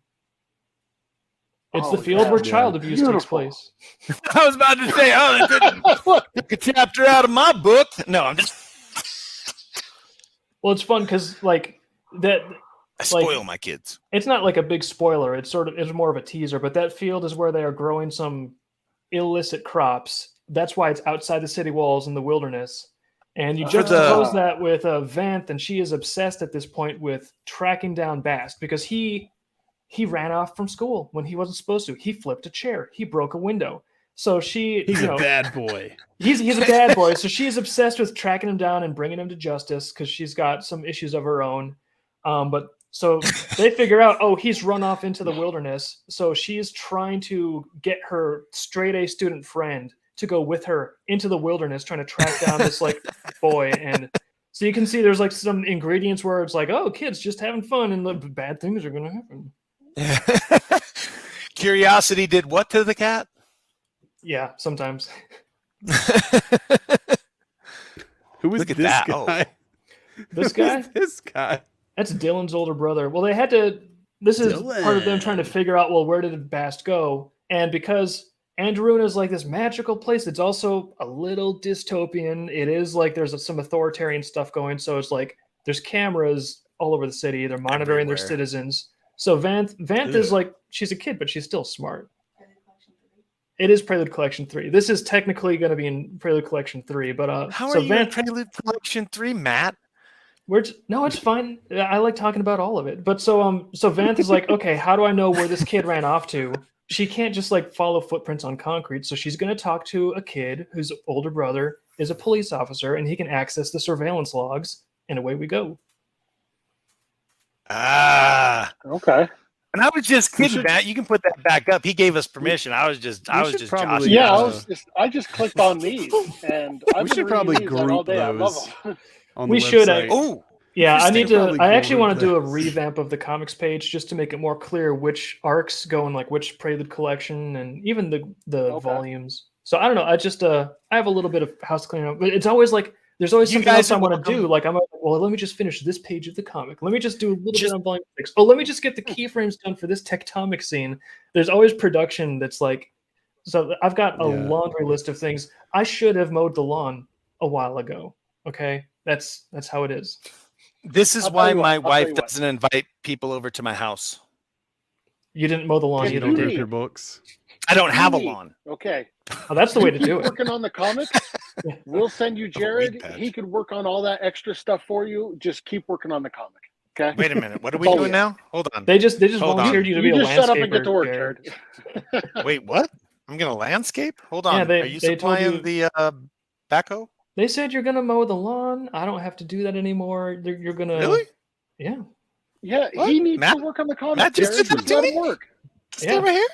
It's the Oh, field yeah. where child abuse takes Beautiful. place. I was about to say, took a chapter out of my book. No, I'm just. Well, it's fun because like that. I spoil my kids. It's not like a big spoiler. It's more of a teaser. But that field is where they are growing some illicit crops. That's why it's outside the city walls in the wilderness. And you juxtapose that with Vanth, and she is obsessed at this point with tracking down Bast because he ran off from school when he wasn't supposed to. He flipped a chair. He broke a window. So he's a bad boy. He's a bad boy. So she's obsessed with tracking him down and bringing him to justice because she's got some issues of her own. So they figure out, oh, he's run off into the wilderness. So she's trying to get her straight A student friend to go with her into the wilderness, trying to track down this like boy. And so you can see there's like some ingredients where it's like, oh, kids just having fun and the bad things are going to happen. Curiosity did what to the cat? Yeah, sometimes. Who is Look at this that. guy? This Who guy? is this guy? That's Dylan's older brother. Well, they had to. This is part of them trying to figure out, well, where did Bast go? And because Andruna is like this magical place, it's also a little dystopian. It is like there's some authoritarian stuff going. So it's like there's cameras all over the city. They're monitoring their citizens. So Vanth is like, she's a kid, but she's still smart. It is Prelude Collection 3. This is technically going to be in Prelude Collection 3, but how are you in Prelude Collection 3, Matt? No, it's fine. I like talking about all of it. But so Vanth is like, okay, how do I know where this kid ran off to? She can't just like follow footprints on concrete, so she's going to talk to a kid whose older brother is a police officer, and he can access the surveillance logs, and away we go. Okay. And I was just kidding, Matt. You can put that back up. He gave us permission. I was just probably, joshing. Yeah, I just clicked on these, and we should probably group all day. I love those. them. On We the should. website. Oh, Yeah, I need to. Probably I actually group want to do a those. revamp of the comics page just to make it more clear which arcs go in like which Prelude collection and even the volumes. So I don't know. I just I have a little bit of house cleaning up, but it's always like there's always You something guys else I are want to do. Like well, let me just finish this page of the comic. Let me just do a little bit on volume 6. Oh, let me just get the keyframes done for this tectonic scene. There's always production that's like. So I've got a laundry list of things. I should have mowed the lawn a while ago. Okay, that's how it is. This is why my wife doesn't invite people over to my house. You didn't mow the lawn. Can You you don't read do. your books. I don't have a lawn. Okay. Oh, that's the way to do it. Working on the comic. We'll send you Jared. He could work on all that extra stuff for you. Just keep working on the comic. Okay. Wait a minute. What are we doing now? Hold on. They just Hold volunteered on. you to be a just shut up and landscaper. get to work, Jared. Jared. Wait, what? I'm gonna landscape? Hold on. Yeah, Are you they told supplying you- the backhoe? They said you're gonna mow the lawn. I don't have to do that anymore. You're gonna Really? Yeah. Yeah, What? he needs Matt? to work on the comic. Matt just Jared. did that Just to let me? him work. Stay right here.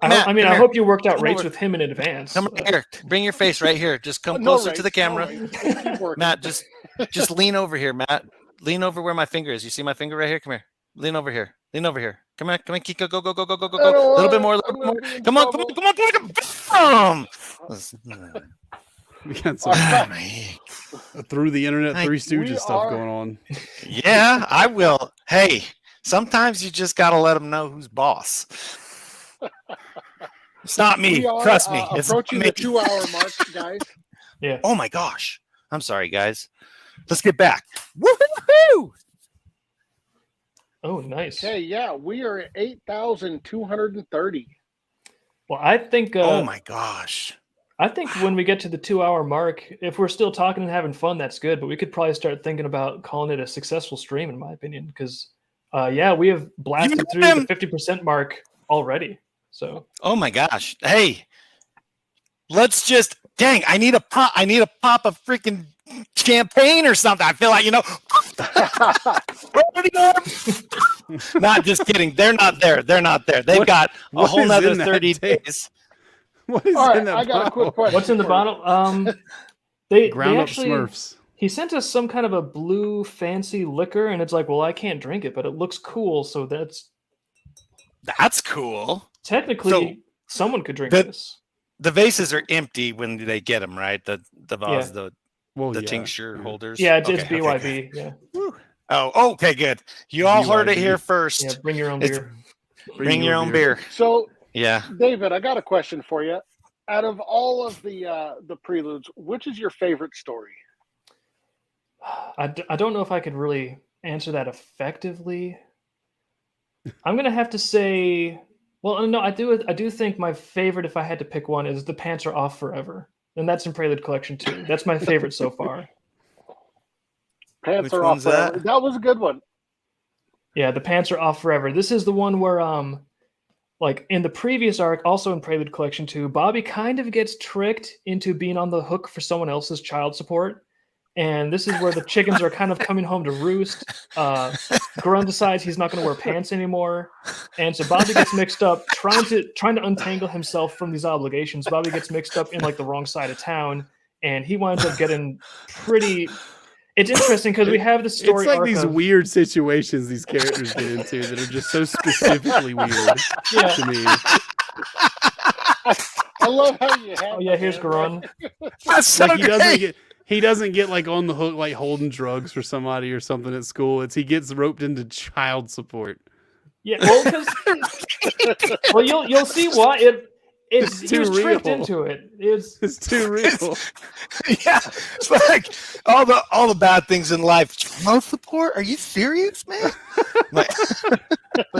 I Matt, mean, come I here. hope you worked out Come rates over. with him in advance. Come here. Bring your face right here. Just come No, closer to the camera. Keep working. Matt, just lean over here, Matt. Lean over where my finger is. You see my finger right here? Come here. Lean over here. Lean over here. Come on, Kiko. Go. I don't A little bit more. want- I'm gonna be in Come on. trouble. We got some through the internet, Three Stooges stuff going on. Yeah, I will. Hey, sometimes you just gotta let them know who's boss. It's not me. We are, Trust me. It's approaching me. the 2-hour mark, guys. Yeah. Oh my gosh. I'm sorry, guys. Let's get back. Woohoo! Oh, nice. Okay, yeah, we are at 8,230. Well, I think. Oh my gosh. I think when we get to the 2-hour mark, if we're still talking and having fun, that's good. But we could probably start thinking about calling it a successful stream, in my opinion, because yeah, we have blasted through the 50% mark already. So, oh my gosh, hey, let's just dang! I need a pop of freaking champagne or something. I feel like not just kidding. They're not there. They've got a whole nother 30 days. What is All in right, that I got a quick question. What's in the for you. bottle? They Ground up actually, Smurfs. he sent us some kind of a blue fancy liquor, and it's like, well, I can't drink it, but it looks cool, so that's cool. technically someone could drink this. The vases are empty when they get them, right? The vase, Yeah. the tincture holders. Yeah, it's Okay, BYB. okay. Yeah. Oh, okay, good. You all heard it BYB. here first. Yeah, bring your own beer. Bring your own beer. So, Yeah. David, I got a question for you. Out of all of the preludes, which is your favorite story? I don't know if I could really answer that effectively. I'm gonna have to say, well, no, I do think my favorite, if I had to pick one, is The Pants Are Off Forever, and that's in Prelude Collection 2. That's my favorite so far. Pants Which Are Off one's Forever. that? That was a good one. Yeah, The Pants Are Off Forever. This is the one where like in the previous arc, also in Prelude Collection 2, Bobby kind of gets tricked into being on the hook for someone else's child support. And this is where the chickens are kind of coming home to roost. Grun decides he's not going to wear pants anymore. And so Bobby gets mixed up trying to untangle himself from these obligations. Bobby gets mixed up in like the wrong side of town, and he winds up getting pretty... It's interesting because we have the story. It's like arc these of, weird situations these characters get into that are just so specifically weird to me. I love how you have. Oh yeah, here's Grun. That's so Like great. he doesn't get like on the hook like holding drugs for somebody or something at school. He gets roped into child support. Yeah, well, well, you'll see why It's he too was tricked real. into it. It's too real. Yeah, it's like all the bad things in life. Child support? Are you serious, man? But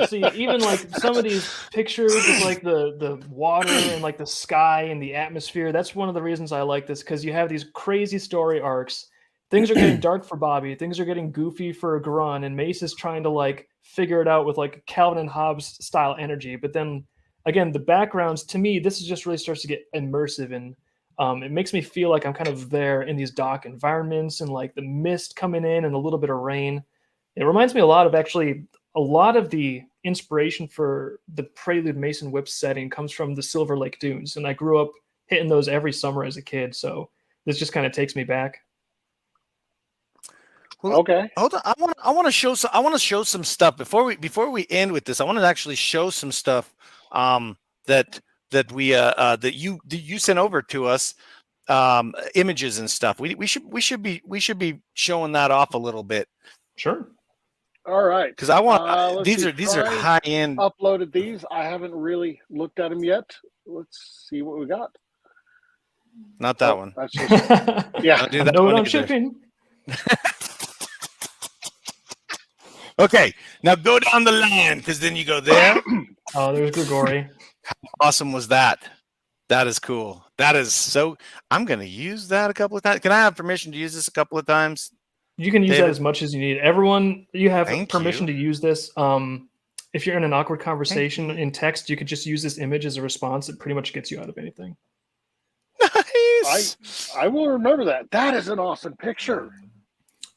see, even like some of these pictures of like the water and like the sky and the atmosphere, that's one of the reasons I like this, because you have these crazy story arcs. Things are getting dark for Bobby. Things are getting goofy for Grun, and Mace is trying to like figure it out with like Calvin and Hobbes style energy. But then again, the backgrounds, to me, this is just really starts to get immersive, and it makes me feel like I'm kind of there in these dark environments and like the mist coming in and a little bit of rain. It reminds me a lot of actually a lot of the inspiration for the Prelude Mason Whip setting comes from the Silver Lake Dunes, and I grew up hitting those every summer as a kid. So this just kind of takes me back. Well, Okay. hold on. I want to show some stuff before we end with this. I want to actually show some stuff that you sent over to us, images and stuff. We should be showing that off a little bit. Sure. All right. Because I want let's these see. are high end. Uploaded these. I haven't really looked at them yet. Let's see what we got. Not that one. That's just, yeah. Don't do that No, one I'm either. shipping. Okay, now go down the line, because then you go there. Oh, there's Grigori. Awesome was that? That is cool. That is so. I'm going to use that a couple of times. Can I have permission to use this a couple of times? You can use David? that as much as you need. Everyone, you have Thank permission you. to use this. If you're in an awkward conversation in text, you could just use this image as a response. It pretty much gets you out of anything. Nice. I will remember that. That is an awesome picture.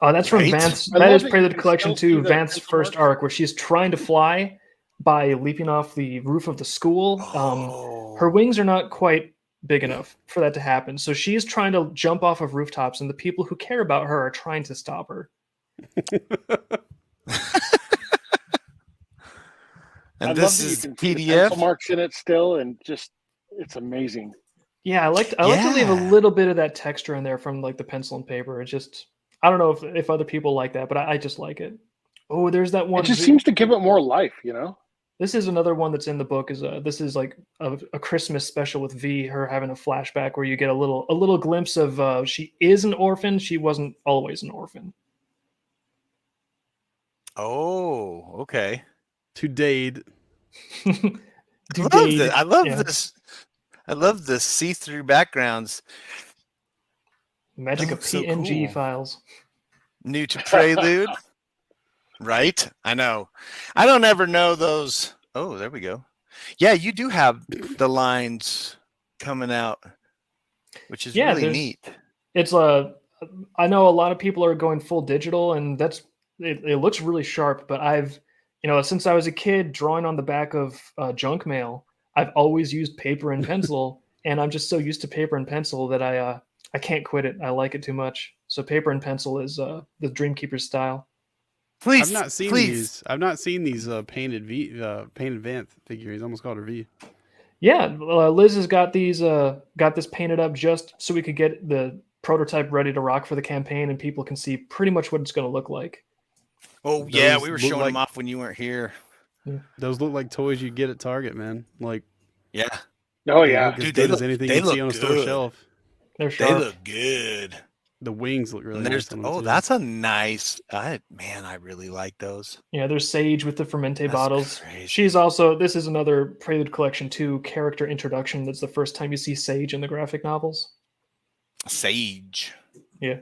That's from Right? Vance. I That love is that you Prelude can Collection still see 2, the Vance's pencil first marks. arc, where she's trying to fly by leaping off the roof of the school. Her wings are not quite big enough for that to happen. So she's trying to jump off of rooftops, and the people who care about her are trying to stop her. And I this love that is you can see the pencil PDF. marks in it still, and just it's amazing. Yeah, I like to leave a Yeah. little bit of that texture in there from like the pencil and paper. It's just, I don't know if other people like that, but I just like it. Oh, there's that one. It just seems to give it more life, you know. This is another one that's in the book. This is like a Christmas special with V, her having a flashback where you get a little glimpse of she is an orphan. She wasn't always an orphan. Oh, okay. To Dade. Dude, I love yeah. this. I love the see-through backgrounds. Magic That of looks so PNG cool. files. New to Prelude, right? I know. I don't ever know those. Oh, there we go. Yeah, you do have the lines coming out, which is Yeah, really neat. it's I know a lot of people are going full digital, and it looks really sharp. But since I was a kid drawing on the back of junk mail, I've always used paper and pencil, and I'm just so used to paper and pencil that I can't quit it. I like it too much. So paper and pencil is the Dreamkeepers style. Please, I've not seen please. these. I've not seen these painted painted Vanth figures. Almost called her V. Yeah, Liz has got this painted up just so we could get the prototype ready to rock for the campaign, and people can see pretty much what it's going to look like. Oh yeah, Those we were look showing them like- off when you weren't here. Those look like toys you get at Target, man. Like, Yeah, Oh they yeah. look as Dude, good as anything they you see look on a store good. shelf. They're they sharp. look good. The wings look really And there's nice on them too. that's a nice. I really like those. Yeah, there's Sage with the Fermente That's bottles. crazy. This is another Prelude Collection 2 character introduction. That's the first time you see Sage in the graphic novels. Sage. Yeah.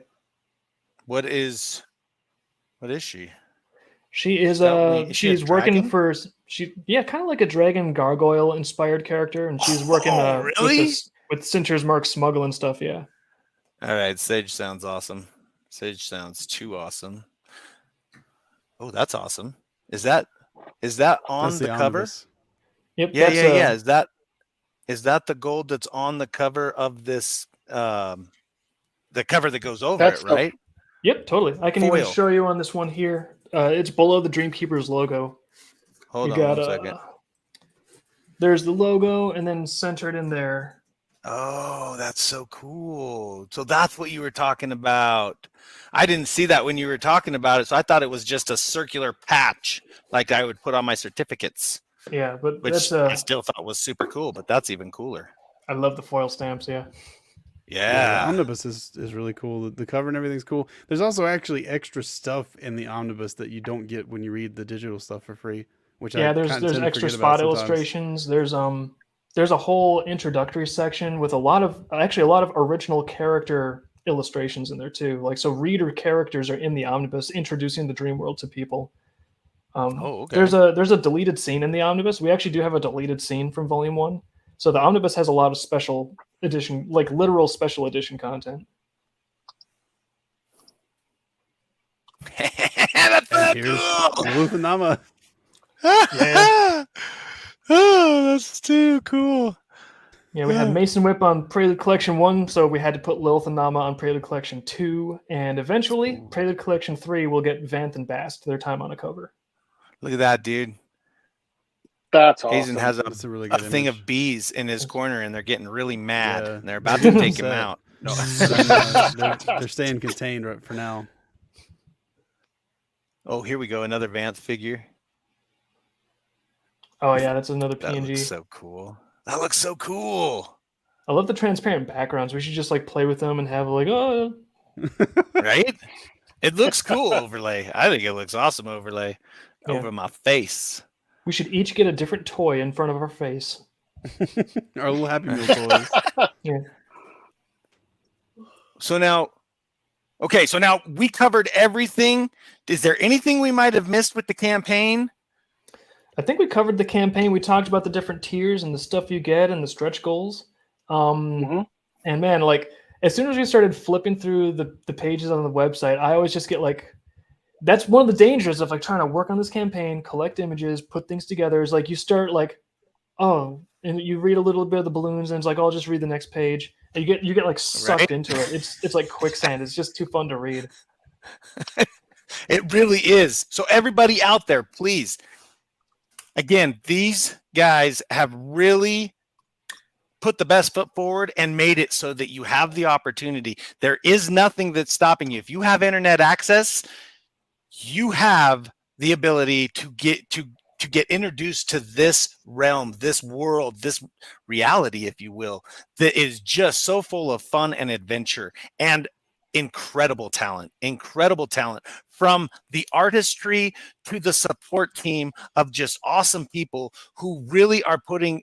What is she? She is Is she a she's working dragon? for kind of like a dragon gargoyle inspired character, and she's working really? with Sinter's Mark Smuggle and stuff, yeah. All right, Sage sounds awesome. Sage sounds too awesome. Oh, that's awesome. Is that on That's the cover? omnibus. Yep. Yeah, that's, yeah. Is that the gold that's on the cover of this the cover that goes over That's it, right? Yep, totally. I can even Foil. show you on this one here. It's below the Dreamkeepers logo. Hold You on got one second. there's the logo, and then centered in there. Oh, that's so cool. So that's what you were talking about. I didn't see that when you were talking about it, so I thought it was just a circular patch like I would put on my certificates, Yeah, but which that's I still thought was super cool, but that's even cooler. I love the foil stamps, yeah. The Yeah. omnibus is really cool. The cover and everything's cool. There's also actually extra stuff in the omnibus that you don't get when you read the digital stuff for free. Which Yeah, I there's kinda tend to extra forget about spot sometimes. illustrations. There's a whole introductory section with a lot of original character illustrations in there too. Like, so reader characters are in the omnibus introducing the dream world to people. Oh, okay. There's a deleted scene in the omnibus. We actually do have a deleted scene from volume 1. So the omnibus has a lot of special edition, like literal special edition content. That's so And here's cool. Luthanama. Yeah. Oh, that's too cool. Yeah, we had Mason Whip on Prelude Collection 1, so we had to put Lilith and Nama on Prelude Collection 2, and eventually Prelude Collection 3 will get Vanth and Bast their time on a cover. Look at that, dude. That's Hazen awesome. has That's a really a good thing image. of bees in his corner, and they're getting really mad. Yeah. And they're about to take him Upset. out. No. They're staying contained right for now. Oh, here we go. Another Vanth figure. Oh yeah, that's another That PNG. looks so cool. That looks so cool. I love the transparent backgrounds. We should just like play with them and have like, oh, Right? It looks cool overlay. I think it looks awesome overlay Yeah. over my face. we should each get a different toy in front of our face. Our little Happy Meal toys. Yeah. So now we covered everything. Is there anything we might have missed with the campaign? I think we covered the campaign. We talked about the different tiers and the stuff you get and the stretch goals. Mhm. And man, like as soon as we started flipping through the pages on the website, I always just get like, that's one of the dangers of like trying to work on this campaign, collect images, put things together. Is like you start like, oh, and you read a little bit of the balloons, and it's like, oh, I'll just read the next page. And you get like sucked Right. into it. It's like quicksand. It's just too fun to read. It really is. So everybody out there, please. Again, these guys have really put the best foot forward and made it so that you have the opportunity. There is nothing that's stopping you. If you have internet access, you have the ability to get introduced to this realm, this world, this reality, if you will, that is just so full of fun and adventure and incredible talent from the artistry to the support team of just awesome people who really are putting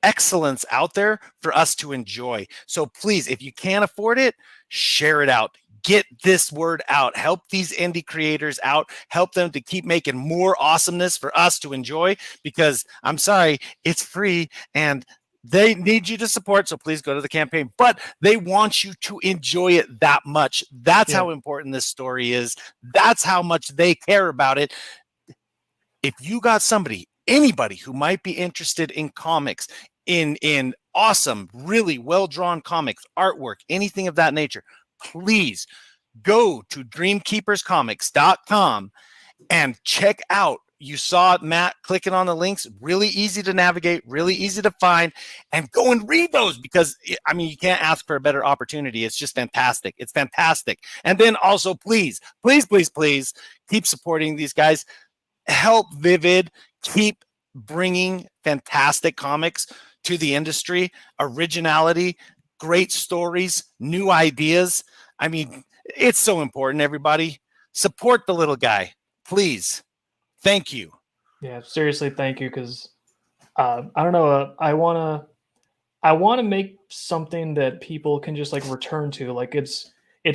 excellence out there for us to enjoy. So please, if you can't afford it, share it out. Get this word out. Help these indie creators out. Help them to keep making more awesomeness for us to enjoy, because I'm sorry, it's free and they need you to support. So please go to the campaign, but they want you to enjoy it that much. That's how important this story is. That's how much they care about it. If you got anybody who might be interested in comics, in awesome, really well-drawn comics, artwork, anything of that nature, please go to dreamkeeperscomics.com and check out. You saw Matt clicking on the links, really easy to navigate, really easy to find, and go and read those, because I mean, you can't ask for a better opportunity. It's just fantastic. It's fantastic. And then also, please, please, please, please keep supporting these guys. Help Vivid keep bringing fantastic comics to the industry, originality, great stories, new ideas. I mean, it's so important, everybody. Support the little guy, please. Thank you. Yeah, seriously, thank you, because I don't know, I want to make something that people can just like return to. Like it's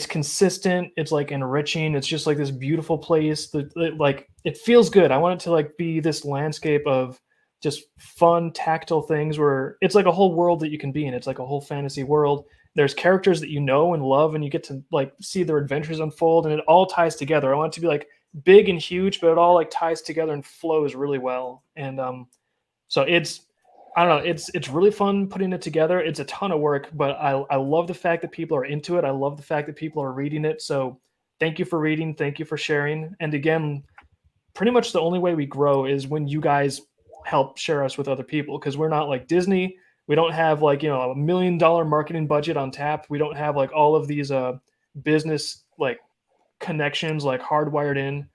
consistent, it's like enriching, it's just like this beautiful place that like it feels good. I want it to like be this landscape of just fun tactile things where it's like a whole world that you can be in. It's like a whole fantasy world. There's characters that you know and love, and you get to like see their adventures unfold, and it all ties together. I want it to be like big and huge, but it all like ties together and flows really well. And so it's, I don't know, it's really fun putting it together. It's a ton of work, but I love the fact that people are into it. I love the fact that people are reading it. So thank you for reading, thank you for sharing. And again, pretty much the only way we grow is when you guys help share us with other people, because we're not like Disney. We don't have like, you know, $1 million marketing budget on tap. We don't have like all of these business like connections like hardwired in.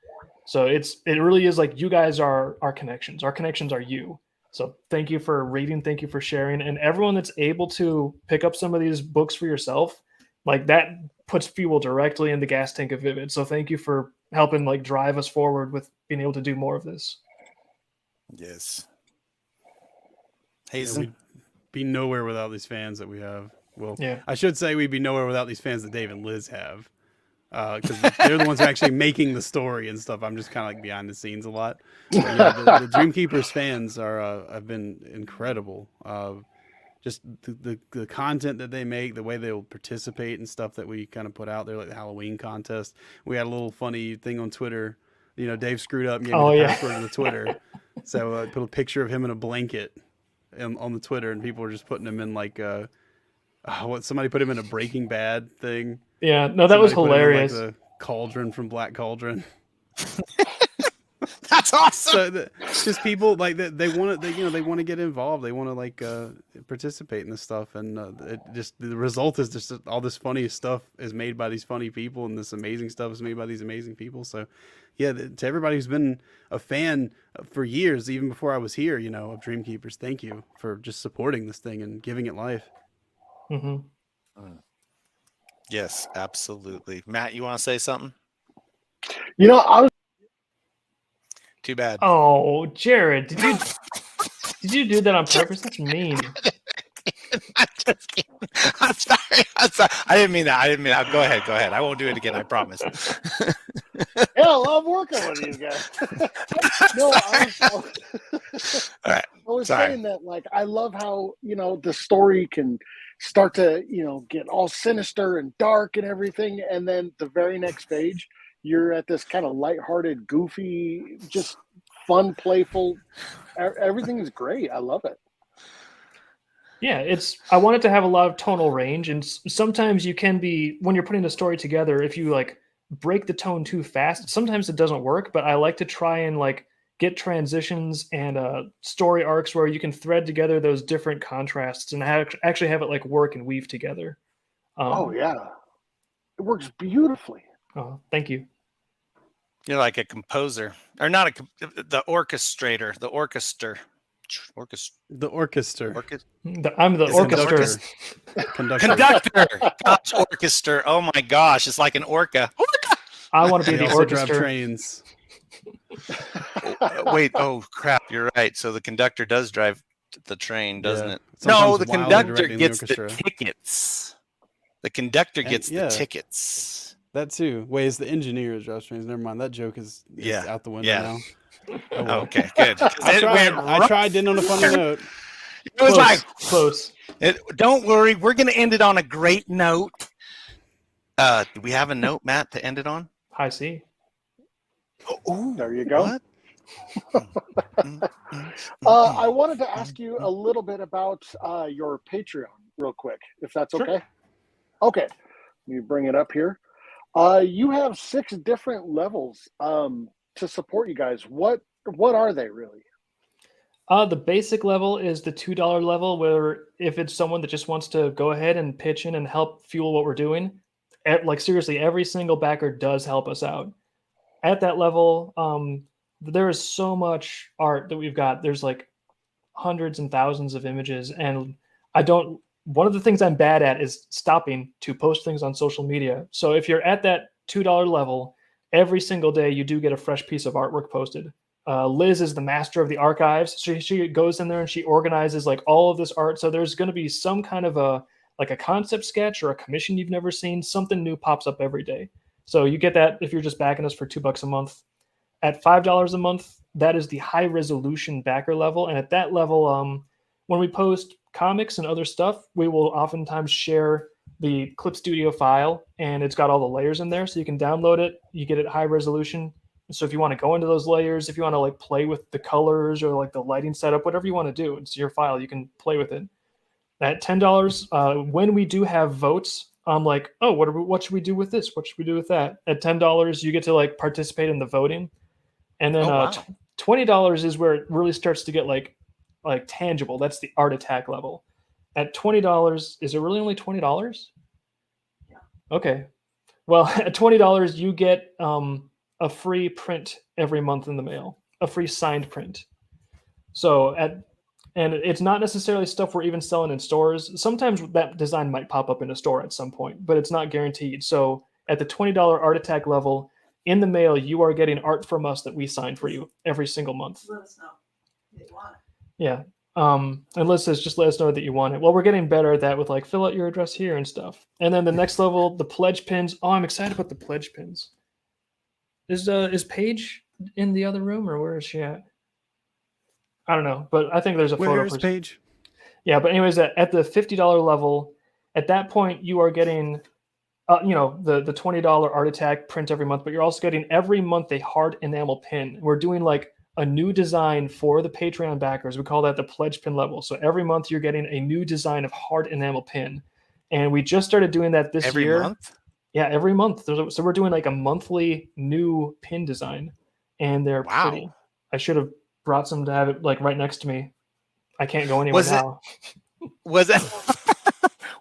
So it really is like you guys are our connections. Our connections are you. So thank you for reading, thank you for sharing, and everyone that's able to pick up some of these books for yourself, like that puts fuel directly in the gas tank of Vivid. So thank you for helping like drive us forward with being able to do more of this. Yes. Yeah, we'd be nowhere without these fans that we have. Well, yeah. I should say we'd be nowhere without these fans that Dave and Liz have, because they're the ones who are actually making the story and stuff. I'm just kind of like behind the scenes a lot. But, yeah, the Dreamkeepers fans have been incredible. Just the content that they make, the way they'll participate and stuff that we kind of put out there, like the Halloween contest. We had a little funny thing on Twitter. You know, Dave screwed up and gave me the password to the Twitter. So I put a picture of him in a blanket on the Twitter, and people were just putting him in like somebody put him in a Breaking Bad thing. Yeah, no, that was hilarious. Like the Cauldron from Black Cauldron. That's awesome. So just people like they want to, they want to get involved. They want to like participate in this stuff, and the result is just all this funny stuff is made by these funny people, and this amazing stuff is made by these amazing people. So yeah, to everybody who's been a fan for years, even before I was here, of Dreamkeepers, thank you for just supporting this thing and giving it life. Mm-hmm. Yes, absolutely. Matt, you want to say something? I was Too bad. Oh, Jared, did you do that on purpose? That's mean. I'm just kidding. I'm sorry. I didn't mean that. Go ahead. I won't do it again. I promise. I love working with these guys. No, All right. I was saying that, like, I love how, the story can start to, get all sinister and dark and everything. And then the very next page, you're at this kind of lighthearted, goofy, just fun, playful. Everything is great. I love it. Yeah, I want it to have a lot of tonal range. And sometimes you can be, when you're putting a story together, if you like break the tone too fast, sometimes it doesn't work. But I like to try and like get transitions and story arcs where you can thread together those different contrasts and actually have it like work and weave together. Oh yeah, it works beautifully. Oh, thank you. You're like a composer, or not the orchestrator, the orchestra. The orchestra. I'm the orchestra. Conductor. Gosh, orchestra. Oh my gosh, it's like an orca. I want to be the orchestra. Drive trains. Wait, oh crap, you're right. So the conductor does drive the train, doesn't Yeah. it? Sometimes No, the while conductor directing the gets the orchestra. tickets. The conductor And- gets yeah. the tickets. That too. Wait, it's the engineer is Josh Trains. Never mind. That joke is Yeah. out the window Yeah. now. Oh, well. Okay, good. 'Cause it went I tried in on a funny note. It was Close, like, close. don't worry, we're going to end it on a great note. Do we have a note, Matt, to end it on? High C. Ooh, There you go. what? I wanted to ask you a little bit about your Patreon real quick, if that's Sure. okay. Okay, let me bring it up here. You have 6 different levels to support you guys. What are they really? The basic level is the $2 level, where if it's someone that just wants to go ahead and pitch in and help fuel what we're doing, like seriously, every single backer does help us out. At that level, there is so much art that we've got. There's like hundreds and thousands of images, and one of the things I'm bad at is stopping to post things on social media. So if you're at that $2 level, every single day you do get a fresh piece of artwork posted. Liz is the master of the archives. So she goes in there and she organizes like all of this art. So there's going to be some kind of a concept sketch or a commission you've never seen. Something new pops up every day. So you get that if you're just backing us for $2 a month. At $5 a month, that is the high resolution backer level. And at that level, when we post comics and other stuff, we will oftentimes share the Clip Studio file, and it's got all the layers in there. So you can download it. You get it high resolution. So if you want to go into those layers, if you want to like play with the colors or like the lighting setup, whatever you want to do, it's your file. You can play with it. At $10, when we do have votes, I'm like, oh, what should we do with this? What should we do with that? At $10, you get to like participate in the voting, and then $20 is where it really starts to get like tangible. That's the art attack level. At $20, is it really only $20? Yeah. Okay. Well, at $20, you get a free print every month in the mail, a free signed print. And it's not necessarily stuff we're even selling in stores. Sometimes that design might pop up in a store at some point, but it's not guaranteed. So at the $20 art attack level, in the mail, you are getting art from us that we sign for you every single month. Let us know if you want it. Yeah. And Liz says, just let us know that you want it. Well, we're getting better at that with like, fill out your address here and stuff. And then the next level, the pledge pins. Oh, I'm excited about the pledge pins. Is Paige in the other room, or where is she at? I don't know, but I think there's a photo. Where's Paige? Yeah, but anyways, at the $50 level, at that point you are getting, the $20 art attack print every month, but you're also getting every month a hard enamel pin. We're doing like a new design for the Patreon backers. We call that the pledge pin level. So every month you're getting a new design of hard enamel pin, and we just started doing that this year. Every month? Yeah, every month. So we're doing like a monthly new pin design, and they're pretty. I should have brought some to have it like right next to me. I can't go anywhere now. Was it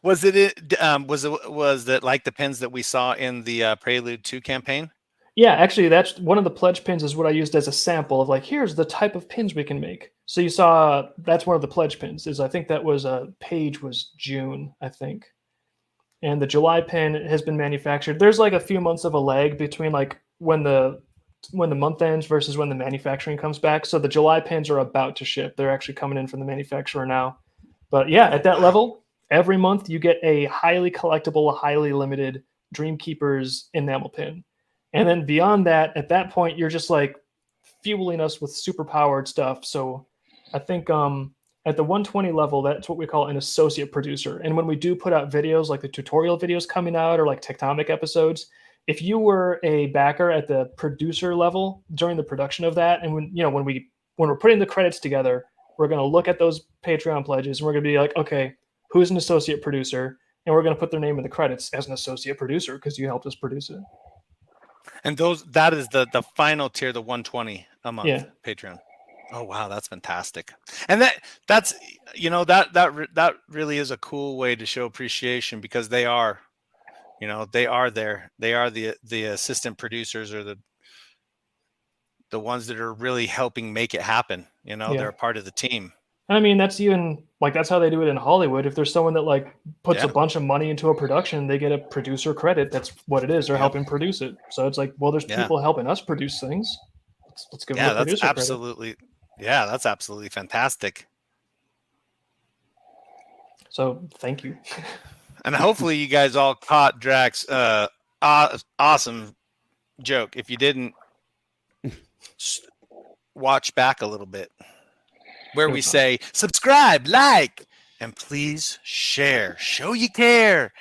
was it like the pins that we saw in the Prelude 2 campaign? Yeah, actually, that's one of the pledge pins is what I used as a sample of like, here's the type of pins we can make. So you saw that's one of the pledge pins. I think that was Page was June, I think. And the July pin has been manufactured. There's like a few months of a lag between like when the month ends versus when the manufacturing comes back. So the July pins are about to ship. They're actually coming in from the manufacturer now. But yeah, at that level, every month you get a highly collectible, highly limited Dreamkeepers enamel pin. And then beyond that, at that point, you're just like fueling us with super powered stuff. So I think at the 120 level, that's what we call an associate producer. And when we do put out videos, like the tutorial videos coming out or like Tectonic episodes, if you were a backer at the producer level during the production of that, and when we're putting the credits together, we're going to look at those Patreon pledges and we're going to be like, okay, who's an associate producer? And we're going to put their name in the credits as an associate producer because you helped us produce it. And that is the final tier, the 120 a month. Yeah. Patreon. Oh wow, that's fantastic. And that's that really is a cool way to show appreciation, because they are there. They are the assistant producers, or the ones that are really helping make it happen. They're a part of the team. I mean, that's even like, that's how they do it in Hollywood. If there's someone that like puts a bunch of money into a production, they get a producer credit. That's what it is. They're helping produce it. So it's like, well, there's people helping us produce things. Let's give them a producer credit. Yeah, that's absolutely fantastic. So thank you. And hopefully you guys all caught Drax's awesome joke. If you didn't, watch back a little bit, where we say subscribe, like, and please share. Show you care.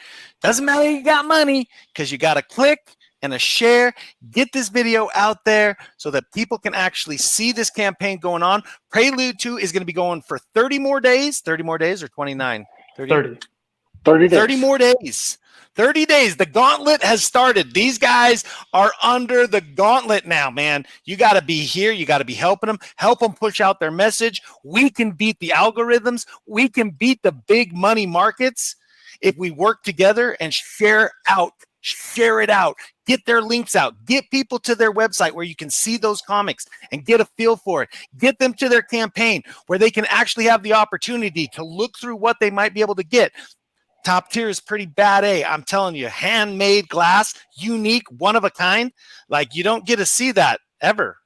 Doesn't matter if you got money, because you got to click and a share. Get this video out there so that people can actually see this campaign going on. Prelude 2 is going to be going for 30 more days. 30 more days or 29? 30. 30 days. 30 more days. 30 days. The gauntlet has started. These guys are under the gauntlet now, man. You got to be here. You got to be helping them. Help them push out their message. We can beat the algorithms. We can beat the big money markets if we work together and share it out. Get their links out. Get people to their website where you can see those comics and get a feel for it. Get them to their campaign where they can actually have the opportunity to look through what they might be able to get. Top tier is pretty bad, I'm telling you, handmade glass, unique, one of a kind. Like, you don't get to see that ever.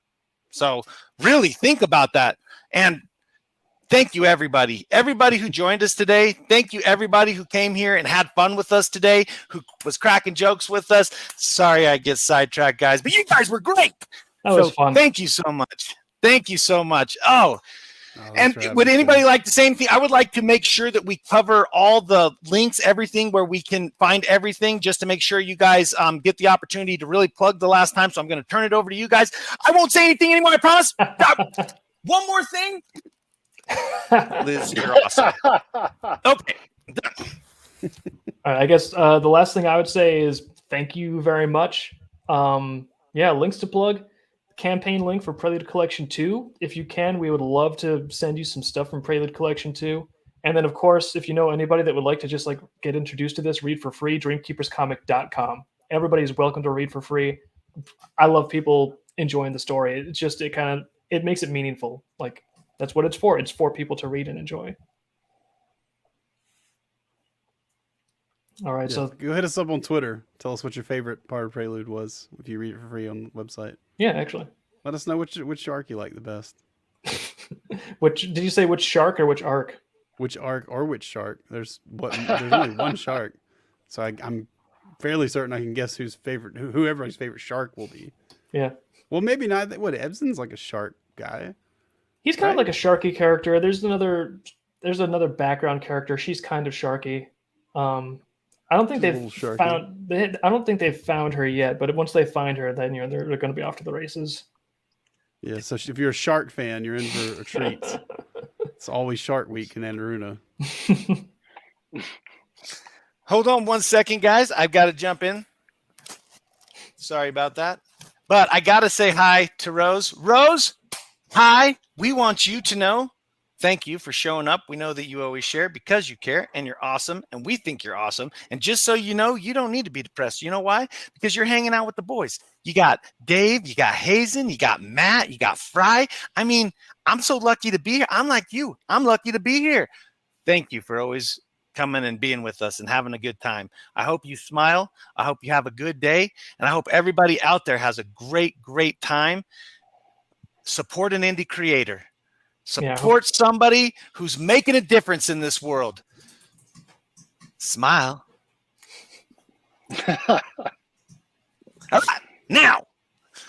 So really think about that. And thank you, everybody. Everybody who joined us today. Thank you, everybody who came here and had fun with us today, who was cracking jokes with us. Sorry I get sidetracked, guys, but you guys were great. That was fun. Thank you so much. Thank you so much. And would anybody like the same thing? I would like to make sure that we cover all the links, everything where we can find everything, just to make sure you guys get the opportunity to really plug the last time. So I'm going to turn it over to you guys. I won't say anything anymore, I promise. One more thing. Liz, you're awesome. Okay. All right, I guess the last thing I would say is thank you very much. Links to plug. Campaign link for Prelude Collection 2. If you can, we would love to send you some stuff from Prelude Collection 2. And then, of course, if you know anybody that would like to just get introduced to this, read for free, dreamkeeperscomic.com. Everybody's welcome to read for free. I love people enjoying the story. It's just, it makes it meaningful. Like, that's what it's for. It's for people to read and enjoy. All right, so go hit us up on Twitter. Tell us what your favorite part of Prelude was if you read it for free on the website. Yeah, actually. Let us know which shark you like the best. Which did you say? Which shark or which arc? Which arc or which shark? There's only one shark, so I'm fairly certain I can guess who everybody's favorite shark will be. Yeah. Well, maybe not. What, Ebsen's like a shark guy? He's kind of like a sharky character. There's another background character. She's kind of sharky. I don't think they've found her yet, but once they find her, then they're going to be off to the races. Yeah, so if you're a shark fan, you're in for a treat. It's always Shark Week in Andaruna. Hold on 1 second, guys. I've got to jump in. Sorry about that. But I got to say hi to Rose. Rose, hi. We want you to know, thank you for showing up. We know that you always share because you care and you're awesome. And we think you're awesome. And just so you know, you don't need to be depressed. You know why? Because you're hanging out with the boys. You got Dave, you got Hazen, you got Matt, you got Fry. I mean, I'm so lucky to be here. I'm like you. I'm lucky to be here. Thank you for always coming and being with us and having a good time. I hope you smile. I hope you have a good day. And I hope everybody out there has a great, great time. Support an indie creator. Support somebody who's making a difference in this world. Smile. All right, now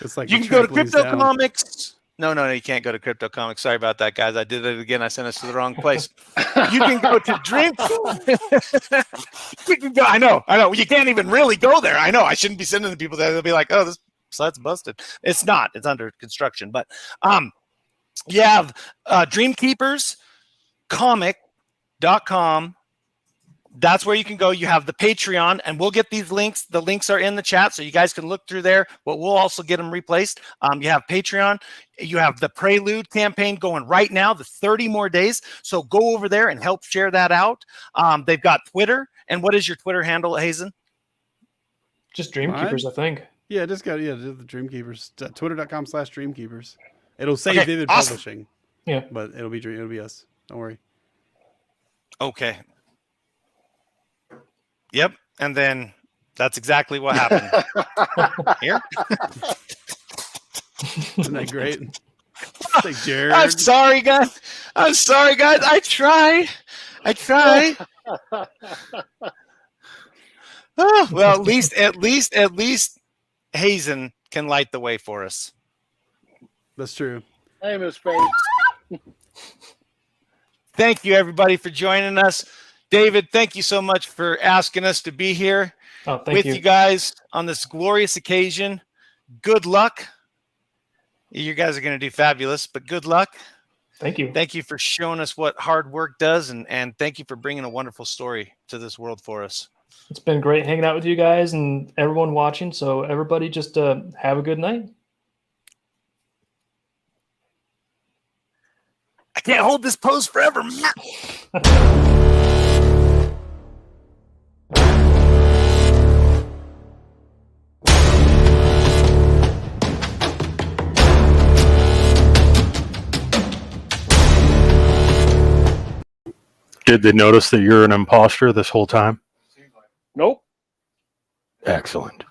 it's like you can go to Crypto Comics. No, you can't go to Crypto Comics. Sorry about that, guys. I did it again. I sent us to the wrong place. You can go to Dream. You can go. I know. You can't even really go there. I know. I shouldn't be sending the people there. They'll be like, "Oh, this site's busted." It's not. It's under construction. But you have dreamkeeperscomic.com. That's where you can go. You have the Patreon, and we'll get these links. The links are in the chat, so you guys can look through there, but we'll also get them replaced. You have Patreon. You have the Prelude campaign going right now, the 30 more days. So go over there and help share that out. They've got Twitter. And what is your Twitter handle, Hazen? Just Dreamkeepers, I think. Yeah, just got the Dreamkeepers. Twitter.com/Dreamkeepers. It'll say Vivid Publishing. Yeah. But it'll be us. Don't worry. Okay. Yep. And then that's exactly what happened. Here. Isn't that great? Like Jared. I'm sorry, guys. I try. I try. Oh, well, at least Hazen can light the way for us. That's true. Hey, Miss Faith. Thank you, everybody, for joining us. David, thank you so much for asking us to be here with you guys on this glorious occasion. Good luck. You guys are going to do fabulous, but good luck. Thank you. Thank you for showing us what hard work does, and thank you for bringing a wonderful story to this world for us. It's been great hanging out with you guys and everyone watching. So everybody just have a good night. I can't hold this pose forever. Did they notice that you're an imposter this whole time? Nope. Excellent.